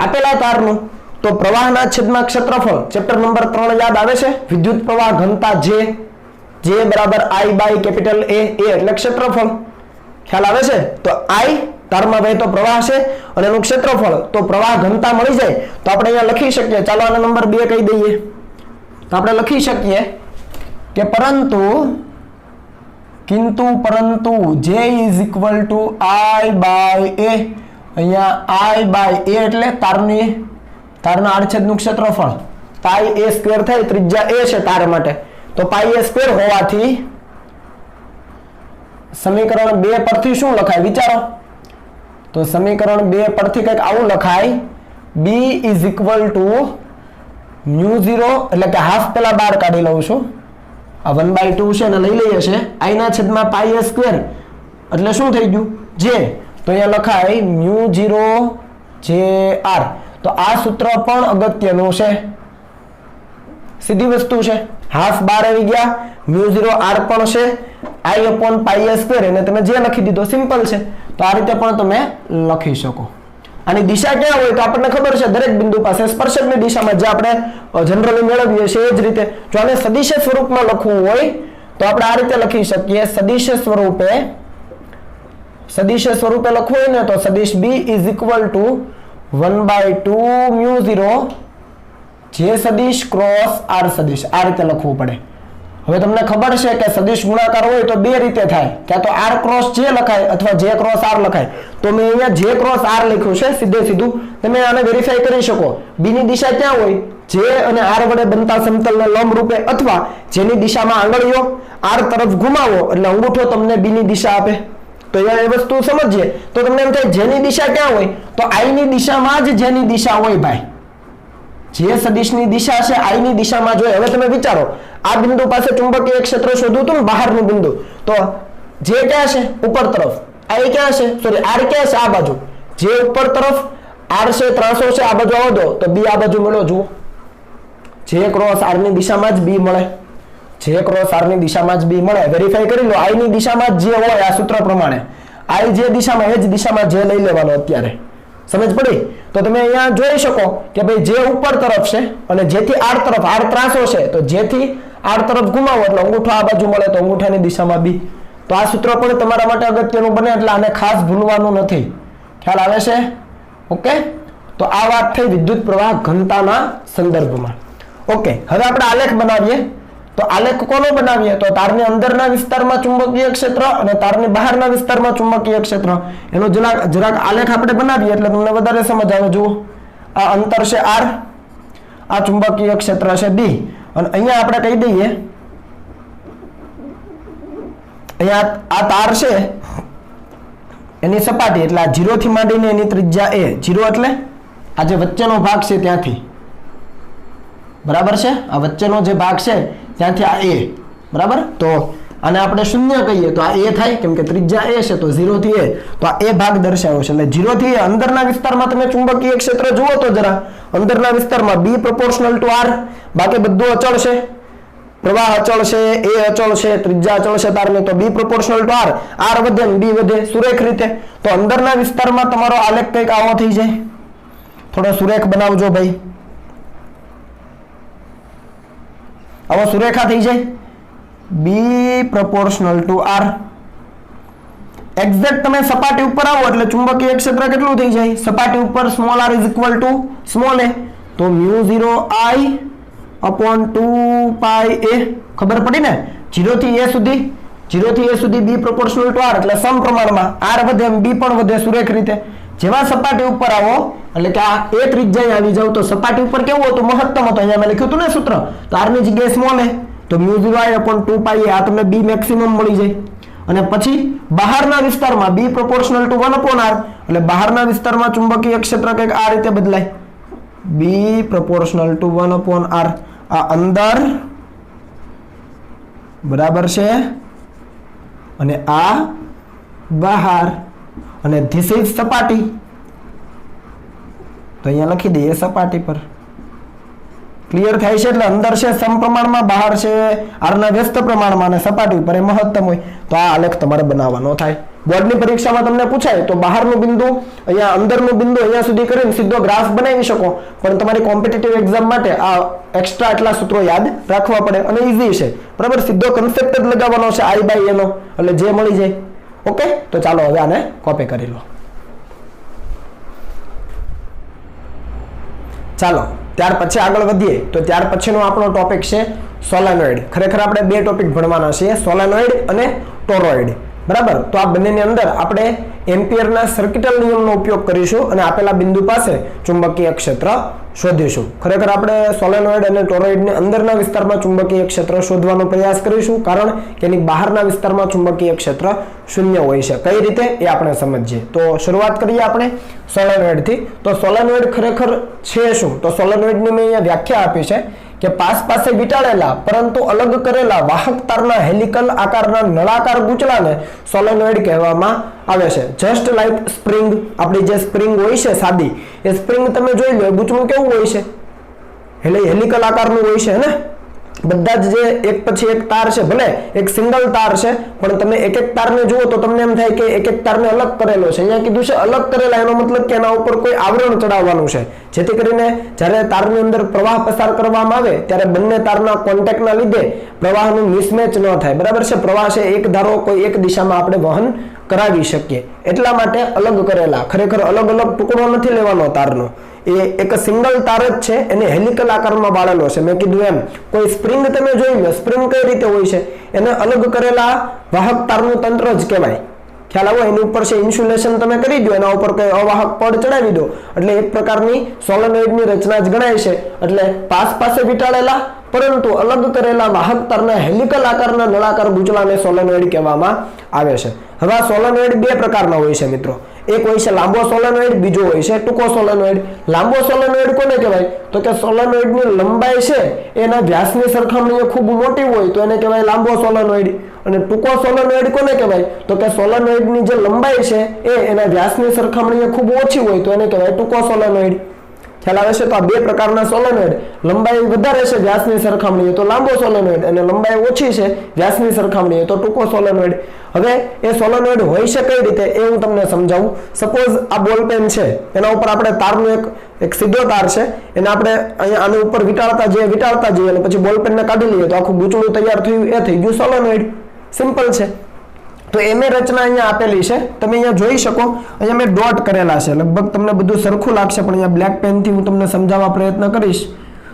આપેલા તારનું. તો પ્રવાહના છેદમાં ક્ષેત્રફળ, ચેપ્ટર નંબર 3 યાદ આવે છે? વિદ્યુત પ્રવાહ ઘનતા J બરાબર I/A એટલે ક્ષેત્રફળ. ખ્યાલ આવે છે? તો I તારમાં વહેતો પ્રવાહ છે અને એનું ક્ષેત્રફળ, તો પ્રવાહ ઘનતા મળી જાય તો આપણે અહીંયા લખી શકીએ. ચાલો આને નંબર 2 કહી દઈએ. તો આપણે લખી શકીએ કે પરંતુ J I/A. અહીંયા I/A એટલે તારના આડછેદનું ક્ષેત્રફળ. πa² થાય, ત્રિજ્યા a છે તાર માટે, તો πa² હોવાથી સમીકરણ 2 પરથી શું લખાય વિચારો? તો સમીકરણ 2 પરથી કંઈક આવું લખાય, b = μ0 એટલે કે હાફ પેલા બાર કાઢી લઉં છું, આ 1/2 છે ને લઈ લઈએ છે, i ના છેદમાં πa² એટલે શું થઈ ગયું? j. તો અહીંયા લખાય μ0 તો આ સૂત્ર પણ અગત્યનું છે, સીધી વસ્તુ છે. હાફ બાર આવી ગયા, μ0 પણ છે, I/πa² એને તમે જે લખી દીધો, સિમ્પલ છે. તો આ રીતે પણ તમે લખી શકો. આની દિશા ક્યાં હોય તો આપણને ખબર છે, દરેક બિંદુ પાસે સ્પર્શકની દિશામાં જે આપણે જનરલી મેળવીએ છીએ એ જ રીતે. જો આને સદિશ સ્વરૂપમાં લખવું હોય તો આપણે આ રીતે લખી શકીએ, સદિશ સ્વરૂપે લખવું હોય ને તો સદિશ b = 1/2 μ0 J સદિશ ક્રોસ r સદિશ, આ રીતે લખવું પડે. હવે તમને ખબર છે કે સદિશ ગુણાકાર હોય તો બે રીતે થાય, ક્યાં તો r ક્રોસ j લખાય અથવા j ક્રોસ r લખાય. તો મેં અહીંયા j ક્રોસ r લખ્યું છે સીધું. તમે આને વેરીફાઈ કરી શકો. b ની દિશા ક્યાં હોય? j અને r વડે બનતા સમતલને લંબ રૂપે, અથવા જેની દિશામાં આંગળીઓ r તરફ ઘુમાવો એટલે અંગૂઠો તમને b ની દિશા આપે. તો અહીંયા એ વસ્તુ સમજીએ તો તમને એમ થાય જેની દિશા ક્યાં હોય તો i ની દિશામાં જ જેની દિશા હોય ભાઈ. જે સદિશની દિશા છે i ની દિશામાં જોઈએ. હવે તમે વિચારો, આ બિંદુ પાસે ચુંબકીય ક્ષેત્ર શોધવું હતું ને, બહારનું બિંદુ, તો જે ક્યાં છે? ઉપર તરફ. i ક્યાં છે? સોરી, r ક્યાં છે? આ બાજુ. જે ઉપર તરફ, r છે ત્રાસો છે આ બાજુ આવો દો તો b આ બાજુ મળ્યો. જુઓ, જે ક્રોસ r ની દિશામાં જ b મળે. જે ક્રોસ r ની દિશામાં જ b મળે. વેરીફાઈ કરી લો, i ની દિશામાં જ જે હોય આ સૂત્ર પ્રમાણે, i જે દિશામાં એ જ દિશામાં જે લઈ લેવાનો અત્યારે. સમજ પડી? તો તમે અહીંયા જોઈ શકો કે ભાઈ જે ઉપર તરફ છે અને જેથી r તરફ, r ત્રાસો છે તો જેથી r તરફ ઘુમાવો એટલે અંગૂઠો આ બાજુ મળે તો અંગૂઠાની દિશામાં b. તો આ સૂત્ર પણ તમારા માટે અગત્યનું બને, એટલે આને ખાસ ભૂલવાનું નથી. ખ્યાલ આવે છે? ઓકે. તો આ વાત થઈ વિદ્યુત પ્રવાહ ઘનતાના સંદર્ભમાં. ઓકે, હવે આપણે આલેખ બનાવીએ. તો આલેખ કોનો બનાવીએ? તો તારની અંદરના વિસ્તારમાં ચુંબકીય ક્ષેત્ર અને તારની બહારના વિસ્તારમાં ચુંબકીય ક્ષેત્ર, એનો જરાક આલેખ આપણે બનાવીએ એટલે તમને વધારે સમજ આવે. જુઓ, આ અંતર છે r, આ ચુંબકીય ક્ષેત્ર છે b, અને અહીંયા આપણે કહી દઈએ, અહીંયા આ તાર છે એની સપાટી એટલે આ 0 થી માંડીને એની ત્રિજ્યા a. 0 એટલે આ જે વચ્ચેનો ભાગ છે ત્યાંથી, બરાબર છે? આ વચ્ચેનો જે ભાગ છે ત્યાંથી આ a, બરાબર? તો અને આપણે શૂન્ય કહીએ તો આ એ થાય, કેમ કે ત્રિજ્યા એ છે તો 0 થી a, તો આ એ ભાગ દર્શાવ્યો છે. એટલે 0 થી a અંદરના વિસ્તારમાં તમે ચુંબકીય ક્ષેત્ર જુઓ તો જરા અંદરના વિસ્તારમાં b proportional to r, બાકી બધું અચળ છે, પ્રવાહ અચળ છે, a અચળ છે, ત્રિજ્યા અચળ છે તારની, તો b proportional to r, r વધે ને b વધે સુરેખ રીતે. તો અંદરના વિસ્તારમાં તમારો આલેખ કંઈક આવો થઈ જાય. થોડો સુરેખ બનાવજો ભાઈ, આવો સુરેખા થઈ જાય. b proportional to r. Exact તમે સપાટી ઉપર આવો એટલે ચુંબકીય ક્ષેત્ર કેટલું થઈ જાય? સપાટી ઉપર small r is equal to small a, તો μ0 I upon 2 pi a. ખબર પડી ને? 0 થી a સુધી b proportional to r એટલે સમપ્રમાણમાં r વધે એમ b પણ વધે સુરેખ રીતે. જેવા સપાટી ઉપર આવો એટલે કે આ a ત્રિજ્યાએ આવી જાવ તો સપાટી ઉપર કેવું હતું? મહત્તમ હતો. અહીંયા મેં લખ્યું હતું ને સૂત્ર, તો r ની જગ્યાએ સ્મોલ a, તો μ0 I upon 2 pi a, આ તમને b મેક્સિમમ મળી જાય. અને પછી બહારના વિસ્તારમાં b proportional to 1 upon r, એટલે બહારના વિસ્તારમાં ચુંબકીય ક્ષેત્ર કંઈક આ રીતે બદલાય, b proportional to 1 upon r. આ અંદર બરાબર છે અને આ બહાર, અને ધીસ ઇઝ સપાટી, તો અહીંયા લખી દઈએ સપાટી પર. ક્લિયર થાય છે? એટલે અંદર છે સમપ્રમાણમાં, બહાર છે r ના વ્યસ્ત પ્રમાણમાં, અને સપાટી ઉપર એ મહત્તમ હોય. તો આ આલેખ તમારે બનાવવાનો થાય. બોર્ડની પરીક્ષામાં તમને પૂછાય તો બહારનું બિંદુ, અહીંયા અંદરનું બિંદુ અહીંયા સુધી કરીને સીધો ગ્રાફ બનાવી શકો, પણ તમારી કોમ્પિટિટિવ એક્ઝામ માટે આ એક્સ્ટ્રા એટલા સૂત્રો યાદ રાખવા પડે અને ઈઝી છે. બરાબર? સીધો કન્સેપ્ટ જ લગાવવાનો છે I by a નો, એટલે જે મળી જાય. ઓકે, તો ચાલો હવે આને કોપી કરી લો. ચાલો ત્યાર પછી આગળ વધીએ. તો ત્યાર પછીનો આપણો ટોપિક છે સોલેનોઇડ. ખરેખર આપણે બે ટોપિક ભણવાના છીએ, સોલેનોઇડ અને ટોરોઇડ. બરાબર? તો આ બંનેની અંદર આપણે એમ્પિયરના સર્કિટલ નિયમનો ઉપયોગ કરીશું અને આપેલા બિંદુ પાસે ચુંબકીય ક્ષેત્ર શોધીશું. ખરેખર આપણે સોલેનોઇડ અને ટોરોઇડની અંદરના વિસ્તારમાં ચુંબકીય ક્ષેત્ર શોધવાનો પ્રયાસ કરીશું, કારણ કે એની બહારના વિસ્તારમાં ચુંબકીય ક્ષેત્ર શૂન્ય હોય છે. કઈ રીતે એ આપણે સમજીએ. તો શરૂઆત કરીએ આપણે સોલેનોઇડથી. તો સોલેનોઇડ ખરેખર છે શું? તો સોલેનોઇડની મેં અહીંયા વ્યાખ્યા આપી છે કે પાસે વીંટાળેલા પરંતુ અલગ કરેલા વાહક તારના હેલિકલ આકારના નળાકાર ગૂંચળાને સોલેનોઇડ કહેવામાં આવે છે. જસ્ટ લાઈક સ્પ્રિંગ, આપણી જે સ્પ્રિંગ હોય છે સાદી, એ સ્પ્રિંગ તમે જોઈ લો, ગૂંચળું કેવું હોય છે? હેલિકલ આકારનું હોય છે ને. બધા જ જે એક પછી એક તાર છે, ભલે એક સિંગલ તાર છે, પણ તમે એક એક તારને જુઓ તો તમને એમ થાય કે એક એક તારને અલગ કરેલો છે. અહીંયા કીધું છે અલગ કરેલા, એનો મતલબ કે એના ઉપર કોઈ આવરણ ચડાવવાનું છે, જેથી કરીને જ્યારે તારની અંદર પ્રવાહ પસાર કરવામાં આવે ત્યારે બંને તારના કોન્ટેક્ટના લીધે પ્રવાહનું મિસમેચ ન થાય. બરાબર છે? પ્રવાહ છે એક ધારો કોઈ એક દિશામાં આપણે વહન કરાવી શકીએ, એટલા માટે અલગ કરેલા. ખરેખર અલગ અલગ ટુકડો નથી લેવાનો તારનો, એ એક સિંગલ તાર જ છે, એને હેલિકલ આકારમાં વાળેલો છે. મેં કીધું એમ કોઈ સ્પ્રિંગ તમે જોઈ લો, સ્પ્રિંગ કઈ રીતે હોય છે? એને અલગ કરેલા વાહક તારનું તંત્ર જ કહેવાય. ખ્યાલ આવો? એની ઉપર છે ઇન્સ્યુલેશન તમે કરી દો, એના ઉપર કોઈ અવાહક પડ ચડાવી દો, એટલે એક પ્રકારની સોલેનોઇડની રચના જ ગણાય છે. એટલે પાસે વીંટાળેલા પરંતુ અલગ કરેલા વાહક તારના હેલિકલ આકારના નળાકાર ગૂંચળાને સોલેનોઇડ કહેવામાં આવે છે. હવે આ સોલેનોઇડ બે પ્રકારના હોય છે મિત્રો. એક હોય છે લાંબો સોલેનોઇડ, બીજો હોય છે ટૂંકો સોલેનોઇડ. લાંબો સોલેનોઇડ કોને કહેવાય? તો કે સોલેનોઇડની લંબાઈ છે એના વ્યાસની સરખામણીએ ખૂબ મોટી હોય તો એને કહેવાય લાંબો સોલેનોઇડ. અને ટૂંકો સોલેનોઇડ કોને કહેવાય? તો કે સોલેનોઇડની જે લંબાઈ છે એ એના વ્યાસની સરખામણીએ ખૂબ ઓછી હોય તો એને કહેવાય ટૂંકો સોલેનોઇડ. ખ્યાલ આવે છે? તો આ બે પ્રકારના સોલેનોઇડ, લંબાઈ વધારે છે વ્યાસની સરખામણીએ તો લાંબો સોલેનોઇડ, અને લંબાઈ ઓછી છે વ્યાસની સરખામણીએ તો ટૂંકો સોલેનોઇડ. હવે એ સોલેનોઇડ હોય છે કઈ રીતે એ હું તમને સમજાવું. સપોઝ આ બોલ પેન છે, એના ઉપર આપણે તારનું એક સીધો તાર છે, એને આપણે અહીંયા આની ઉપર વીંટાળતા જઈએ અને પછી બોલ પેનને કાઢી લઈએ તો આખું ગૂંચળું તૈયાર થયું, એ થઈ ગયું સોલેનોઇડ. સિમ્પલ છે. તો એમ રચના અહીંયા આપેલી છે, તમે અહીંયા જોઈ શકો. અહીંયા મેં ડોટ કરેલા છે, લગભગ તમને બધું સરખું લાગશે, પણ અહીંયા બ્લેક પેનથી હું તમને સમજાવવા પ્રયત્ન કરીશ.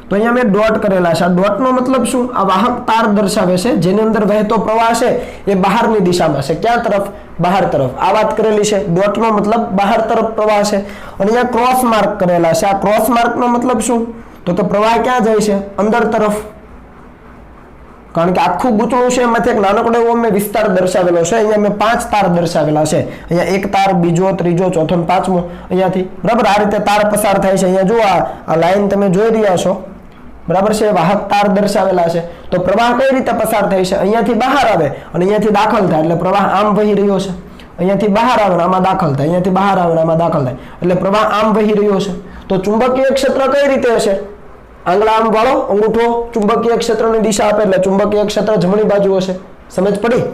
તો અહીંયા મેં ડોટ કરેલા છે. આ ડોટનો મતલબ શું? આ વાહક તાર દર્શાવે છે જેની અંદર વહેતો પ્રવાહ છે એ બહારની દિશામાં છે. ક્યાં તરફ? બહાર તરફ. આ વાત કરેલી છે. ડોટનો મતલબ બહાર તરફ પ્રવાહ છે. અને અહીંયા ક્રોસ માર્ક કરેલા છે. આ ક્રોસ માર્કનો મતલબ શું? તો કે પ્રવાહ ક્યાં જાય છે? અંદર તરફ. કારણ કે આખું ગૂંચળું છે એમાંથી એક નાનકડો એવો મેં વિસ્તાર દર્શાવેલો છે. અહીંયા મેં 5 તાર દર્શાવેલા છે. અહીંયા એક તાર, બીજો, ત્રીજો, ચોથો અને પાંચમો અહીંયાથી. બરાબર? આ રીતે તાર પસાર થાય છે. અહીંયા જુઓ આ લાઈન તમે જોઈ રહ્યા છો, બરાબર છે, વાહક તાર દર્શાવેલા છે. તો પ્રવાહ કઈ રીતે પસાર થાય છે? અહીંયાથી બહાર આવે અને અહીંયાથી દાખલ થાય એટલે પ્રવાહ આમ વહી રહ્યો છે. અહીંયાથી બહાર આવે આમાં દાખલ થાય, અહીંયાથી બહાર આવે આમાં દાખલ થાય એટલે પ્રવાહ આમ વહી રહ્યો છે. તો ચુંબકીય ક્ષેત્ર કઈ રીતે હશે? આંગળા આમ વાળો, અંગૂઠો ચુંબકીય ક્ષેત્રની દિશા આપે એટલે ચુંબકીય ક્ષેત્ર જમણી બાજુ હશે. સમજ પડી?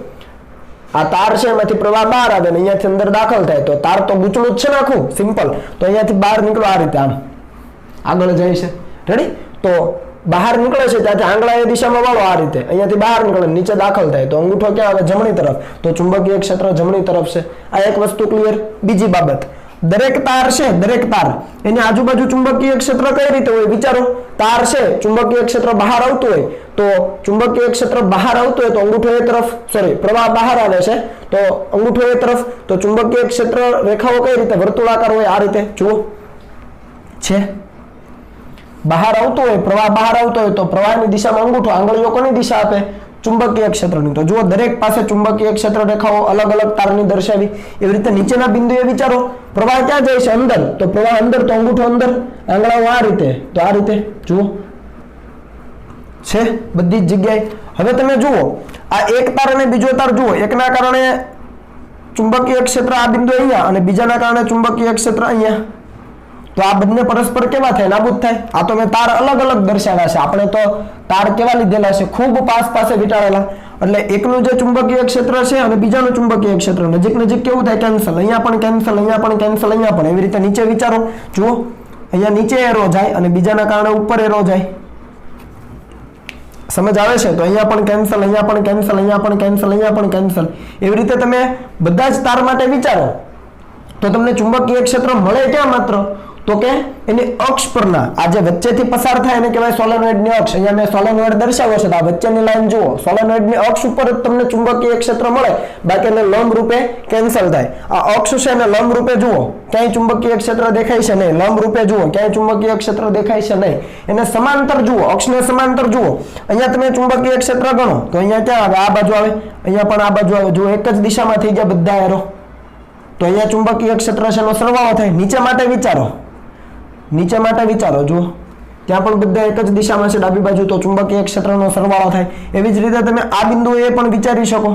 આ તાર છે એમાંથી પ્રવાહ બહાર આવે ને અહીંયાથી અંદર દાખલ થાય. તો તાર તો ગૂંચળું જ છે ને આખું સિમ્પલ. તો અહીંયાથી બહાર નીકળો આ રીતે આમ આગળ જાય છે. રેડી? તો બહાર નીકળે છે ત્યાંથી આંગળા એ દિશામાં વાળો આ રીતે, અહીંયાથી બહાર નીકળે નીચે દાખલ થાય. તો અંગૂઠો ક્યાં આવે? જમણી તરફ. તો ચુંબકીય ક્ષેત્ર જમણી તરફ છે. આ એક વસ્તુ ક્લિયર. બીજી બાબત, દરેક તાર છે, દરેક તાર એની આજુબાજુ ચુંબકીય ક્ષેત્ર કઈ રીતે હોય? વિચારો, તાર છે, ચુંબકીય ક્ષેત્ર બહાર આવતું હોય તો ચુંબકીય ક્ષેત્ર બહાર આવતું હોય તો અંગૂઠો એ તરફ, સોરી પ્રવાહ બહાર આવે છે તો અંગૂઠો એ તરફ. તો ચુંબકીય ક્ષેત્ર રેખાઓ કઈ રીતે? વર્તુળાકાર હોય આ રીતે. જુઓ છે, બહાર આવતો હોય, પ્રવાહ બહાર આવતો હોય તો પ્રવાહની દિશામાં અંગૂઠો, આંગળીઓ કોની દિશા આપે? ચુંબકીય ક્ષેત્રની. તો જુઓ દરેક પાસે ચુંબકીય ક્ષેત્ર રેખાઓ અલગ અલગ તારની દર્શાવી. એવી રીતે નીચેના બિંદુએ વિચારો, પ્રવાહ ક્યાં જાય છે? અંદર. તો પ્રવાહ અંદર તો અંગૂઠો અંદર, આંગળાઓ આ રીતે. તો આ રીતે જુઓ છે બધી જ જગ્યાએ. હવે તમે જુઓ આ એક તાર અને બીજો તાર જુઓ, એકના કારણે ચુંબકીય ક્ષેત્ર આ બિંદુ અહીંયા અને બીજાના કારણે ચુંબકીય ક્ષેત્ર અહીંયા. તો આ બંને પરસ્પર કેવા થાય? નાબૂદ થાય. આ તો મેં તાર અલગ અલગ દર્શાવ્યા છે. આપણે તો તાર કેવા લીધેલા છે? ખૂબ પાસે વીંટાળેલા. એટલે એકનું જે ચુંબકીય ક્ષેત્ર છે અને બીજાનું ચુંબકીય ક્ષેત્ર નજીક નજીક કેવું થાય? કેન્સલ. અહીંયા પણ કેન્સલ, અહીંયા પણ કેન્સલ, અહીંયા પણ. એવી રીતે નીચે વિચારો. જુઓ અહીંયા નીચે એરો જાય અને બીજાના કારણે ઉપર એરો જાય. સમજ આવે છે? તો અહીંયા પણ કેન્સલ, અહીંયા પણ કેન્સલ, અહીંયા પણ કેન્સલ, અહીંયા પણ કેન્સલ. એવી રીતે તમે બધા જ તાર માટે વિચારો તો તમને ચુંબકીય ક્ષેત્ર મળે ક્યાં? માત્ર તો કે એની અક્ષ પરના આ જે વચ્ચેથી પસાર થાય એને કહેવાય સોલેનોઇડની અક્ષ. અહીંયા મેં સોલેનોઇડ દર્શાવ્યો છે તો આ વચ્ચેની લાઈન જુઓ, સોલેનોઇડની અક્ષ ઉપર જ તમને ચુંબકીય ક્ષેત્ર મળે, બાકી એને લંબ રૂપે કેન્સલ થાય. આ અક્ષ છે એને લંબ રૂપે જુઓ, ક્યાંય ચુંબકીય ક્ષેત્ર દેખાય છે નહીં. લંબ રૂપે જુઓ, ક્યાંય ચુંબકીય ક્ષેત્ર દેખાય છે નહીં. એને સમાંતર જુઓ, અક્ષને સમાંતર જુઓ. અહીંયા તમે ચુંબકીય ક્ષેત્ર ગણો તો અહીંયા ક્યાં આવે? આ બાજુ આવે, અહીંયા પણ આ બાજુ આવે. જુઓ એક જ દિશામાં થઈ ગયા બધા એરો. તો અહીંયા ચુંબકીય ક્ષેત્ર છે એનો સરવાળો થાય. નીચે માટે વિચારો, નીચે માટે વિચારો. જુઓ ત્યાં પણ બધા એક જ દિશામાં છે ડાબી બાજુ, તો ચુંબકીય ક્ષેત્રનો સરવાળો થાય. એવી જ રીતે તમે આ બિંદુએ પણ વિચારી શકો.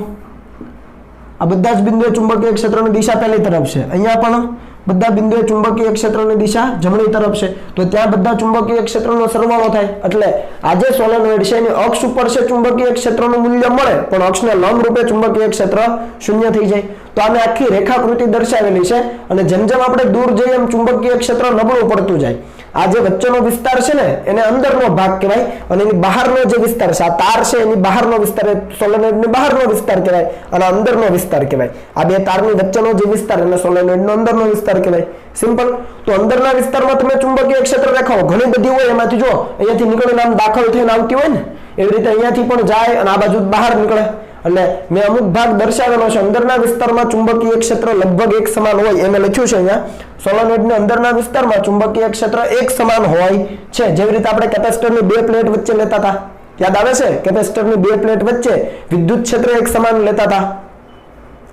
આ બધા જ બિંદુએ ચુંબકીય ક્ષેત્રની દિશા પહેલી તરફ છે. અહીંયા પણ બધા બિંદુએ ચુંબકીય ક્ષેત્રની દિશા જમણી તરફ છે. તો ત્યાં બધા ચુંબકીય ક્ષેત્રનો સરવાળો થાય. એટલે આ જે સોલેનોઇડ છે એની અક્ષ ઉપર છે ચુંબકીય ક્ષેત્રનું મૂલ્ય મળે, પણ અક્ષને લંબ રૂપે ચુંબકીય ક્ષેત્ર શૂન્ય થઈ જાય. તો આને આખી રેખાકૃતિ દર્શાવેલી છે અને જેમ જેમ આપણે દૂર જઈએ એમ ચુંબકીય ક્ષેત્ર નબળું પડતું જાય. આ જે વચ્ચેનો વિસ્તાર છે ને એને અંદરનો ભાગ કહેવાય અને એની બહારનો જે વિસ્તાર છે, આ તાર છે એની બહારનો વિસ્તાર, સોલેનોઇડની બહારનો વિસ્તાર કહેવાય અને અંદરનો વિસ્તાર કહેવાય. આ બે તારની વચ્ચેનો જે વિસ્તાર એને સોલેનોઇડનો અંદરનો વિસ્તાર કહેવાય. સિમ્પલ. તો અંદરના વિસ્તારમાં તમે ચુંબકીય ક્ષેત્ર રેખાઓ ઘણી બધી હોય, એમાંથી જો અહીંયાથી નીકળીને આમ દાખલ થઈને આવતી હોય ને એવી રીતે અહીંયાથી પણ જાય અને આ બાજુ બહાર નીકળે. એટલે મેં અમુક ભાગ દર્શાવેલો છે. અંદરના વિસ્તારમાં ચુંબકીય ક્ષેત્ર લગભગ એક સમાન હોય એ મેં લખ્યું છે અહીંયા. સોલેનોઇડની અંદરના વિસ્તારમાં ચુંબકીય ક્ષેત્ર એક સમાન હોય છે. જેવી રીતે આપણે કેપેસિટરની બે પ્લેટ વચ્ચે લેતા હતા, યાદ આવે છે? કેપેસિટરની બે પ્લેટ વચ્ચે વિદ્યુત ક્ષેત્ર એક સમાન લેતા હતા.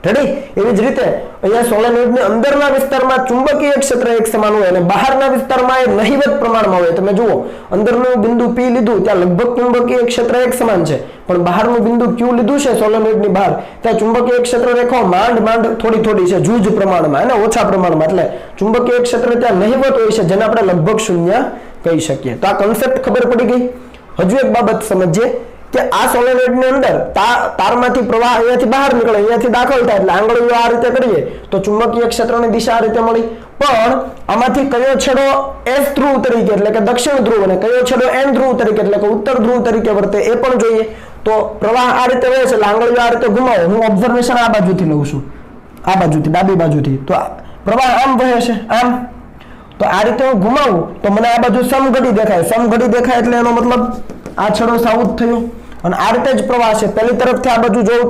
રેડી? એવી જ રીતે અહીંયા સોલેનોઇડની અંદરના વિસ્તારમાં ચુંબકીય ક્ષેત્ર એક સમાન હોય અને બહારના વિસ્તારમાં એ નહિવત પ્રમાણમાં હોય. તમે જુઓ અંદરનું બિંદુ P લીધું ત્યાં લગભગ ચુંબકીય ક્ષેત્ર એક સમાન છે, પણ બહારનું બિંદુ Q લીધું છે સોલેનોઇડની બહાર, ત્યાં ચુંબકીય ક્ષેત્ર રેખાઓ માંડ થોડી થોડી છે, જૂજ પ્રમાણમાં અને ઓછા પ્રમાણમાં. એટલે ચુંબકીય ક્ષેત્ર ત્યાં નહિવત હોય છે, જેને આપણે લગભગ શૂન્ય કહી શકીએ. તો આ કન્સેપ્ટ ખબર પડી ગઈ. હજુ એક બાબત સમજીએ કે આ સોલેનોઇડની અંદર તારમાંથી પ્રવાહ અહીંયાથી બહાર નીકળે, અહીંયાથી દાખલ થાય એટલે આંગળીઓ આ રીતે કરીએ તો ચુંબકીય ક્ષેત્રની દિશા આ રીતે મળી. પણ આમાંથી કયો છેડો S ધ્રુવ તરીકે એટલે કે દક્ષિણ ધ્રુવ અને કયો છેડો N ધ્રુવ તરીકે એટલે કે ઉત્તર ધ્રુવ તરીકે વર્તે એ પણ જોઈએ. તો પ્રવાહ આ રીતે વહે છે એટલે આંગળીઓ આ રીતે ઘુમાવો. હું ઓબ્ઝર્વેશન આ બાજુથી લઉં છું, આ બાજુથી, ડાબી બાજુથી. તો પ્રવાહ આમ વહે છે, આમ. તો આ રીતે હું ઘુમાવું તો મને આ બાજુ સમઘડી દેખાય. સમઘડી દેખાય એટલે એનો મતલબ આ છેડો સાઉથ થયો. અને આ રીતે જ પ્રવાહ છે, પહેલી તરફથી આ બાજુ જોઉં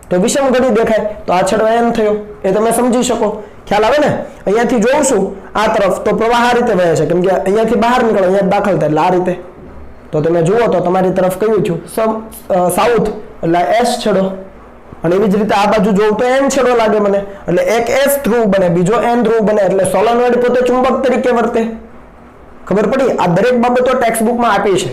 તો વિષમ ઘડી દેખાય, તો આ છેડો N થયો. એ તમે સમજી શકો, ખ્યાલ આવે ને? અહીંયાથી જોઉં છું આ તરફ તો પ્રવાહ આ રીતે વહે છે, કેમ કે અહીંયાથી બહાર નીકળે, અહીંયા દાખલ થાય એટલે આ રીતે. તો તમે જુઓ તો તમારી તરફ કયું છું? સાઉથ એટલે S છેડો. અને એવી જ રીતે આ બાજુ જોઉં તો N છેડો લાગે મને, એટલે એક S ધ્રુવ બને, બીજો N ધ્રુવ બને. એટલે સોલેનોઇડ પોતે ચુંબક તરીકે વર્તે. ખબર પડી? આ દરેક બાબતો ટેક્સ્ટ બુકમાં આપી છે,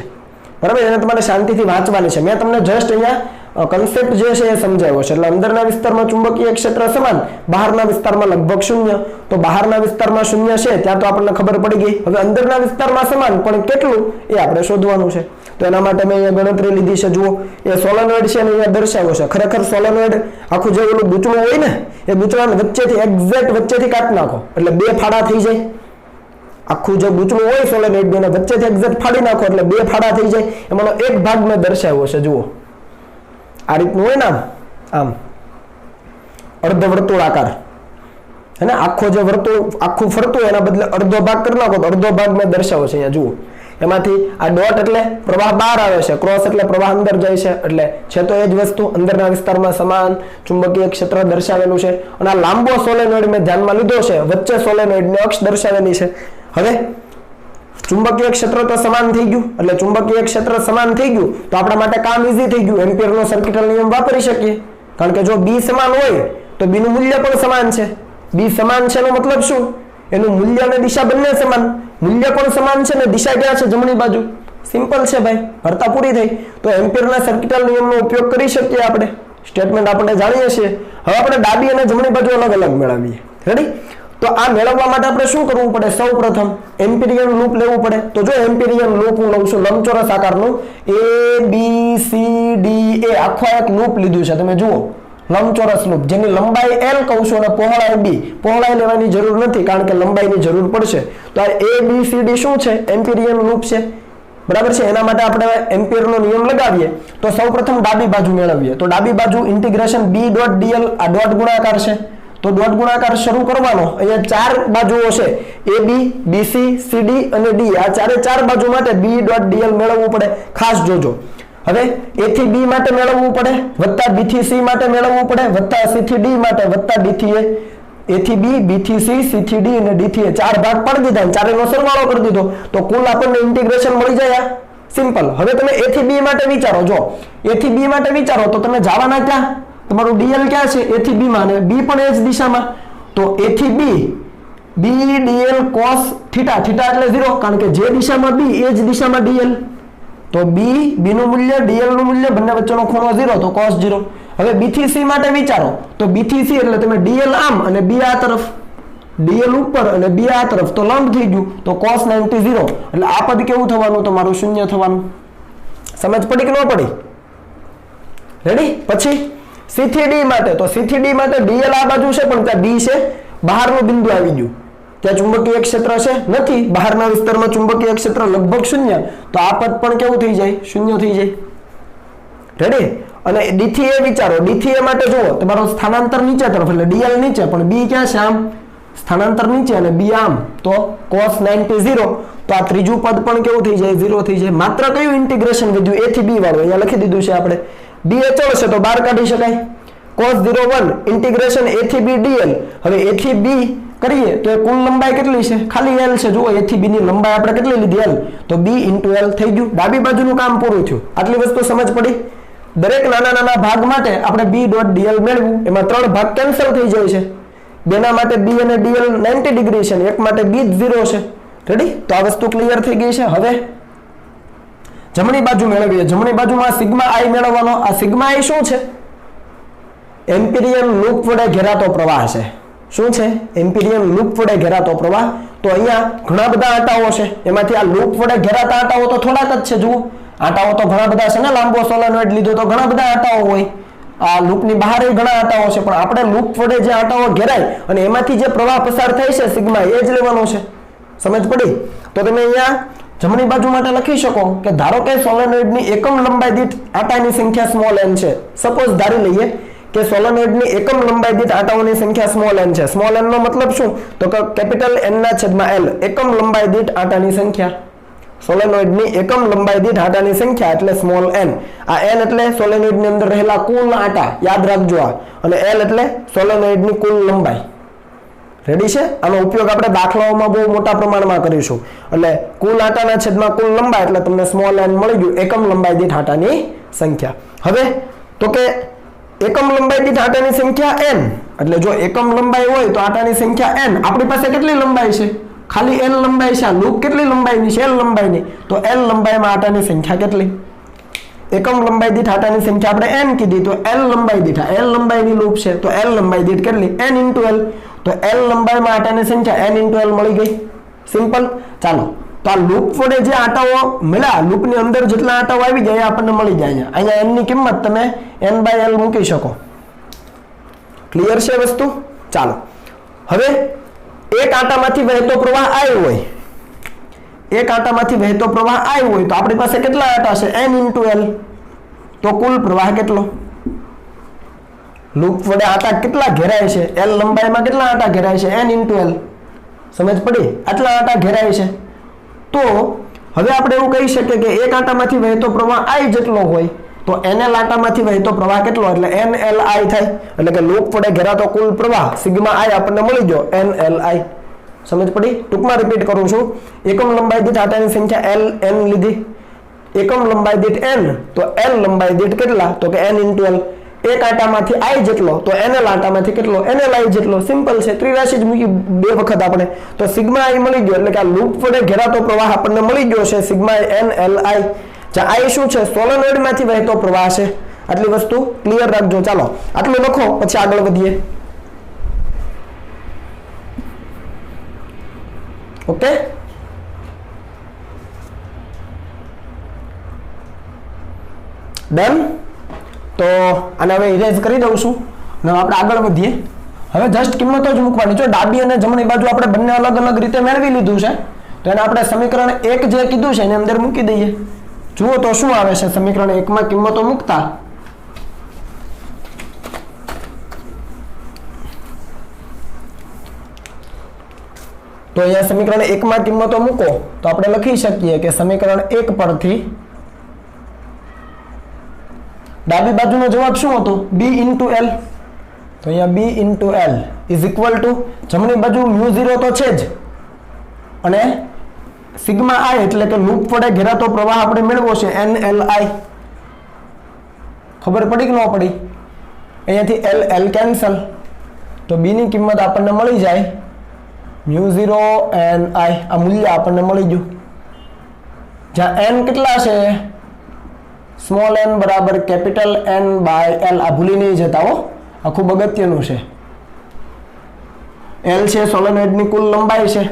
બરાબર? એને તમારે શાંતિથી વાંચવાની છે. મેં તમને જસ્ટ અહીંયા કન્સેપ્ટ જે છે એ સમજાવ્યો છે. એટલે અંદરના વિસ્તારમાં ચુંબકીય ક્ષેત્ર સમાન, બહારના વિસ્તારમાં લગભગ શૂન્ય. તો બહારના વિસ્તારમાં શૂન્ય છે ત્યાં તો આપણને ખબર પડી ગઈ. હવે અંદરના વિસ્તારમાં સમાન પણ કેટલું એ આપણે શોધવાનું છે. તો એના માટે મેં અહીંયા ગણતરી લીધી છે. જુઓ, એ સોલેનોઇડ છે ને અહીંયા દર્શાવ્યો છે. ખરેખર સોલેનોઇડ આખું જે ઓલું ગૂંચળું હોય ને એ ગૂંચળાને વચ્ચેથી એક્ઝેક્ટ વચ્ચેથી કાઢી નાખો એટલે બે ફાડા થઈ જાય. આખું જે ગૂંચળું હોય સોલેનોઇડ ને વચ્ચેથી એક્ઝેક્ટ ફાડી નાખો એટલે બે ફાડા થઈ જાય. એમાંનો એક ભાગ મેં દર્શાવ્યો છે. જુઓ, આ રીતનું હોય ને આમ અર્ધવર્તુળાકાર, અને આખો જે વર્તુળ આખું ફરતું એના બદલે અડધો ભાગ કરી નાખો તો અડધો ભાગ મેં દર્શાવ્યો છે અહીંયા. જુઓ, એમાંથી આ ડોટ એટલે પ્રવાહ બહાર આવે છે, ક્રોસ એટલે પ્રવાહ અંદર જાય છે. એટલે છે તો એ જ વસ્તુ. અંદરના વિસ્તારમાં સમાન ચુંબકીય ક્ષેત્ર દર્શાવેલું છે. અને આ લાંબો સોલેનોઇડ મેં ધ્યાનમાં લીધો છે, વચ્ચે સોલેનોઇડની અક્ષ દર્શાવેલી છે. હવે ચુંબકીય ક્ષેત્ર તો સમાન થઈ ગયું. એટલે ચુંબકીય ક્ષેત્ર સમાન થઈ ગયું તો આપણા માટે કામ ઈઝી થઈ ગયું. એમ્પિયરનો સર્કિટલ નિયમ વાપરી શકીએ. કારણ કે જો બી સમાન હોય તો બી નું મૂલ્ય પણ સમાન છે. બી સમાન છે એનો મતલબ શું? એનું મૂલ્ય અને દિશા બંને સમાન. મૂલ્ય પણ સમાન છે ને દિશા ક્યાં છે? જમણી બાજુ. સિમ્પલ છે ભાઈ, વાર્તા પૂરી થઈ. તો એમ્પિયરના સર્કિટલ નિયમનો ઉપયોગ કરી શકીએ આપણે. સ્ટેટમેન્ટ આપણે જાણીએ છીએ. હવે આપણે ડાબી અને જમણી બાજુ અલગ અલગ મેળવીએ. રેડી? તો આ મેળવવા માટે આપણે શું કરવું પડે? સૌ પ્રથમ એમ્પિરિયન લૂપ લેવું પડે. તો જો એમ્પિરિયન લૂપ હું લઉં છું લંબચોરસ આકારનું, એ બી સી ડી એ આખો એક લૂપ લીધું છે. તમે જુઓ, લંબચોરસ લૂપ જેની લંબાઈ L કહું છું અને પહોળાઈ B. પહોળાઈ લેવાની જરૂર નથી કારણ કે લંબાઈની જરૂર પડશે. તો આ A B C D શું છે? એમ્પિરિયન લૂપ છે, બરાબર છે? એના માટે આપણે એમ્પિયરનો નિયમ લગાવીએ. તો સૌપ્રથમ ડાબી બાજુ મેળવીએ. તો ડાબી બાજુ ઇન્ટિગ્રેશન B.dl, આ ડોટ ગુણાકાર છે તો ડોટ ગુણાકાર શરૂ કરવાનો. અહીંયા ચાર બાજુઓ છે, AB, BC, CD અને D. આ ચાર બાજુ માટે B.dl મેળવવું પડે. ખાસ જોજો. હવે A થી B માટે મેળવવું પડે, વત્તા B થી C માટે મેળવવું પડે, વત્તા C થી D માટે, વત્તા D થી A થી B, B થી C, C થી D અને D થી A. ચાર ભાગ પાડી દીધા, ચારેયનો સરવાળો કરી દીધો તો કુલ આપણને ઇન્ટિગ્રેશન મળી જાય. સિમ્પલ. હવે તમે A થી B માટે વિચારો. જો A થી B માટે વિચારો તો તમે જવાના ક્યાં? તમારું dl ક્યાં છે? A થી B માં, અને B પણ એ જ દિશામાં. તો A થી B, B dl cos theta, theta એટલે 0 કારણ કે જે દિશામાં B એ જ દિશામાં dl. તો B નું મૂલ્ય, dl નું મૂલ્ય બંને વચ્ચેનો ખૂણો 0 તો cos 0. હવે B થી C માટે વિચારો તો B થી C એટલે તમે dl આમ અને B આ તરફ, dl ઉપર અને B આ તરફ તો લંબ થઈ ગયું તો cos 90 0. એટલે આ પદ કેવું થવાનું? તમારું શૂન્ય થવાનું. સમજ પડી કે ન પડી? રેડી? પછી C થી D માટે, તો C થી D માટે dl આ બાજુ છે પણ ત્યાં D છે, બહારનું બિંદુ આવી ગયું. ત્યાં ચુંબકીય ક્ષેત્ર છે નથી, બહારના વિસ્તારમાં ચુંબકીય ક્ષેત્ર લગભગ શૂન્ય. તો આ પદ પણ કેવું થઈ જાય? શૂન્ય થઈ જાય. રેડી? અને D થી A વિચારો. D થી A માટે જુઓ, તમારો સ્થાનાંતર નીચે તરફ એટલે dl નીચે પણ B ક્યાં છે? આમ સ્થાનાંતર નીચે અને B આમ તો cos 90 0. તો આ ત્રીજું પદ પણ કેવું થઈ જાય? 0 થઈ જાય. માત્ર કયું ઇન્ટિગ્રેશન વધ્યું? A થી B વાળું અહીંયા લખી દીધું છે આપણે. B એ ચલ છે તો બહાર કાઢી શકાય. cos 01 ઇન્ટિગ્રેશન A થી B dl. હવે A થી B કરીએ તો એ કુલ લંબાઈ કેટલી છે? ખાલી L છે. જુઓ, A થી B ની લંબાઈ આપણે કેટલી લીધી? L. તો B * L થઈ ગયું. ડાબી બાજુનું કામ પૂરું થયું. આટલી વસ્તુ સમજ પડી? દરેક નાના નાના ભાગ માટે આપણે B.dl મેળવ્યું. એમાં 3 ભાગ કેન્સલ થઈ જાય છે. બેના માટે B અને dl 90 ડિગ્રી છે, એક માટે B 0 છે. રેડી? તો આ વસ્તુ ક્લિયર થઈ ગઈ છે. હવે જમણી બાજુ મેળવીએ. જમણી બાજુમાં સિગ્મા I મેળવવાનો. આ સિગ્મા I શું છે? એમ્પિરિયન લૂપ વડે ઘેરાતો પ્રવાહ છે. શું છે? એમ્પિરિયન લૂપ વડે ઘેરાતો પ્રવાહ. તો અહીંયા ઘણા બધા આંટાઓ છે, એમાંથી આ લૂપ વડે ઘેરાતા આંટાઓ તો થોડાક જ છે. જુઓ, આંટાઓ તો ઘણા બધા છે ને. લાંબો સોલેનોઇડ લીધો તો ઘણા બધા આંટાઓ હોય. આ લૂપની બહાર ઘણા આંટાઓ છે, પણ આપણે લૂપ વડે જે આંટાઓ ઘેરાય અને એમાંથી જે પ્રવાહ પસાર થાય છે સિગ્મા એ જ લેવાનો છે. સમજ પડી? તો તમે અહીંયા જમણી બાજુ માટે લખી શકો કે ધારો કે સોલેનોઇડની એકમ લંબાઈ દીઠ આંટાની સંખ્યા સ્મોલ n છે. સપોઝ ધારી લઈએ કે સોલેનોઇડની એકમ લંબાઈ દીઠ આંટાઓની સંખ્યા સ્મોલ n છે. સ્મોલ n નો મતલબ શું? તો કે કેપિટલ N ના છેદમાં L. એકમ લંબાઈ દીઠ આંટાની સંખ્યા. સોલેનોઇડની એકમ લંબાઈ દીઠ આંટાની સંખ્યા એટલે સ્મોલ n. આ n એટલે સોલેનોઇડની અંદર રહેલા કુલ આંટા, યાદ રાખજો આ. અને L એટલે સોલેનોઇડની કુલ લંબાઈ. રેડી છે? આનો ઉપયોગ આપણે દાખલાઓમાં બહુ મોટા પ્રમાણમાં કરીશું. એટલે કુલ આંટાના છેદમાં કુલ લંબાઈ એટલે તમને સ્મોલ n મળી ગયું. એકમ લંબાઈ દીઠ આંટાની સંખ્યા. હવે તો કે એકમ લંબાઈ દીઠ આંટાની સંખ્યા n. એટલે જો એકમ લંબાઈ હોય તો આંટાની સંખ્યા n. આપણી પાસે કેટલી લંબાઈ છે? ખાલી l લંબાઈ છે, આ લૂપ કેટલી લંબાઈની છે? l લંબાઈની. તો l લંબાઈમાં આટાની સંખ્યા કેટલી? એકમ લંબાઈ દીઠ આટાની સંખ્યા આપણે n કીધી, તો l લંબાઈ દીઠ, l લંબાઈની લૂપ છે તો l લંબાઈ દીઠ કેટલી? n into l. તો l લંબાઈમાં આટાની સંખ્યા n into l મળી ગઈ. સિમ્પલ. ચાલો, તો આ લૂપ વડે જે આટાઓ મળ્યા, લૂપની અંદર જેટલા આટાઓ આવી ગયા આપણને મળી જાય. અહીંયા n ની કિંમત તમે n/l મૂકી શકો. ક્લિયર છે વસ્તુ? ચાલો, હવે એક આટામાંથી વહેતો પ્રવાહ I હોય, એક આટામાંથી વહેતો પ્રવાહ I હોય તો આપણી પાસે કેટલા આટા છે? n into l. તો કુલ પ્રવાહ કેટલો? લૂપ વડે આટા કેટલા ઘેરાય છે? l લંબાઈમાં કેટલા આટા ઘેરાય છે? n into l. સમજ પડી? આટલા આટા ઘેરાય છે. તો હવે આપણે એવું કહી શકીએ કે એક આટામાંથી વહેતો પ્રવાહ I જેટલો હોય તો nl આટામાંથી વહેતો પ્રવાહ કેટલો? એટલે nli થાય. એટલે કે લૂપ વડે ઘેરાતો કુલ પ્રવાહ સિગ્મા I આપણને મળી ગયો nli. સમજ પડી? ટૂંકમાં રિપીટ કરું છું. એકમ લંબાઈ દીઠ આટાની સંખ્યા l n લીધી, એકમ લંબાઈ દીઠ n, તો l લંબાઈ દીઠ કેટલા? તો કે n into l. એક આટામાંથી I જેટલો તો nl આટામાંથી કેટલો? nli જેટલો. સિમ્પલ છે. ત્રિરાશી જ મૂકી બે વખત આપણે, તો સિગ્મા I મળી ગયો. એટલે કે આ લૂપ વડે ઘેરાતો પ્રવાહ આપણને મળી ગયો છે સિગ્મા nli. જ્યાં I શું છે? સોલેનોઇડ માંથી વહેતો પ્રવાહ છે. આટલી વસ્તુ ક્લિયર રાખજો. ચાલો આટલું લખો, પછી આગળ વધીએ. Okay, done. તો આને હવે ઇરેઝ કરી દઉં છું અને આપણે આગળ વધીએ. હવે જસ્ટ કિંમતો જ મૂકવાની. જો ડાબી અને જમણી બાજુ આપણે બંને અલગ અલગ રીતે મેળવી લીધું છે તો એને આપણે સમીકરણ 1 જે કીધું છે એની અંદર મૂકી દઈએ. જુઓ તો શું આવે છે સમીકરણ 1 માં કિંમતો મૂકતા. તો અહીંયા સમીકરણ 1 માં કિંમતો મૂકો તો આપણે લખી શકીએ કે સમીકરણ 1 પરથી ડાબી બાજુનો જવાબ શું હતો? b into l. તો અહીંયા b into l is equal to જમણી બાજુ μ0 તો છે જ અને સિગ્મા I એટલે કે લૂપ વડે ઘેરાતો પ્રવાહ આપણે મેળવો છે nli. ખબર પડી કે ન પડી? અહીંયાથી l કેન્સલ, તો b ની કિંમત આપણને મળી જાય μ0 ni. આ મૂલ્ય આપણને મળી ગયું. જ્યાં n કેટલા છે? સ્મોલ n બરાબર કેપિટલ n/l. આ ભૂલી નહીં જતા હો, આ ખૂબ અગત્યનું છે. l છે સોલેનોઇડની કુલ લંબાઈ છે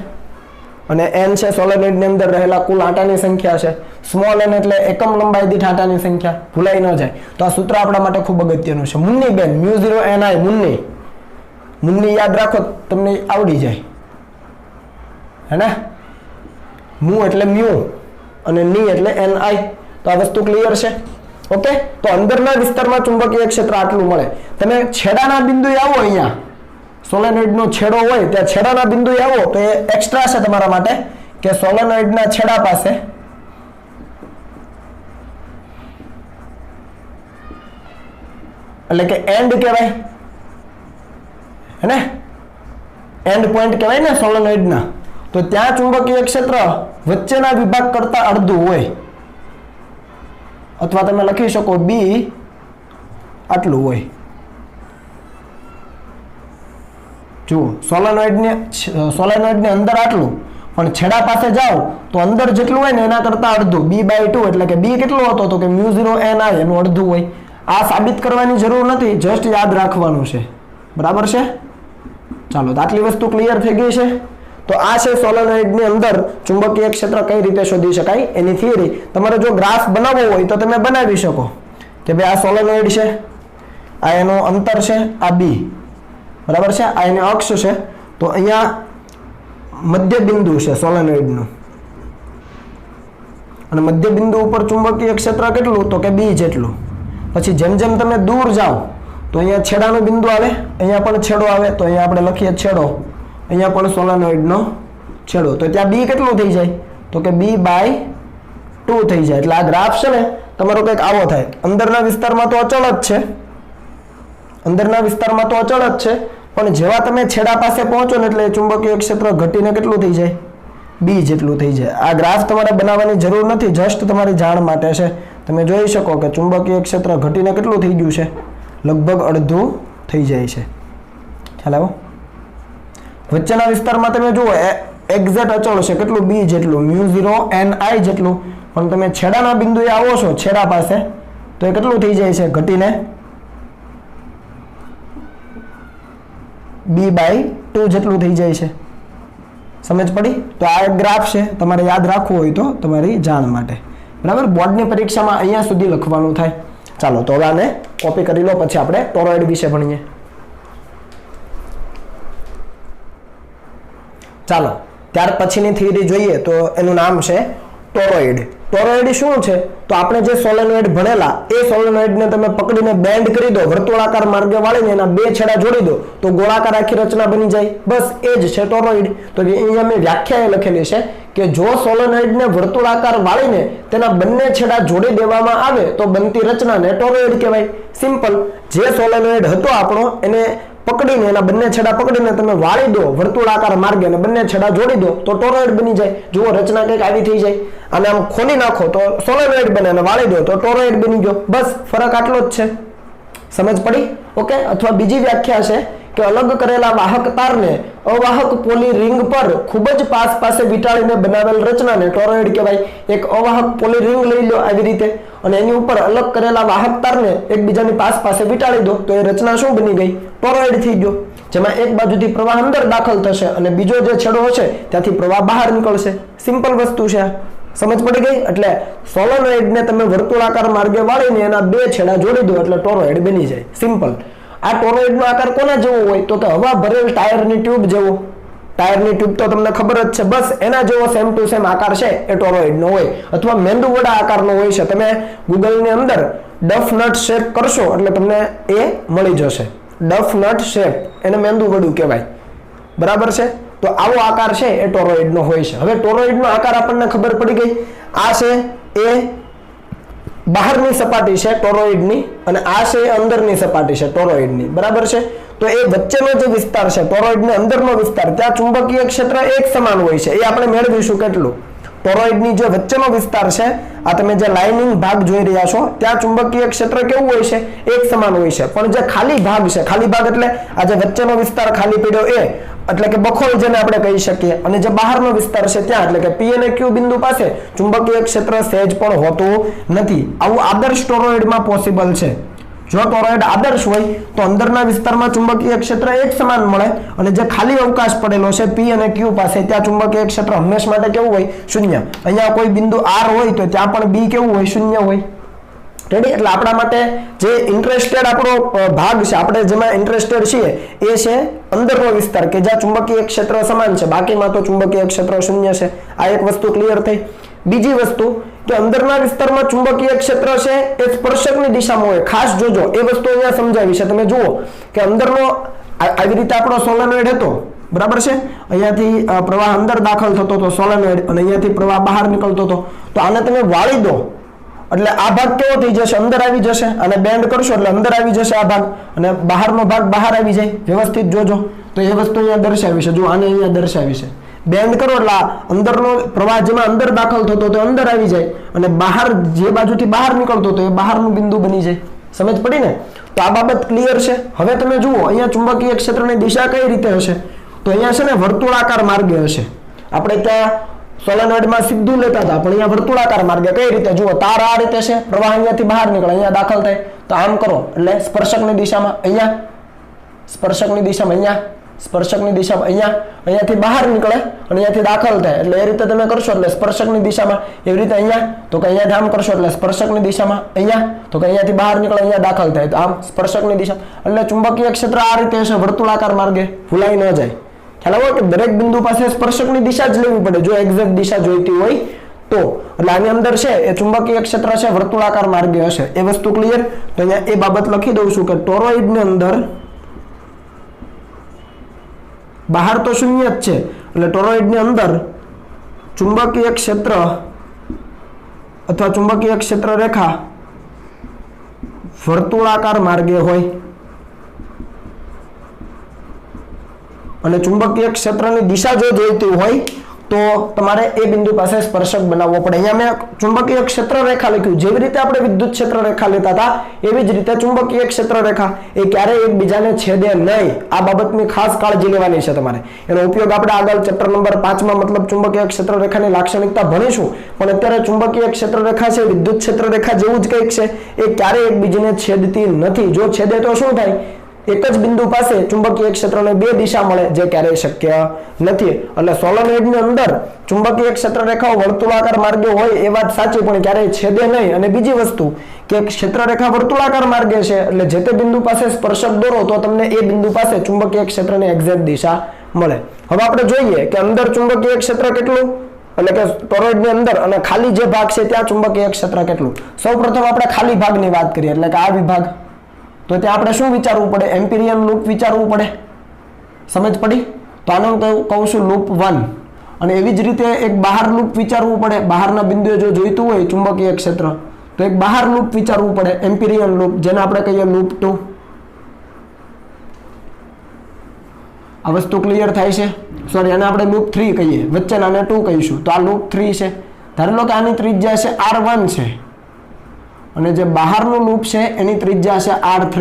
અને n છે સોલેનોઇડની અંદર રહેલા કુલ આટાની સંખ્યા છે. સ્મોલ n એટલે એકમ લંબાઈ દીઠ આટાની સંખ્યા. ભૂલાઈ ન જાય. તો આ સૂત્ર આપણા માટે ખૂબ અગત્યનું છે. મુન્ની બેન, μ0 ni મુન્ની યાદ રાખો, તમને આવડી જાય. હે ને? mu એટલે mu અને ની એટલે ni. તો આ વસ્તુ ક્લિયર છે. ઓકે, તો અંદરના વિસ્તારમાં ચુંબકીય ક્ષેત્ર આટલું મળે. તમે છેડાના બિંદુએ આવો, અહીંયા સોલેનોઇડનો છેડો હોય ત્યાં છેડાના બિંદુએ આવો તો એ એક્સ્ટ્રા છે તમારા માટે કે સોલેનોઇડના છેડા પાસે એટલે કે એન્ડ કહેવાય, હે ને? એન્ડ પોઈન્ટ કહેવાય ને સોલેનોઇડના. તો ત્યાં ચુંબકીય ક્ષેત્ર વચ્ચેના વિભાગ કરતા અડધું હોય, અથવા તમે લખી શકો b આટલું હોય. જુઓ, સોલેનોઇડની અંદર આટલું, પણ છેડા પાસે જાઓ તો અંદર જેટલું હોય ને એના કરતા અડધું, b/2. એટલે કે b કેટલો હતો? તો કે μ0 ni, એનું અડધું હોય. આ સાબિત કરવાની જરૂર નથી, જસ્ટ યાદ રાખવાનું છે. બરાબર છે? ચાલો, તો આટલી વસ્તુ ક્લિયર થઈ ગઈ છે. તો આ છે સોલેનોઇડની અંદર ચુંબકીય ક્ષેત્ર કઈ રીતે શોધી શકાય એની થિયરી. તમારે જો ગ્રાફ બનાવવો હોય તો તમે બનાવી શકો કે ભાઈ આ સોલેનોઇડ છે, આ એનું અંતર છે, આ b. બરાબર છે? આ એનો અક્ષ છે. તો અહીંયા મધ્ય બિંદુ છે સોલેનોઇડનું અને મધ્ય બિંદુ ઉપર ચુંબકીય ક્ષેત્ર કેટલું? તો કે b જેટલું. પછી જેમ જેમ તમે દૂર જાઓ તો અહીંયા છેડાનું બિંદુ આવે, અહીંયા પણ છેડો આવે, તો અહીંયા આપણે લખીએ છેડો, અહીંયા પણ સોલેનોઇડનો છેડો. તો ત્યાં b કેટલું થઈ જાય? તો કે b/2 થઈ જાય. એટલે આ ગ્રાફ છે ને તમારો કંઈક આવો થાય. અંદરના વિસ્તારમાં તો અચળ જ છે, અંદરના વિસ્તારમાં તો અચળ જ છે, પણ જેવા તમે છેડા પાસે પહોંચો ને એટલે ચુંબકીય ક્ષેત્ર ઘટીને કેટલું થઈ જાય? b જેટલું થઈ જાય. આ ગ્રાફ તમારે બનાવવાની જરૂર નથી, જસ્ટ તમારી જાણ માટે છે. તમે જોઈ શકો કે ચુંબકીય ક્ષેત્ર ઘટીને કેટલું થઈ ગયું છે? લગભગ અડધું થઈ જાય છે. ખ્યાલ આવ્યો? વચ્ચેના વિસ્તારમાં તમે જુઓ એક્ઝેક્ટ અચળ છે કેટલું b જેટલું μ0 ni જેટલું, પણ તમે છેડાના બિંદુએ આવો છો છેડા પાસે તો એ કેટલું થઈ જાય છે ઘટીને b/2 જેટલું થઈ જાય છે। સમજ પડી? તો આ એક ગ્રાફ છે, તમારે યાદ રાખવું હોય તો તમારી જાણ માટે, બરાબર। બોર્ડની પરીક્ષામાં અહીંયા સુધી લખવાનું થાય। ચાલો તો હવે આને કોપી કરી લો, પછી આપણે ટોરોઇડ વિશે ભણીએ। ચાલો ત્યાર પછીની થિયરી જોઈએ તો એનું નામ છે ટોરોઇડ। ટોરોઇડ શું છે? તો આપણે જે સોલેનોઇડ ભણેલા એ સોલેનોઇડને તમે પકડીને બેન્ડ કરી દો, વર્તુળાકાર માર્ગે વાળીને એના બે છેડા જોડી દો તો ગોળાકાર આખી રચના બની જાય, બસ એ જ છે ટોરોઇડ। તો અહીંયા મેં વ્યાખ્યા લખેલી છે કે જો સોલેનોઇડને વર્તુળાકાર વાળીને તેના બંને છેડા જોડી દેવામાં આવે તો બનતી રચનાને ટોરોઇડ કહેવાય। સિમ્પલ। જે સોલેનોઇડ હતો આપણો એને પકડીને એના બંને છેડા પકડીને તમે વાળી દો વર્તુળાકાર માર્ગે અને બંને છેડા જોડી દો તો ટોરોઇડ બની જાય। જુઓ રચના કંઈક આવી થઈ જાય, અને આમ ખોલી નાખો તો સોલેનોઇડ બને અને વાળી દો તો ટોરોઇડ બની ગયો, બસ ફરક આટલો જ છે। સમજ પડી? ઓકે। અથવા બીજી વ્યાખ્યા છે કે અલગ કરેલા વાહક તારને અવાહક પોલી રિંગ પર ખૂબ જ પાસે વીંટાળીને બનાવેલ રચનાને ટોરોઇડ કહેવાય। એક અવાહક પોલી રિંગ લઈ લો આવી રીતે અને એની ઉપર અલગ કરેલા વાહક તારને એકબીજાની પાસે વીંટાળી દો તો એ રચના શું બની ગઈ? ટોરોઇડ થઈ ગયો, જેમાં એક બાજુથી પ્રવાહ અંદર દાખલ થશે અને બીજો જે છેડો હશે ત્યાંથી પ્રવાહ બહાર નીકળશે। સિમ્પલ વસ્તુ છે। સમજ પડી ગઈ? એટલે સોલેનોઇડને તમે વર્તુળાકાર માર્ગે વાળીને એના બે છેડા જોડી દો એટલે ટોરોઇડ બની જાય। સિમ્પલ। આ ટોરોઇડનો આકાર કોના જેવો હોય? તો કે હવા ભરેલ ટાયરની ટ્યુબ જેવો। ટાયરની ટ્યુબ તો તમને ખબર જ છે, બસ એના જેવો સેમ ટુ સેમ આકાર છે એ ટોરોઇડનો હોય, અથવા મેંદુ વડા આકારનો હોય છે। તમે ગૂગલની અંદર ડફ નટ શેપ કરશો એટલે તમને એ મળી જશે। ડફ નટ શેપ, એને મેંદુ વડું કહેવાય, બરાબર છે? તો આવો આકાર છે એ ટોરોઇડનો હોય છે। હવે ટોરોઇડનો આકાર આપણને ખબર પડી ગઈ। આ છે એ બહારની સપાટી છે ટોરોઇડની અને આ છે અંદરની સપાટી છે ટોરોઇડની, બરાબર છે? તો એ વચ્ચેનો જે વિસ્તાર છે ટોરોઇડની અંદરનો વિસ્તાર, ત્યાં ચુંબકીય ક્ષેત્ર એક સમાન હોય છે। એ આપણે મેળવીશું કેટલું? ટોરોઇડની જે વચ્ચેનો વિસ્તાર છે, આ તમે જે લાઇનિંગ ભાગ જોઈ રહ્યા છો ત્યાં ચુંબકીય ક્ષેત્ર કેવું હોય છે? એક સમાન હોય છે। પણ જે ખાલી ભાગ છે, ખાલી ભાગ એટલે આ જે વચ્ચેનો વિસ્તાર ખાલી પડ્યો એ એટલે કે બખોલ જેને આપણે કહી શકીએ, અને જે બહારનો વિસ્તાર છે ત્યાં એટલે કે P અને Q બિંદુ પાસે ચુંબકીય ક્ષેત્ર સહેજ પણ હોતું નથી। આવું આદર્શ ટોરોઇડમાં પોસિબલ છે। જો ટોરોઇડ આદર્શ હોય તો અંદરના વિસ્તારમાં ચુંબકીય ક્ષેત્ર એક સમાન મળે અને જે ખાલી અવકાશ પડેલો છે P અને Q પાસે ત્યાં ચુંબકીય ક્ષેત્ર હંમેશા માટે કેવું હોય? શૂન્ય। અહીંયા કોઈ બિંદુ R હોય તો ત્યાં પણ B કેવું હોય? શૂન્ય હોય। રેડી? એટલે આપણા માટે જે ઇન્ટરેસ્ટેડ આપણો ભાગ છે, આપણે જેમાં ઇન્ટરેસ્ટેડ છીએ એ છે અંદરનો વિસ્તાર કે જ્યાં ચુંબકીય ક્ષેત્ર સમાન છે, બાકીમાં તો ચુંબકીય ક્ષેત્ર શૂન્ય છે। આ એક વસ્તુ ક્લિયર થઈ। બીજી વસ્તુ કે અંદરના વિસ્તારમાં ચુંબકીય ક્ષેત્ર છે એ સ્પર્શકની દિશામાં હોય। ખાસ જોજો, એ વસ્તુ અહીંયા સમજાવી છે। તમે જુઓ કે અંદરનો આવી રીતે આપણો સોલેનોઇડ હતો, બરાબર છે? અહીંયાથી પ્રવાહ અંદર દાખલ થતો હતો સોલેનોઇડ અને અહીંયાથી પ્રવાહ બહાર નીકળતો હતો। તો આને તમે વાળી દો એટલે આ ભાગ કેવો થઈ જશે? અંદર આવી જશે। અને બેન્ડ કરશો એટલે અંદર આવી જશે આ ભાગ અને બહારનો ભાગ બહાર આવી જાય। વ્યવસ્થિત જોજો તો એ વસ્તુ અહીંયા દર્શાવી છે। જો આને અહીંયા દર્શાવી છે, બેન્ડ કરો એટલે અંદરનો પ્રવાહ જેમાં અંદર દાખલ થતો તો અંદર આવી જાય અને બહાર જે બાજુથી બહાર નીકળતો તો એ બહારનું બિંદુ બની જાય। સમજ પડી ને? તો આ બાબત ક્લિયર છે। હવે તમે જુઓ અહીંયા ચુંબકીય ક્ષેત્રની દિશા કઈ રીતે હશે? તો અહીંયા છે ને વર્તુળાકાર માર્ગે હશે। આપણે ત્યાં સોલેનોઇડમાં સીધું લેતા હતા, પણ અહીંયા વર્તુળાકાર માર્ગે કઈ રીતે? જુઓ, તાર આ રીતે છે, પ્રવાહ અહીંયાથી બહાર નીકળે, અહીંયા દાખલ થાય તો આમ કરો એટલે સ્પર્શકની દિશામાં અહીંયા, સ્પર્શકની દિશામાં અહીંયા, સ્પર્શકની દિશામાં અહીંયા, અહીંયાથી બહાર નીકળે અને અહીંયાથી દાખલ થાય એટલે એ રીતે તમે કરશો એટલે સ્પર્શકની દિશામાં। એવી રીતે અહીંયા તો કે અહીંયાથી આમ કરશો એટલે સ્પર્શકની દિશામાં, અહીંયા તો કે અહીંયાથી બહાર નીકળે અહીંયા દાખલ થાય તો આમ સ્પર્શકની દિશા। એટલે ચુંબકીય ક્ષેત્ર આ રીતે હશે વર્તુળાકાર માર્ગે, ભૂલાઈ ન જાય। ખ્યાલ આવ્યો કે દરેક બિંદુ પાસે સ્પર્શકની દિશા જ લેવી પડે જો એક્ઝેક્ટ દિશા જોઈતી હોય તો। એટલે આની અંદર છે એ ચુંબકીય ક્ષેત્ર છે વર્તુળાકાર માર્ગે હશે। એ વસ્તુ ક્લિયર? તો અહીંયા એ બાબત લખી દઉં છું કે ટોરોઇડની અંદર બહાર તો શૂન્ય જ છે એટલે ટોરોઇડની અંદર ચુંબકીય ક્ષેત્ર અથવા ચુંબકીય ક્ષેત્ર રેખા વર્તુળાકાર માર્ગે હોય અને ચુંબકીય ક્ષેત્રની દિશા જો જોઈતી હોય તો તમારે એ બિંદુ પાસે સ્પર્શક બનાવવો પડે. અહીંયા મેં ચુંબકીય ક્ષેત્ર રેખા લખ્યું. જેવી રીતે આપણે વિદ્યુત ક્ષેત્ર રેખા લેતા હતા એવી જ રીતે ચુંબકીય ક્ષેત્ર રેખા એ ક્યારેય એકબીજાને છેદે નહીં. આ બાબતની ખાસ કાળજી લેવાની છે તમારે. એનો ઉપયોગ આપણે આગળ ચેપ્ટર નંબર 5 માં મતલબ ચુંબકીય ક્ષેત્ર રેખાની લાક્ષણિકતા ભણીશું. પણ અત્યારે ચુંબકીય ક્ષેત્ર રેખા છે વિદ્યુત ક્ષેત્ર રેખા જેવું જ કંઈક છે. એ ક્યારેય એકબીજાને છેદતી નથી. જો છેદે તો શું થાય? એક જ બિંદુ પાસે ચુંબકીય ક્ષેત્રને બે દિશા મળે, જે ક્યારેય શક્ય નથી. એટલે સોલેનોઇડની અંદર ચુંબકીય ક્ષેત્ર રેખાઓ વર્તુળાકાર માર્ગે હોય એ વાત સાચી, પણ ક્યારેય છેદે નહીં. અને બીજી વસ્તુ કે ક્ષેત્ર રેખા વર્તુળાકાર માર્ગે છે એટલે જે તે બિંદુ પાસે સ્પર્શક દોરો તો તમને એ બિંદુ પાસે ચુંબકીય ક્ષેત્રની એક્ઝેક્ટ દિશા મળે. હવે આપણે જોઈએ કે અંદર ચુંબકીય ક્ષેત્ર કેટલું, એટલે કે ટોરોઇડની અંદર અને ખાલી જે ભાગ છે ત્યાં ચુંબકીય ક્ષેત્ર કેટલું. સૌપ્રથમ આપણે ખાલી ભાગની વાત કરીએ, એટલે કે આ વિભાગ. તો ત્યાં આપણે શું વિચારવું પડે? એમ્પિરિયન લૂપ વિચારવું પડે. સમજ પડી? તો આનો કહું છું લૂપ 1. અને એવી જ રીતે એક બહાર લૂપ વિચારવું પડે. બહારના બિંદુએ જો જોઈતું હોય ચુંબકીય ક્ષેત્ર તો એક બહાર લૂપ વિચારવું પડે, એમ્પિરિયન લૂપ, જેને આપણે કહીએ લૂપ 2. આ વસ્તુ ક્લિયર થાય છે? સોરી, આને આપણે લૂપ 3 કહીએ, વચ્ચેનાને 2 કહીશું. તો આ લૂપ 3 છે. ધારી લો કે આની ત્રિજ્યા છે R1 છે અને જે બહારનું લૂપ છે એની ત્રિજ્યા છે R3.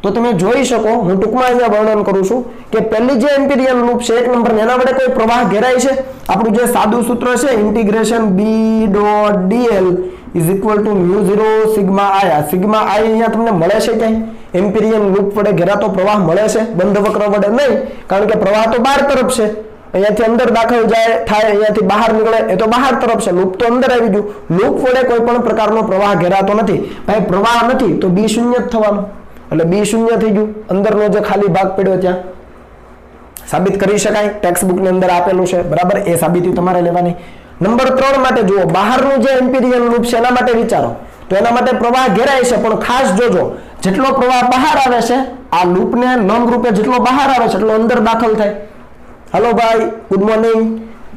તો તમે જોઈ શકો, હું ટૂંકમાં અહીંયા વર્ણન કરું છું કે પહેલી જે એમ્પિરિયન લૂપ છે 1 નંબર, એના વડે કોઈ પ્રવાહ ઘેરાય છે. આપણું જે સાદું સૂત્ર છે ઇન્ટિગ્રેશન B.dl = μ0 સિગ્મા i. આ સિગ્મા i અહીંયા તમને મળે છે ક્યાંય? એમ્પિરિયન લૂપ વડે ઘેરાતો પ્રવાહ મળે છે, બંધ વક્ર વડે નહીં, કારણ કે પ્રવાહ તો બહાર તરફ છે. અહીંયાથી અંદર દાખલ થાય, અહીંયાથી બહાર નીકળે એ તો બહાર તરફ છે. લૂપ તો અંદર આવી ગયું. લૂપ વડે કોઈ પણ પ્રકારનો પ્રવાહ ઘેરાતો નથી. ભાઈ પ્રવાહ નથી તો B શૂન્ય જ થવાનું, એટલે B શૂન્ય થઈ ગયું. અંદરનો જે ખાલી ભાગ પડ્યો ત્યાં સાબિત કરી શકાય, ટેક્સ્ટ બુકની અંદર આપેલું છે. બરાબર, એ સાબિતી તમારે લેવાની. નંબર 3 માટે જુઓ, બહારનું જે એમ્પિરિયન લૂપ છે એના માટે વિચારો. તો એના માટે પ્રવાહ ઘેરાય છે, પણ ખાસ જોજો જેટલો પ્રવાહ બહાર આવે છે આ લૂપને લંબ રૂપે જેટલો બહાર આવે છે એટલો અંદર દાખલ થાય. હલો ભાઈ, ગુડ મોર્નિંગ.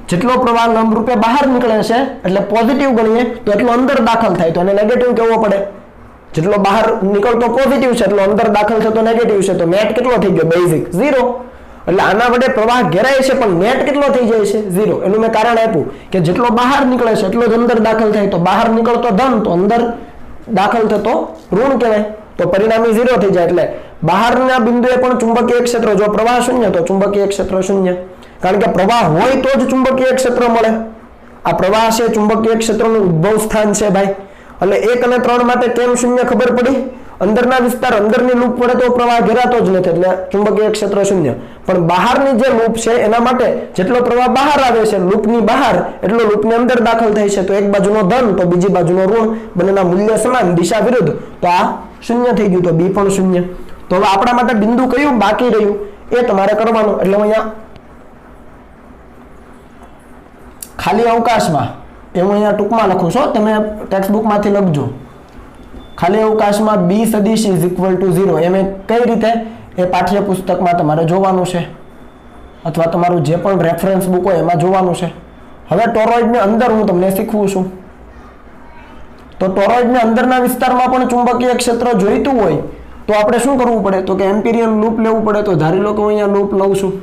જેટલો પ્રવાહ લંબ રૂપે બહાર નીકળે છે એટલે પોઝિટિવ ગણીએ તો એટલો અંદર દાખલ થાય, તો એને નેગેટિવ કહેવો પડે. જેટલો બહાર નીકળતો પોઝિટિવ છે એટલો અંદર દાખલ થતો નેગેટિવ છે. તો નેટ કેટલો થઈ ગયો? બેઝિક 0. એટલે આના વડે પ્રવાહ ઘેરાય છે પણ નેટ કેટલો થઈ જાય છે? 0. એનું મેં કારણ આપ્યું કે જેટલો બહાર નીકળે છે એટલો જ અંદર દાખલ થાય. તો બહાર નીકળતો ધન તો અંદર દાખલ થતો ઋણ કહેવાય. તો પરિણામી 0 થઈ જાય. એટલે બહારના બિંદુએ પણ ચુંબકીય ક્ષેત્ર, જો પ્રવાહ શૂન્ય તો ચુંબકીય ક્ષેત્ર શૂન્ય, કારણ કે પ્રવાહ હોય તો જ ચુંબકીય ક્ષેત્ર મળે. આ પ્રવાહ છે ચુંબકીય ક્ષેત્રનું ઉદ્ભવ સ્થાન છે ભાઈ. એટલે 1 અને 3 માટે કેમ શૂન્ય ખબર પડી? અંદરના વિસ્તાર, અંદરની લૂપ વડે તો પ્રવાહ ઘેરાતો જ નથી એટલે ચુંબકીય ક્ષેત્ર શૂન્ય. પણ બહારની જે લૂપ છે એના માટે જેટલો પ્રવાહ બહાર આવે છે લૂપની બહાર એટલો લૂપની અંદર દાખલ થાય છે. તો એક બાજુનો ધન તો બીજી બાજુનો ઋણ, બંનેના મૂલ્ય સમાન, દિશા વિરુદ્ધ, તો આ શૂન્ય થઈ ગયું. તો B પણ શૂન્ય. તો હવે આપણા માટે બિંદુ કયું બાકી રહ્યું એ તમારે કરવાનું. એટલે અહીંયા ખાલી અવકાશમાં, એ હું અહીંયા ટૂંકમાં લખું છું, તમે ટેક્સ્ટ બુકમાંથી લખજો. ખાલી અવકાશમાં B સદિશ = 0. એમ કઈ રીતે? એ પાઠ્યપુસ્તકમાં તમારે જોવાનું છે, અથવા તમારું જે પણ રેફરન્સ બુક હોય એમાં જોવાનું છે. હવે ટોરોઇડની અંદર હું તમને શીખવું છું. તો ટોરોઇડની અંદરના વિસ્તારમાં પણ ચુંબકીય ક્ષેત્ર જોઈતું હોય તો આપણે શું કરવું પડે? તો કે એમ્પિરિયન લૂપ લેવું પડે. તો ધારી લો કે હું અહીંયા લૂપ લઉં છું.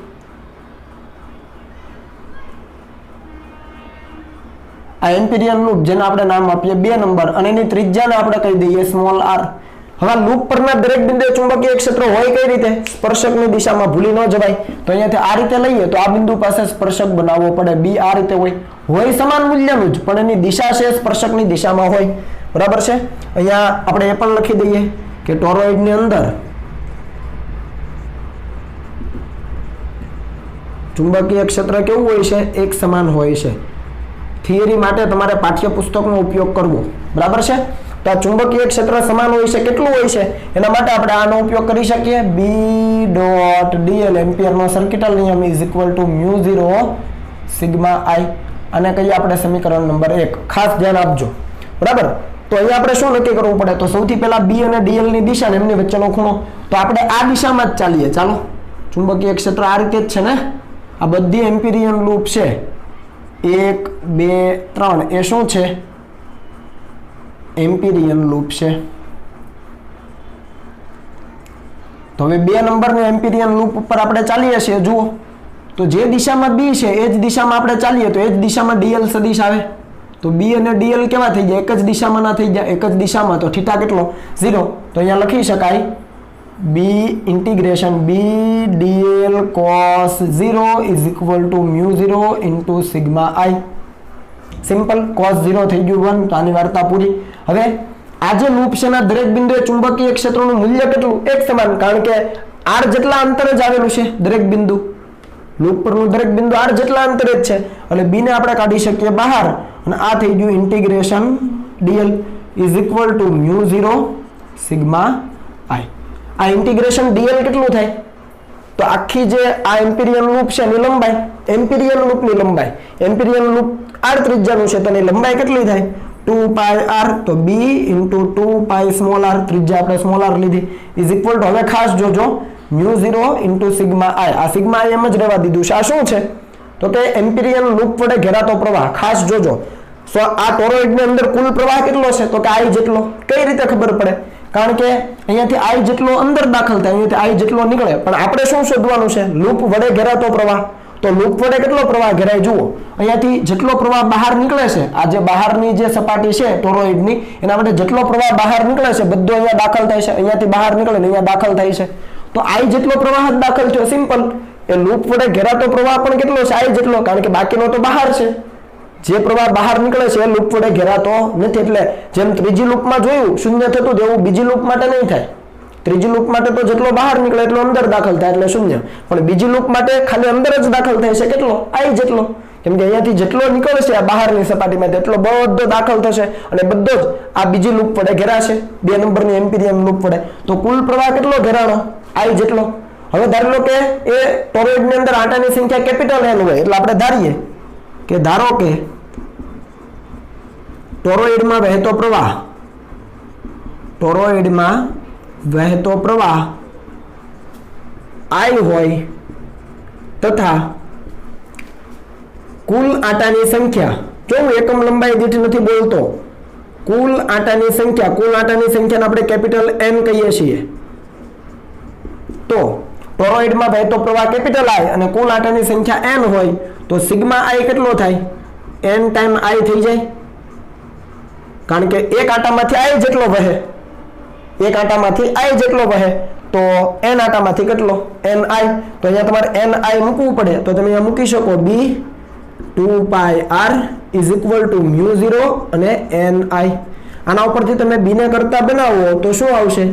આ એમ્પિરિયન લૂપ જેને આપણે નામ આપીએ 2 નંબર અને એની ત્રિજ્યાને આપણે કહી દઈએ સ્મોલ r. હવે લૂપ પરના દરેક બિંદુએ ચુંબકીય ક્ષેત્ર હોય કઈ રીતે? સ્પર્શકની દિશામાં, ભૂલી ન જવાય. તો અહીંયાથી આ રીતે લઈએ તો આ બિંદુ પાસે સ્પર્શક બનાવવો પડે. B આ રીતે હોય સમાન મૂલ્યનું જ, પણ એની દિશા છે સ્પર્શકની દિશામાં હોય. બરાબર છે? અહીંયા આપણે એ પણ લખી દઈએ કે ટોરોઇડની અંદર ચુંબકીય ક્ષેત્ર કેવું હોય છે? એક સમાન હોય છે. થિયરી માટે તમારે પાઠ્યપુસ્તકનો ઉપયોગ કરવો. બરાબર છે? તો આ ચુંબકીય ક્ષેત્ર સમાન હોય છે. કેટલું હોય છે? એના માટે આપણે આનો ઉપયોગ કરી શકીએ. B.dl એમ્પિયરનો સર્કિટલ નિયમ = μ0 સિગ્મા i. આને કહીએ આપણે સમીકરણ નંબર 1. ખાસ ધ્યાન આપજો. બરાબર? તો અહીંયા આપણે શું નક્કી કરવું પડે? તો સૌથી પહેલા B અને dl ની દિશા ને એમની વચ્ચેનો ખૂણો. તો આપણે આ દિશામાં જ ચાલીએ. ચાલો, ચુંબકીય ક્ષેત્ર આ રીતે જ છે ને. આ બધી એમ્પિરિયન લૂપ છે 1, 2, 3 એ શું છે? એમ્પિરિયન લૂપ છે. તો હવે 2 નંબરની એમ્પિરિયન લૂપ ઉપર આપણે ચાલીએ છીએ. જુઓ, તો જે દિશામાં બી છે એ જ દિશામાં આપણે ચાલીએ તો એ જ દિશામાં ડીએલ સદિશ આવે, તો બી અને ડીએલ કેવા થઈ જાય? એક જ દિશામાં ના થઈ જાય, એક જ દિશામાં, તો થીટા કેટલો? 0. તો અહીંયા લખી શકાય B integration B DL cos 0 is equal to mu 0 into sigma I. Simple, cos 0 થઈ ગયું 1, તો આની વાર્તા પૂરી. હવે આ જે લૂપ છે ના દરેક બિંદુએ ચુંબકીય ક્ષેત્રનું મૂલ્ય કેટલું? એક સમાન, કારણ કે r જેટલા અંતરે જ આવેલું છે દરેક બિંદુ, લૂપ પરનું દરેક બિંદુ r જેટલા અંતરે જ છે, એટલે b ને આપણે કાઢી શકીએ બહાર, અને આ થઈ ગયું integration dl is equal to mu 0 sigma i. આ ઇન્ટિગ્રેશન dl કેટલું થાય? તો આખી જે આ એમ્પિરિયલ લૂપ છે એની લંબાઈ, એમ્પિરિયલ લૂપની લંબાઈ, એમ્પિરિયલ લૂપ r ત્રિજ્યાનું છે તો એની લંબાઈ કેટલી થાય? 2πr. તો b ઇન્ટુ 2π સ્મોલ r, ત્રિજ્યા આપણે સ્મોલ r લીધી, ઇઝ ઇક્વલ ટુ, હવે ખાસ જોજો, મ્યુ 0 ઇન્ટુ સિગ્મા i. આ સિગ્મા i એમ જ રહેવા દીધું છે. આ શું છે? તો કે એમ્પિરિયલ લૂપ વડે ઘેરાતો પ્રવાહ. ખાસ જોજો, સો આ ટોરોઇડની અંદર કુલ પ્રવાહ કેટલો છે? તો કે i જેટલો. કઈ રીતે ખબર પડે? કારણ કે અહીંયાથી i જેટલો અંદર દાખલ થાય, અહીંયાથી i જેટલો નીકળે, પણ આપણે શું શોધવાનું છે? લૂપ વડે ઘેરાતો પ્રવાહ. તો લૂપ વડે કેટલો પ્રવાહ ઘેરાય? જુઓ, અહીંયાથી જેટલો પ્રવાહ બહાર નીકળે છે, આ જે બહારની જે સપાટી છે ટોરોઇડની, એના માટે જેટલો પ્રવાહ બહાર નીકળે છે બધો અહીંયા દાખલ થાય છે, અહીંયાથી બહાર નીકળે ને અહીંયા દાખલ થાય છે, તો i જેટલો પ્રવાહ જ દાખલ થયો. સિમ્પલ. એ લૂપ વડે ઘેરાતો પ્રવાહ પણ કેટલો છે? i જેટલો, કારણ કે બાકીનો તો બહાર છે. જે પ્રવાહ બહાર નીકળે છે એ લૂપ વડે ઘેરાતો નથી. એટલે જેમ ત્રીજી લૂપમાં જોયું શૂન્ય થતું, એવું બીજી લૂપ માટે નહીં થાય. ત્રીજી લૂપ માટે તો જેટલો બહાર નીકળે એટલો અંદર દાખલ થાય એટલે શૂન્ય, પણ બીજી લૂપ માટે ખાલી અંદર જ દાખલ થાય છે કેટલો? i જેટલો. કેમ કે અહીંયાથી જેટલો નીકળે છે આ બહારની સપાટીમાં તેટલો બધો દાખલ થશે, અને બધો જ આ બીજી લૂપ વડે ઘેરાશે, 2 નંબરની એમ્પિરિયલ લૂપ વડે. તો કુલ પ્રવાહ કેટલો ઘેરાણો? i જેટલો. હવે ધારી લો કે એ ટોરોઇડની અંદર આંટાની સંખ્યા કેપિટલ n હોય, એટલે આપણે ધારીએ કે ધારો કે ટોરોઇડમાં વહેતો પ્રવાહ, ટોરોઇડમાં વહેતો પ્રવાહ i હોય તથા કુલ આંટાની સંખ્યા, જો હું એકમ લંબાઈ દીઠ નથી બોલતો, કુલ આંટાની સંખ્યાને આપણે કેપિટલ n કહીએ છીએ. તો ટોરોઇડમાં વહેતો પ્રવાહ કેપિટલ I અને કુલ આંટાની સંખ્યા n હોય તો સિગ્મા i કેટલો થાય? n ટાઈમ i થઈ જાય, કારણ કે એક આંટામાંથી i જેટલો વહે, એક આંટામાંથી i જેટલો વહે, તો n આંટામાંથી કેટલો? ni. તો અહીંયા તમારે ni મૂકવું પડે, તો તમે અહીંયા મૂકી શકો b 2πr is equal to mu 0 અને ni. આના ઉપરથી તમે b ને કરતા બનાવો તો શું આવશે?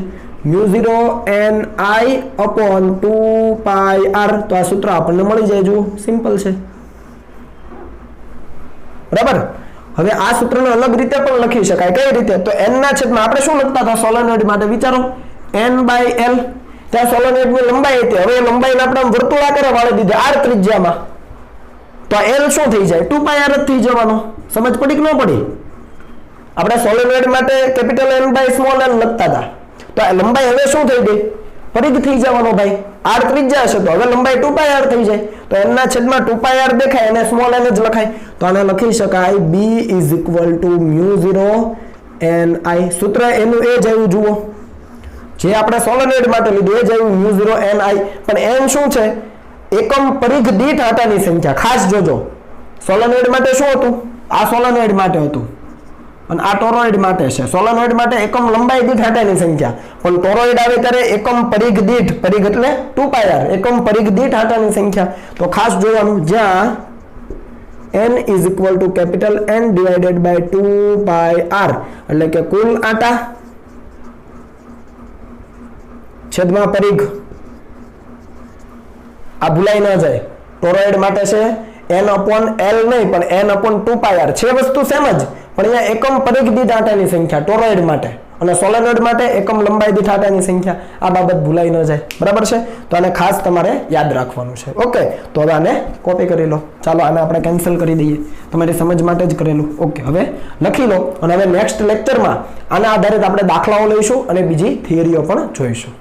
Mu 0 ni upon 2πr. તો આ સૂત્ર આપણને મળી જાય. જુઓ, સિમ્પલ છે, બરાબર. હવે આ સૂત્રને અલગ રીતે પણ લખી શકાય. કઈ રીતે? તો n ના છેદમાં આપણે શું લખતા હતા સોલેનોઇડ માટે? વિચારો, n/l. ત્યાં સોલેનોઇડની લંબાઈ હતી, હવે લંબાઈને આપણે વર્તુળાકારે વાળી દીધી r ત્રિજ્યામાં, તો l શું થઈ જાય? 2πr જ થઈ જવાનો. સમજ પડી કે ન પડી? આપણે સોલેનોઇડ માટે capital n by small n લખતા હતા, તો આ લંબાઈ હવે શું થઈ ગઈ? પરિઘ થઈ જવાનો ભાઈ. r ત્રિજ્યા હશે તો હવે લંબાઈ 2πr થઈ જાય, તો n ના છેદમાં 2πr દેખાય અને સ્મોલ n જ લખાય. તો આને લખી શકાય b is equal to mu 0 ni. સૂત્ર એનું એ જ આવ્યું. જુઓ, જે આપણે સોલેનોઇડ માટે લીધું એ જ આવ્યું, મ્યુ 0 ni. પણ n શું છે? એકમ પરિઘ દીઠ આંટાની સંખ્યા. ખાસ જોજો, સોલેનોઇડ માટે શું હતું? આ સોલેનોઇડ માટે હતું અને આ ટોરોઇડ માટે છે. સોલેનોઇડ માટે એકમ લંબાઈ દીઠ આંટાની સંખ્યા, પણ ટોરોઇડ આવે ત્યારે એકમ પરિઘ દીઠ, પરિઘ એટલે 2πr, એકમ પરિઘ દીઠ આંટાની સંખ્યા. તો ખાસ જોવાનું, જ્યાં n is equal to capital N divided by 2πr, એટલે કે કુલ આંટા છેદમાં પરિઘ. આ ભૂલાઈ ન જાય. ટોરોઇડ માટે છે n અપોન l નહીં, પણ n અપોન 2πr છે. વસ્તુ સેમ જ, પણ અહીંયા એકમ પરિઘ દીઠ આંટાની સંખ્યા ટોરોઇડ માટે, અને સોલેનોઇડ માટે એકમ લંબાઈ દીઠ આંટાની સંખ્યા. આ બાબત ભૂલાઈ ન જાય, બરાબર છે? તો આને ખાસ તમારે યાદ રાખવાનું છે. ઓકે, તો હવે આને કોપી કરી લો. ચાલો આને આપણે કેન્સલ કરી દઈએ, તમારી સમજ માટે જ કરેલું. ઓકે, હવે લખી લો, અને હવે નેક્સ્ટ લેક્ચરમાં આના આધારિત આપણે દાખલાઓ લઈશું અને બીજી થિયરીઓ પણ જોઈશું.